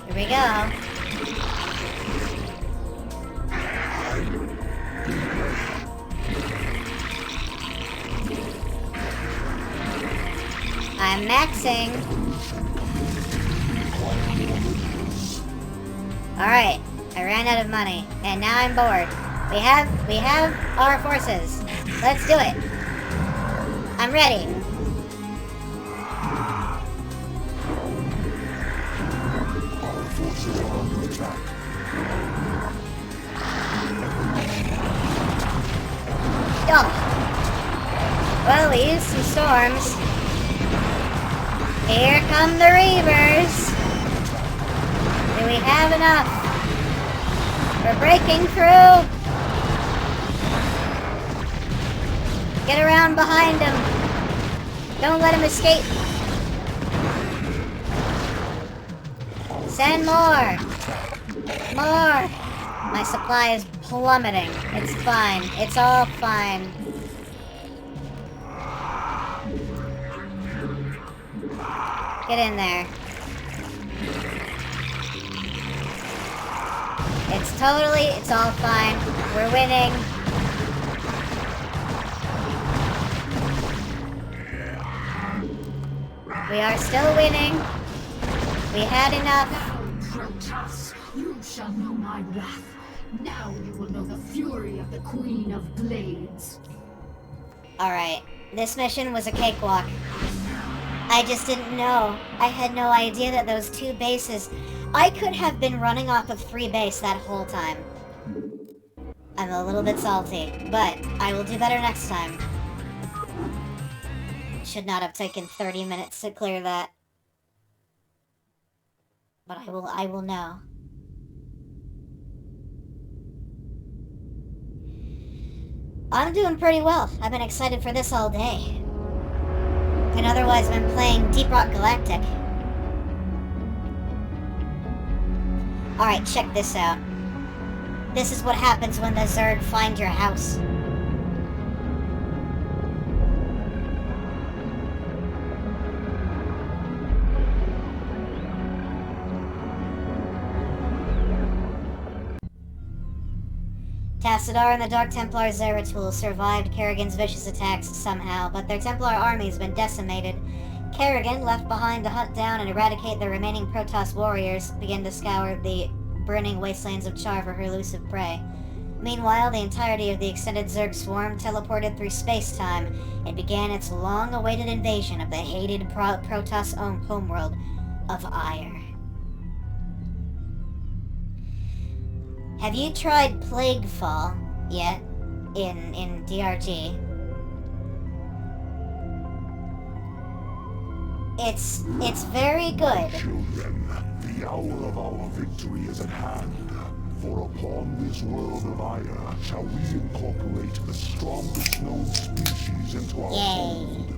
Here we go. I'm maxing. Alright, I ran out of money, and now I'm bored. We have our forces. Let's do it. I'm ready. Oh. Well, we used some storms. Here come the Reavers. Do we have enough? We're breaking through. Get around behind him. Don't let him escape. Send more. More. My supply is plummeting. It's fine. It's all fine. Get in there. It's all fine. We're winning. We are still winning. We had enough. Now, Protoss, you shall know my wrath. Now you will know the fury of the Queen of Blades. Alright, this mission was a cakewalk. I just didn't know. I had no idea that those 2 bases... I could have been running off of 3 base that whole time. I'm a little bit salty, but I will do better next time. Should not have taken 30 minutes to clear that. But I will know. I'm doing pretty well. I've been excited for this all day. And otherwise I've been playing Deep Rock Galactic. Alright, check this out. This is what happens when the Zerg find your house. Tassadar and the Dark Templar Zeratul survived Kerrigan's vicious attacks somehow, but their Templar army has been decimated. Kerrigan, left behind to hunt down and eradicate the remaining Protoss warriors, began to scour the burning wastelands of Char for her elusive prey. Meanwhile, the entirety of the extended Zerg swarm teleported through space-time and began its long-awaited invasion of the hated Protoss homeworld of Ire. Have you tried Plaguefall yet in DRG? It's very good. Children, the hour of our victory is at hand. For upon this world of Ire shall we incorporate the strongest known species into our fold.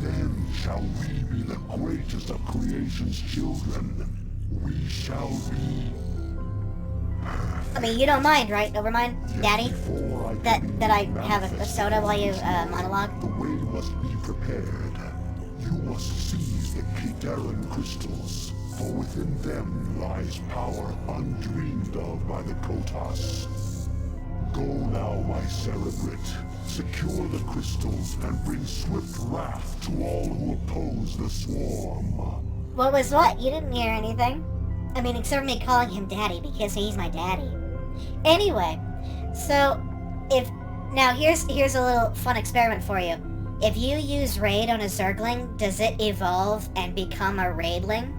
Then shall we be the greatest of creation's children. We shall be... I mean, you don't mind, right? Never mind, Daddy? That I have a soda while you monologue? The way must be prepared. You must seize the Kidaran crystals, for within them lies power undreamed of by the Protoss. Go now, my Cerebrate. Secure the crystals and bring swift wrath to all who oppose the swarm. What was what? You didn't hear anything. I mean, except for me calling him Daddy, because he's my daddy. Anyway, so, now here's a little fun experiment for you. If you use Raid on a Zergling, does it evolve and become a Raidling?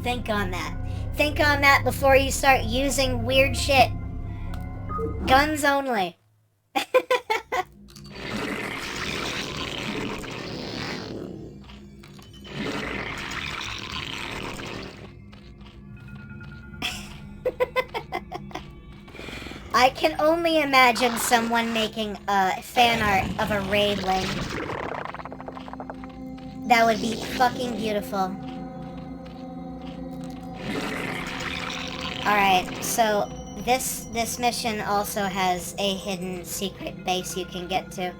Think on that. Think on that before you start using weird shit. Guns only. I can only imagine someone making a fan art of a Raidling. That would be fucking beautiful. Alright, so this mission also has a hidden secret base you can get to.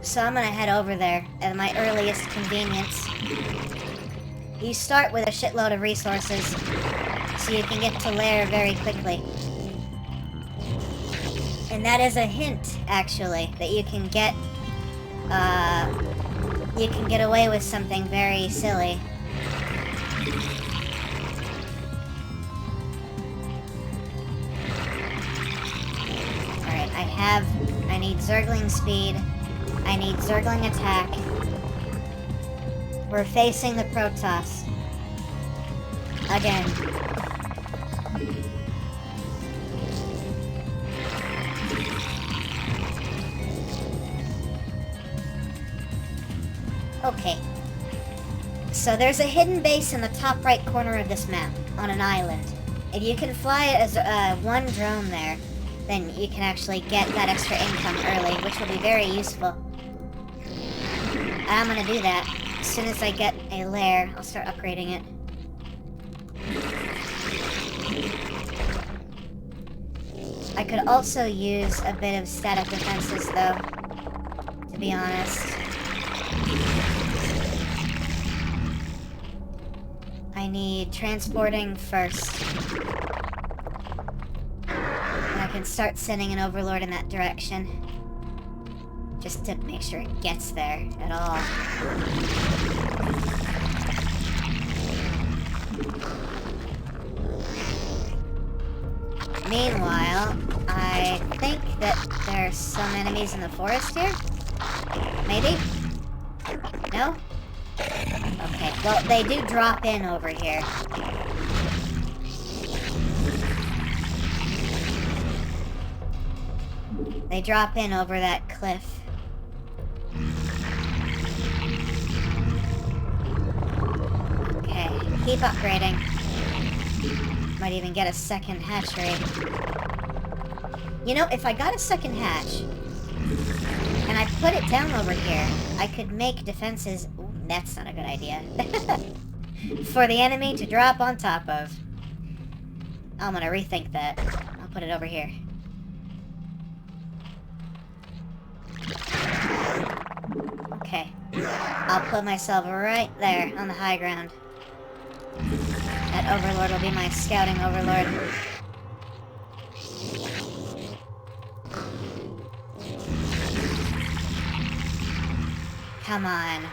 So I'm gonna head over there at my earliest convenience. You start with a shitload of resources, so you can get to Lair very quickly. And that is a hint, actually, that you can get away with something very silly. Alright, I need Zergling speed, I need Zergling attack. We're facing the Protoss. Again. Okay. So there's a hidden base in the top right corner of this map, on an island. If you can fly as one drone there, then you can actually get that extra income early, which will be very useful. I'm gonna do that. As soon as I get a lair, I'll start upgrading it. I could also use a bit of static defenses, though, to be honest. I need transporting first. And I can start sending an overlord in that direction. just to make sure it gets there at all. Meanwhile, I think that there's some enemies in the forest here? Maybe? No? Okay, well, they do drop in over here. They drop in over that cliff. Okay, keep upgrading. Might even get a second hatchery. You know, if I got a second hatch, and I put it down over here, I could make defenses... Ooh, that's not a good idea. For the enemy to drop on top of. I'm gonna rethink that. I'll put it over here. Okay. I'll put myself right there on the high ground. That overlord will be my scouting overlord. Come on.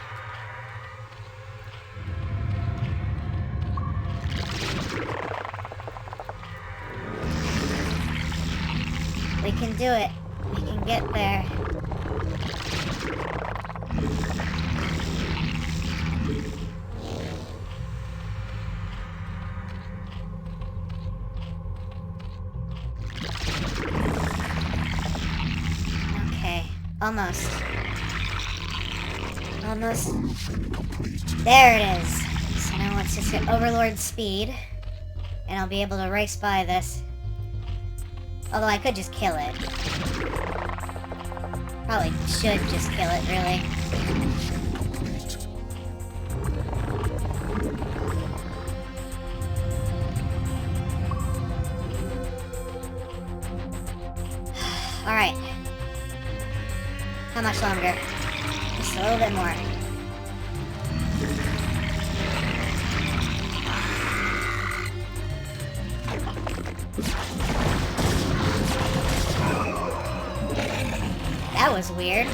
We can do it. We can get there. Okay, almost. Almost. There it is. So now let's just hit Overlord speed, and I'll be able to race by this. Although I could just kill it. Probably should just kill it, really. Alright. How much longer? Just a little bit more. That was weird.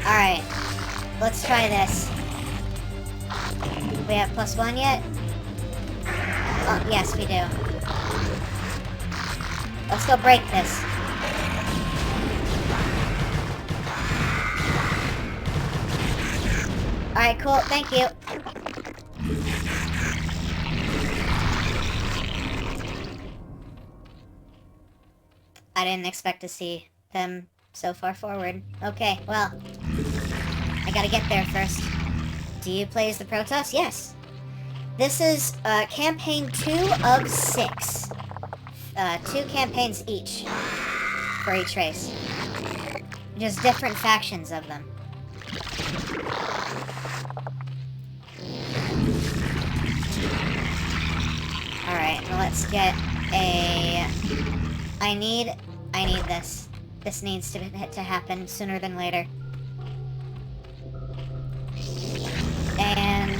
Alright. Let's try this. We have +1 yet? Oh, yes, we do. Let's go break this. Alright, cool. Thank you. I didn't expect to see them so far forward. Okay, well, I gotta get there first. Do you play as the Protoss? Yes. This is campaign 2 of 6. 2 campaigns each for each race. Just different factions of them. Alright, well, let's get a... I need this. This needs to happen sooner than later. And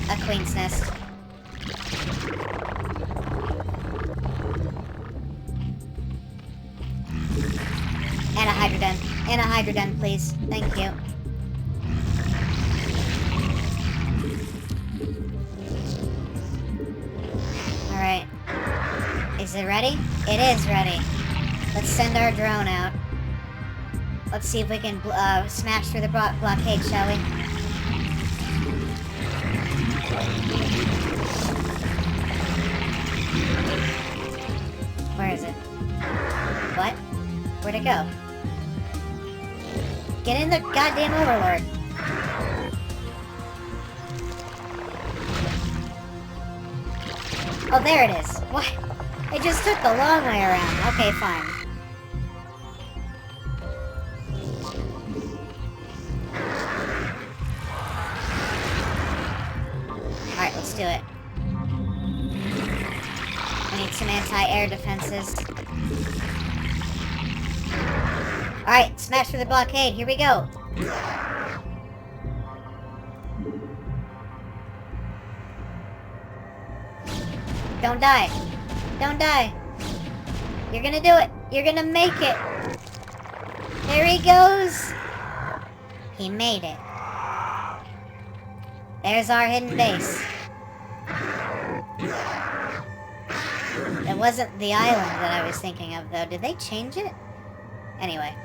a queen's nest. And a hydroden. And a hydroden, please. Thank you. Alright. Is it ready? It is ready. Let's send our drone out. Let's see if we can smash through the blockade, shall we? Where is it? What? Where'd it go? Get in the goddamn Overlord! Oh, there it is. What? It just took the long way around. Okay, fine. Alright, let's do it. I need some anti-air defenses. Alright, smash through the blockade. Here we go. Don't die. Don't die. You're gonna do it. You're gonna make it. There he goes. He made it. There's our hidden base. It wasn't the island that I was thinking of, though. Did they change it? Anyway.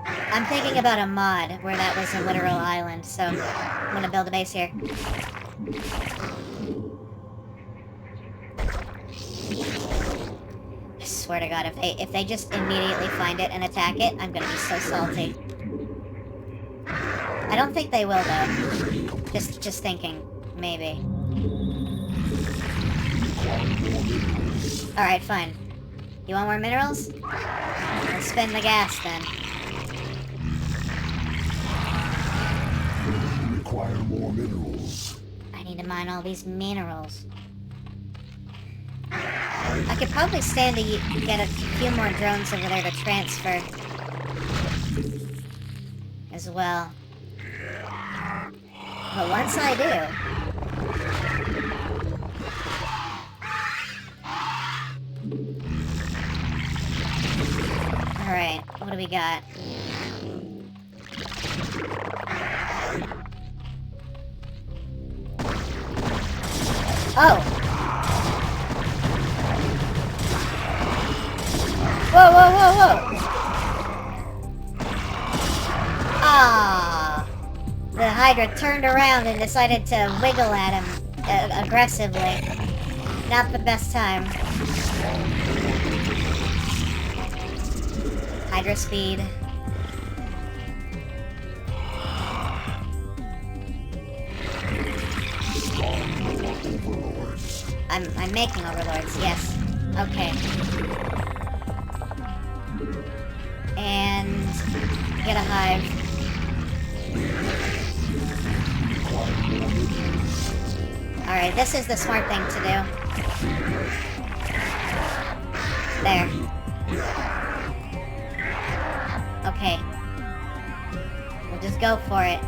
I'm thinking about a mod where that was a literal island, so I'm gonna build a base here. I swear to God, if they just immediately find it and attack it, I'm gonna be so salty. I don't think they will, though. Just thinking. Maybe. Alright, fine. You want more minerals? Let's spin the gas, then. We require more minerals. I need to mine all these minerals. I could probably stand to get a few more drones over there to transfer. As well. But once I do... Alright, what do we got? Oh! Whoa, whoa, whoa, whoa! Ah! The Hydra turned around and decided to wiggle at him aggressively. Not the best time. Hydra speed. I'm making overlords, yes. Okay. And get a hive. Alright, this is the smart thing to do. There. Okay. We'll just go for it.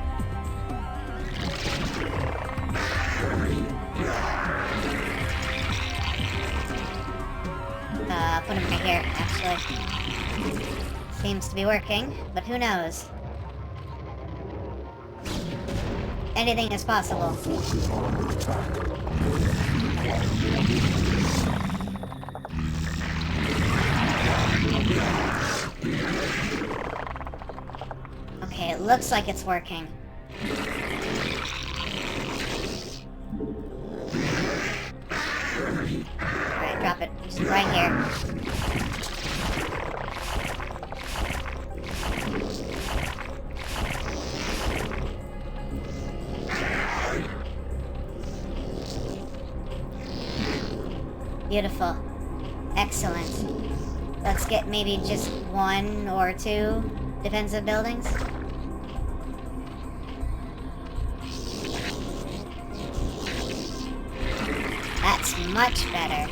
Put him right here, actually. Seems to be working, but who knows? Anything is possible. Okay, it looks like it's working. Alright, drop it. Just right here. Beautiful. Excellent. Let's get maybe just 1 or 2 defensive buildings. That's much better.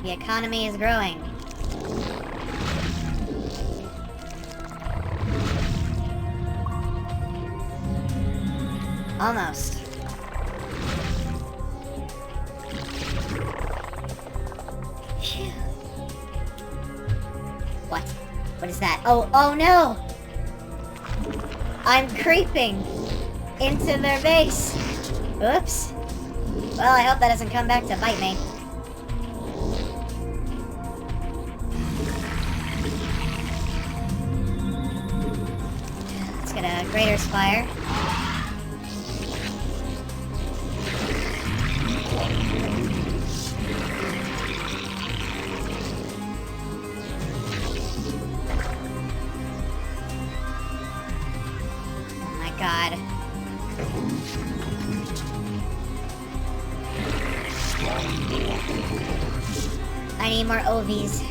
The economy is growing. Almost. Phew. What? What is that? Oh no! I'm creeping into their base. Oops. Well, I hope that doesn't come back to bite me. Let's get a greater spire. Oh my god. I need more OVs.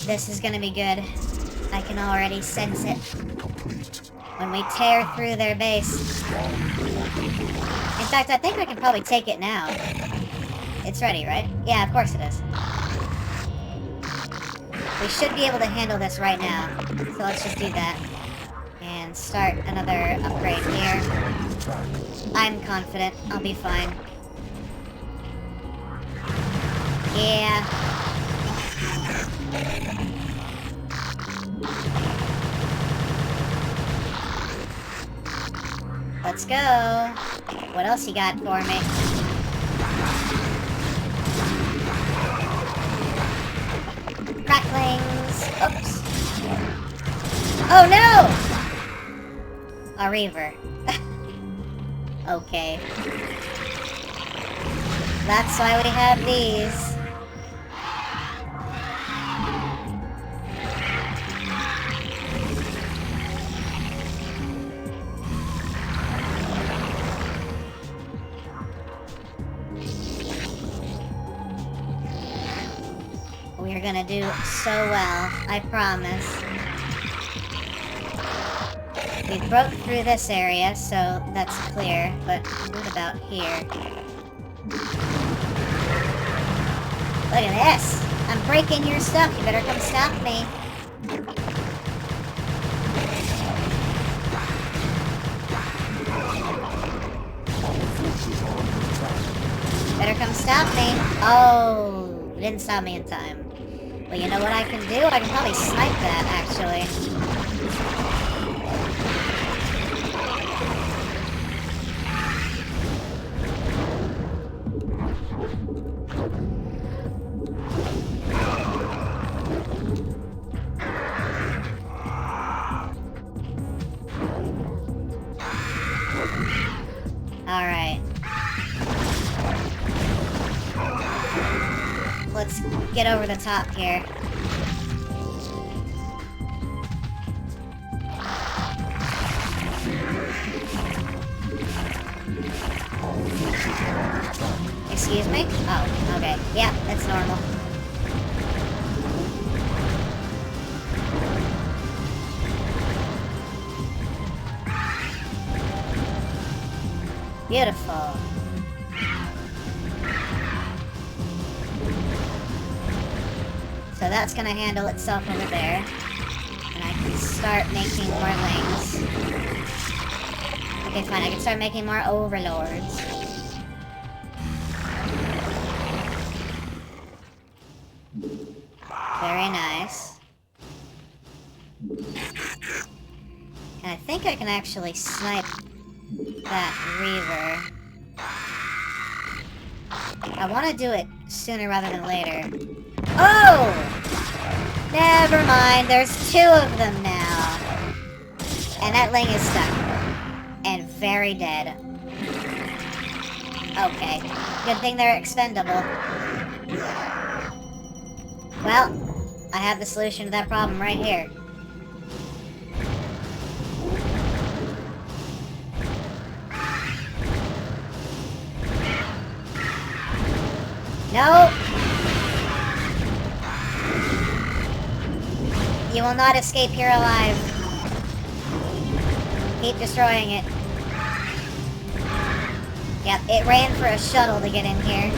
This is gonna be good. I can already sense it. When we tear through their base. In fact, I think I can probably take it now. It's ready, right? Yeah, of course it is. We should be able to handle this right now. So let's just do that. And start another upgrade here. I'm confident. I'll be fine. Yeah. Let's go. What else you got for me? Cracklings. Oops. Oh no! A reaver. Okay. That's why we have these. We're gonna do so well, I promise. We broke through this area, so that's clear, but what about here? Look at this! I'm breaking your stuff, you better come stop me. Better come stop me. Oh, didn't stop me in time. Well, you know what I can do? I can probably snipe that, actually. Alright. Let's get over the top here. Excuse me? Oh, okay. Yeah, that's normal. Beautiful. So that's gonna handle itself over there. And I can start making more lings. Okay, fine, I can start making more overlords. Very nice. And I think I can actually snipe that reaver. I want to do it sooner rather than later. Oh! Never mind, there's two of them now. And that ling is stuck. And very dead. Okay. Good thing they're expendable. Well, I have the solution to that problem right here. No! You will not escape here alive. Keep destroying it. Yep, it ran for a shuttle to get in here.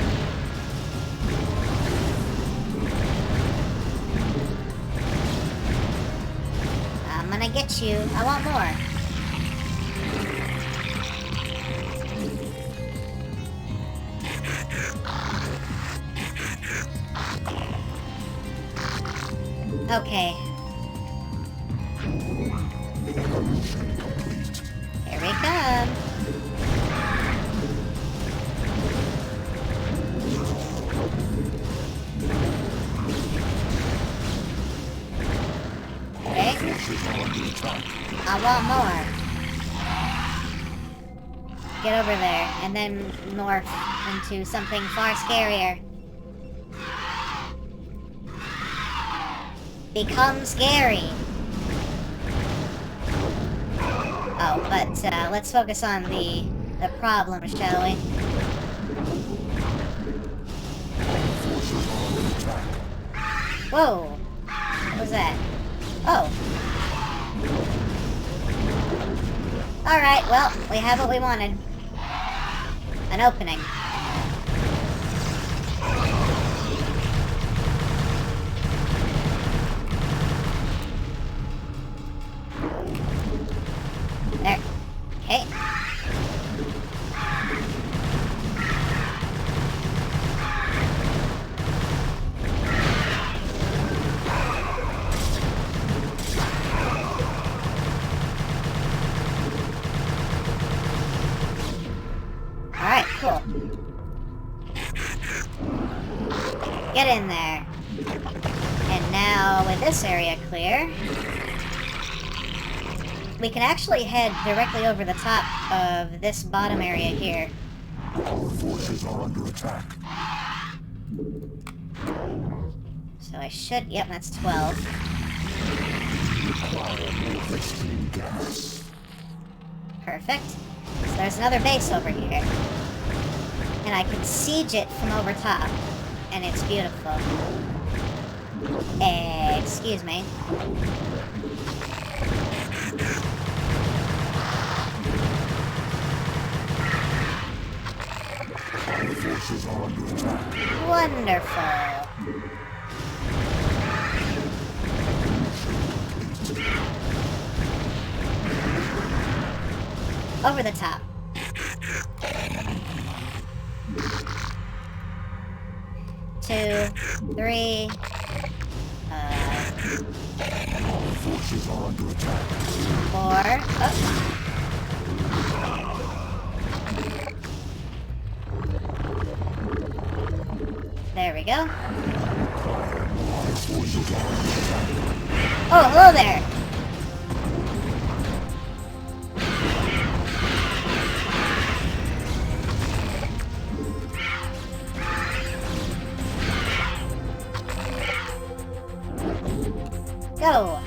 I'm gonna get you. I want more. Okay. Here we come. Okay. I want more. Get over there, and then morph into something far scarier. Become scary. Oh, but let's focus on the problem, shall we? Whoa! What was that? Oh. Alright, well, we have what we wanted. An opening. Get in there. And now, with this area clear, we can actually head directly over the top of this bottom area here. Our forces are under attack. So I should... Yep, that's 12. Extreme gas. Perfect. So there's another base over here. And I can siege it from over top. And it's beautiful. Excuse me. Our forces are under attack. Wonderful. Over the top. 2, 3. Our forces are under attack. 4. Oh. There we go. Oh, hello there. Go.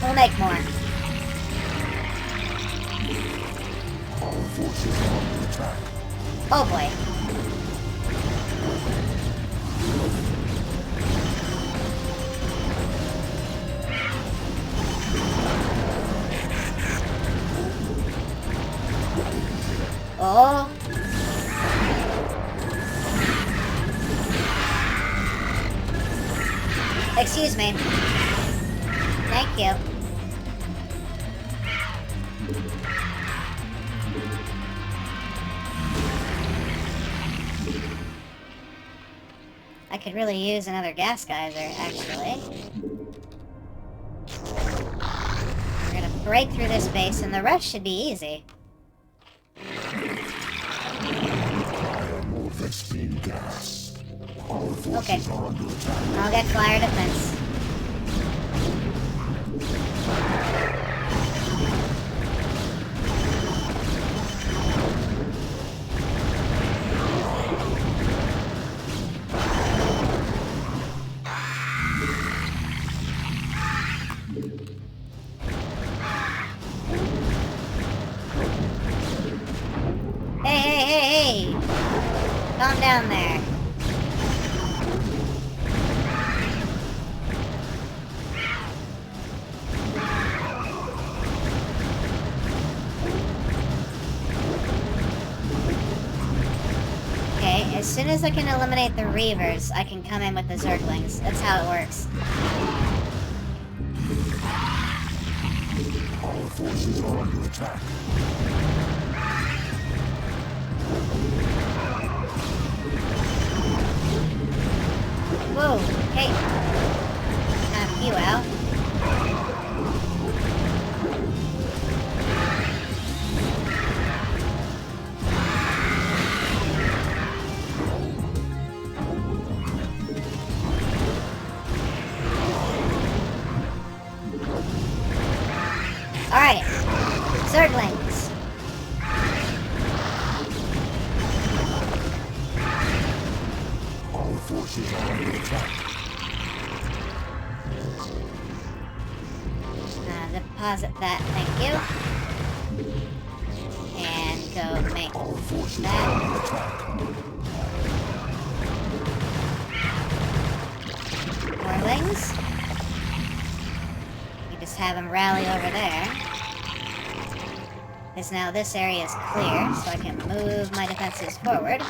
We'll make more. Our forces are under attack. Oh boy. Oh. Excuse me. Thank you. I could really use another gas geyser, actually. We're gonna break through this base, and the rest should be easy. Extreme gas. Our forces Okay. are under attack. I'll get fire defense. Hey! Calm down there. Okay, as soon as I can eliminate the Reavers, I can come in with the Zerglings. That's how it works. Our forces are under attack. Whoa, hey. Knock you out. Alright. Zerglings. Our forces are under attack. Deposit that, thank you. And go make Our forces are that. under attack. Warlings. You just have them rally over there. Because now this area is clear, so I can move my defenses forward.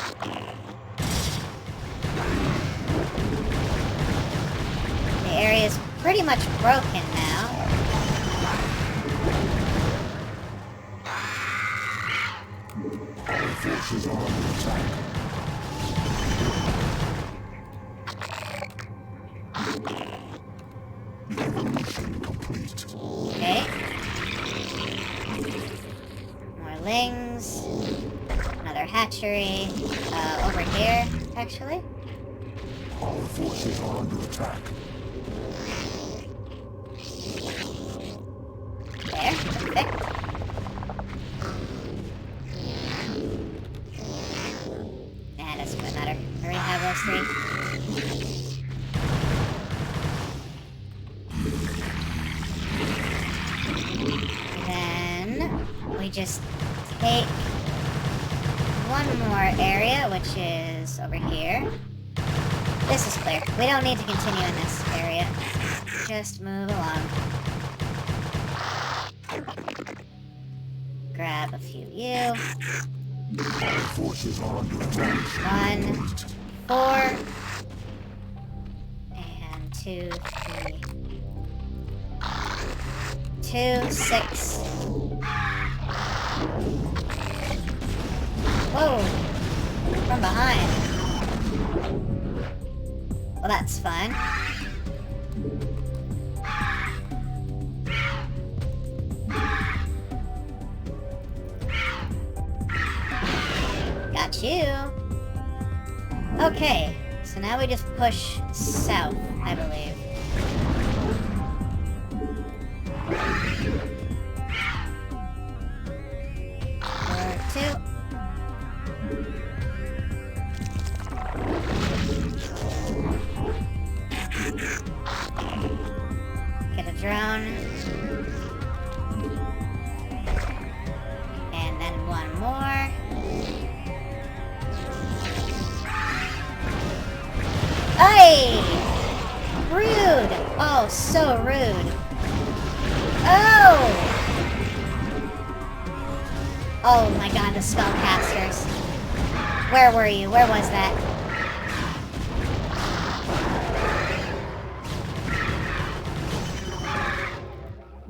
The area is pretty much broken now. Our forces are under attack. Evolution complete. Okay. More lings. Another hatchery. Over here, actually. forces are under attack. There. Perfect. Nah, doesn't quite matter. I already have those three. And then we just take one more area, which is over here. This is clear. We don't need to continue in this area. Just move along. Grab a few you. Forces are under attack. 1, 4, and 2, 3. 2, 6. Whoa! From behind. Well, that's fun. Got you. Okay, so now we just push south, I believe. Two. Get a drone. And then one more. Hey! Rude! Oh, so rude. Oh! Oh my god, the spellcasters. Where were you? Where was that?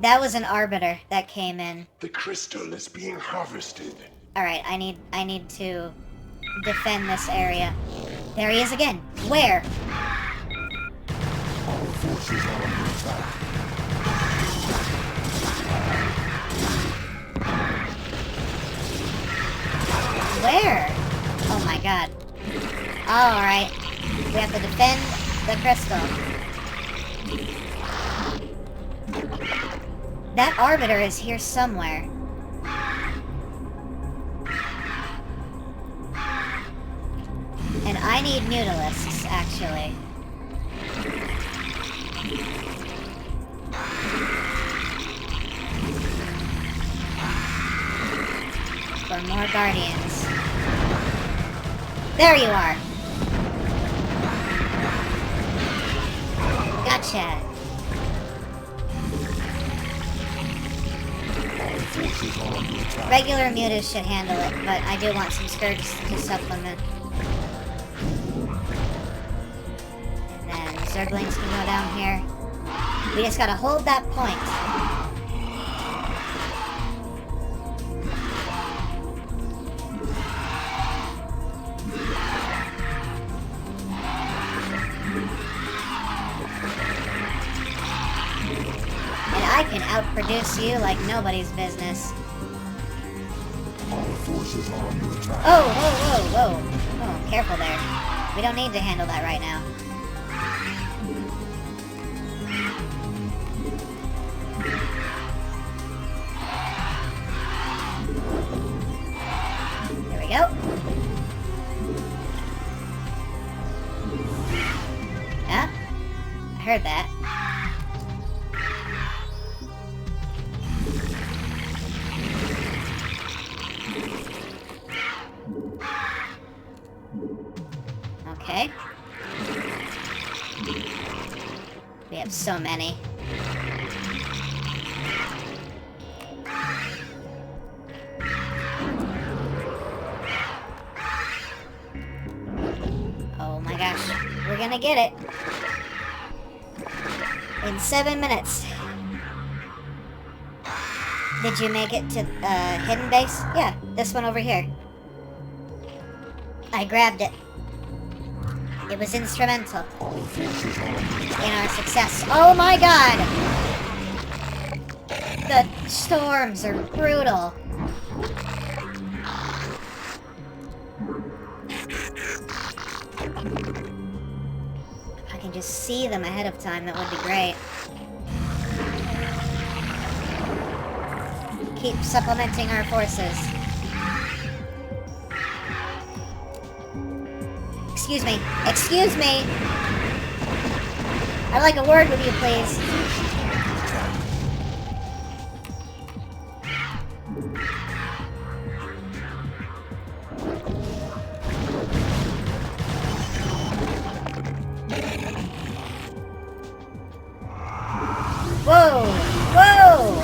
That was an arbiter that came in. The crystal is being harvested. Alright, I need to defend this area. There he is again. Where? Our forces are under attack. Where? Oh my god. Alright. We have to defend the crystal. That arbiter is here somewhere. And I need mutalisks, actually. For more guardians. There you are! Gotcha! Regular mutas should handle it, but I do want some scourges to supplement. And then Zerglings can go down here. We just gotta hold that point. And I can outproduce you like nobody's business. Oh, whoa, whoa, whoa. Oh, careful there. We don't need to handle that right now. There we go. Huh? I heard that. Okay. We have so many. Oh my gosh. We're gonna get it. In 7 minutes. Did you make it to hidden base? Yeah, this one over here. I grabbed it. It was instrumental in our success. Oh my god! The storms are brutal. see them ahead of time, that would be great. Keep supplementing our forces. Excuse me. Excuse me! I'd like a word with you, please. Whoa! Whoa!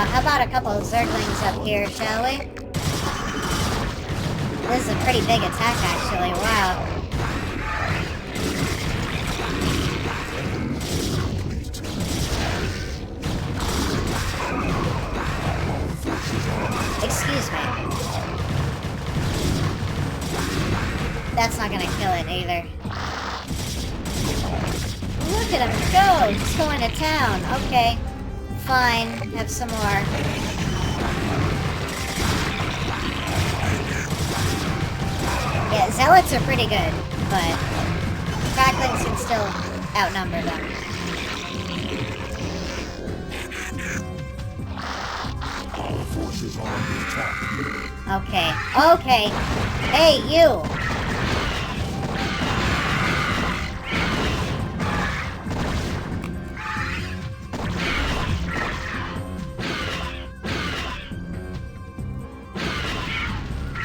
How about a couple of Zerglings up here, shall we? This is a pretty big attack, actually. Wow. Excuse me. That's not gonna kill it either. Look at him go! He's going to town. Okay. Fine. Have some more. Yeah, zealots are pretty good, but cracklings can still outnumber them. Forces are under attack. Okay. Okay. Hey, you!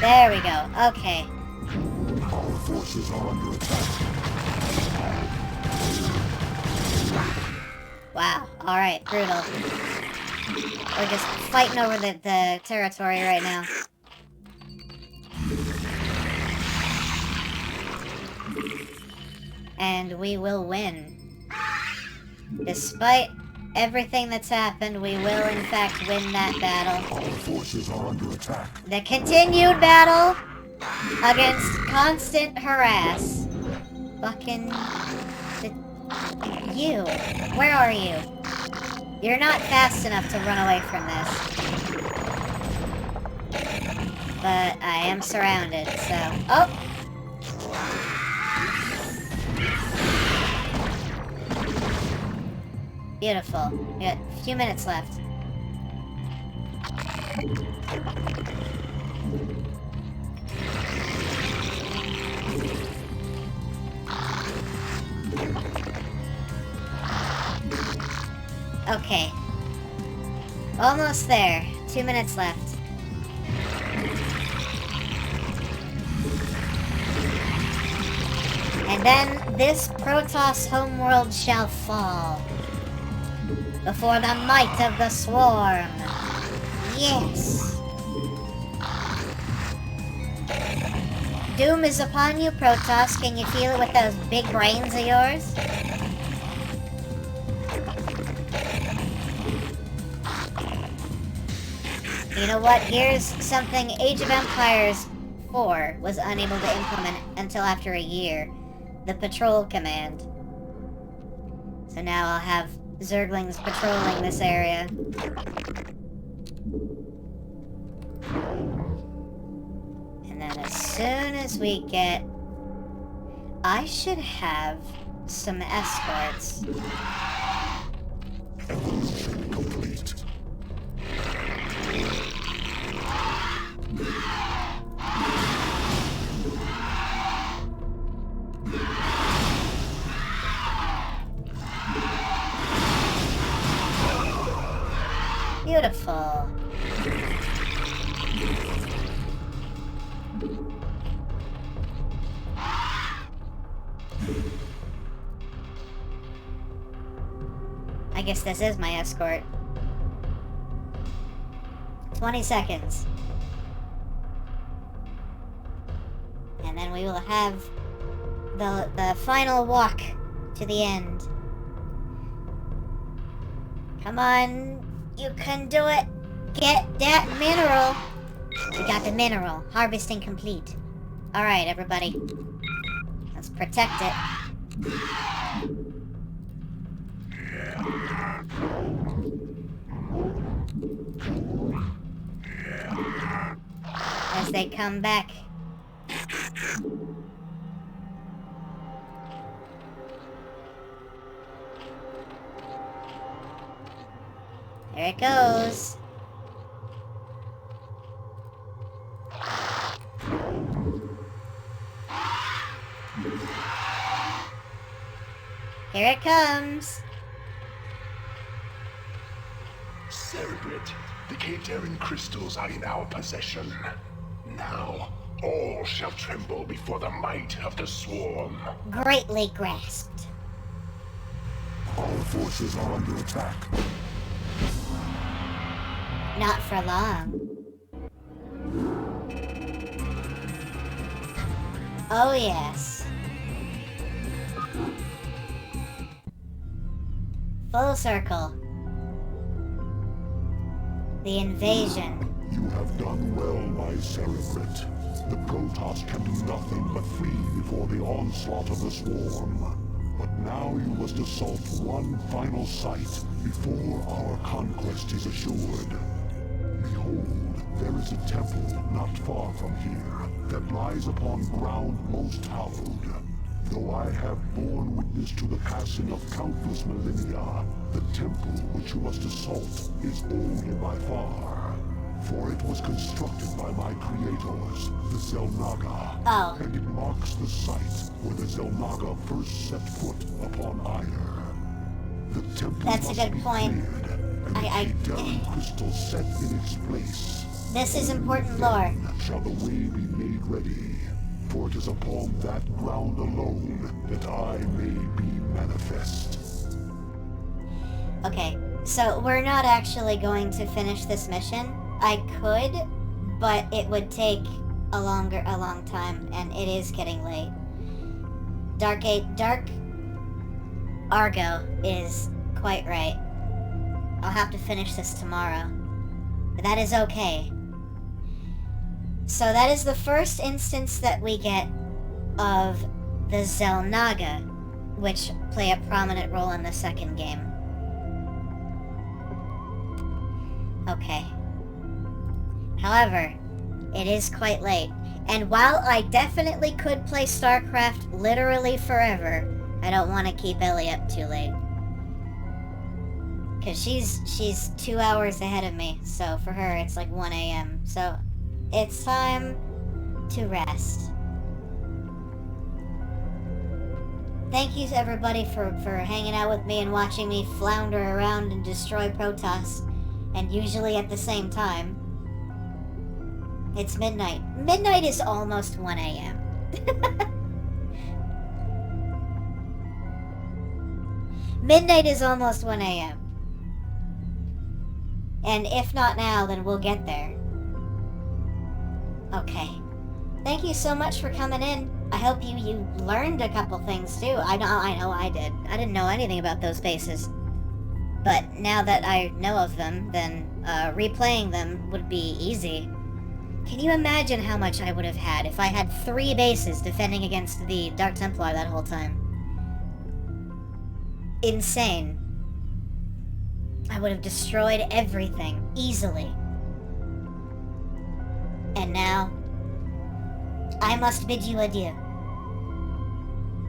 There we go. Okay. Our forces are under attack. Wow. Alright, brutal. We're just fighting over the territory right now. And we will win. Despite everything that's happened, we will in fact win that battle. Our forces are under attack. The continued battle against constant harass. Fucking... You. Where are you? You're not fast enough to run away from this. But I am surrounded, so... Oh! Beautiful. We got a few minutes left. Okay. Almost there. 2 minutes left. And then this Protoss homeworld shall fall. Before the might of the swarm. Yes. Doom is upon you, Protoss. Can you feel it with those big brains of yours? You know what? Here's something Age of Empires 4 was unable to implement until after a year. The patrol command. So now I'll have Zerglings patrolling this area. And then as soon as we get... I should have some escorts. Evolution complete. Beautiful. I guess this is my escort. 20 seconds. And then we will have the final walk to the end. Come on, you can do it. Get that mineral. We got the mineral. Harvesting complete. Alright, everybody. Let's protect it. As they come back. There it goes. Here it comes. Cerebrate, the Katerin crystals are in our possession. Now, all shall tremble before the might of the swarm. Greatly grasped. Our forces are under attack. Not for long. Oh yes. Full circle. The invasion. You have done well, my Cerebrate. The Protoss can do nothing but flee before the onslaught of the swarm. But now you must assault one final site before our conquest is assured. Behold, there is a temple not far from here that lies upon ground most hallowed. Though I have borne witness to the passing of countless millennia, the temple which you must assault is older by far. For it was constructed by my creators, the Xel'Naga, and it marks the site where the Xel'Naga first set foot upon Aiur. The temple That's a must good be point. cleared, and the Katerin crystal set in its place. This is important lore. Then shall the way be made ready, for it is upon that ground alone that I may be manifest. Okay, so we're not actually going to finish this mission. I could, but it would take a long time, and it is getting late. Dark Argo is quite right. I'll have to finish this tomorrow. But that is okay. So that is the first instance that we get of the Xel'Naga, which play a prominent role in the second game. Okay. However, it is quite late, and while I definitely could play Starcraft literally forever, I don't want to keep Ellie up too late. Because she's 2 hours ahead of me, so for her it's like 1 a.m. So it's time to rest. Thank you everybody for hanging out with me and watching me flounder around and destroy Protoss, and usually at the same time. It's midnight. Midnight is almost 1 a.m. Midnight is almost 1 a.m. And if not now, then we'll get there. Okay. Thank you so much for coming in. I hope you learned a couple things too. I know I did. I didn't know anything about those bases. But now that I know of them, then replaying them would be easy. Can you imagine how much I would have had if I had 3 bases defending against the Dark Templar that whole time? Insane. I would have destroyed everything, easily. And now, I must bid you adieu.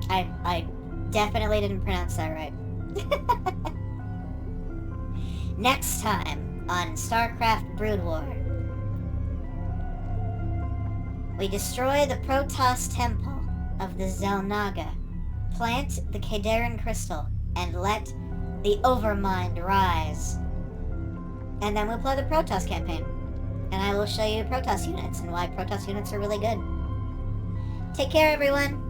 I definitely didn't pronounce that right. Next time on Starcraft Brood War. We destroy the Protoss Temple of the Xel'Naga, plant the Katerin Crystal, and let the Overmind rise. And then we'll play the Protoss campaign. And I will show you Protoss units and why Protoss units are really good. Take care, everyone!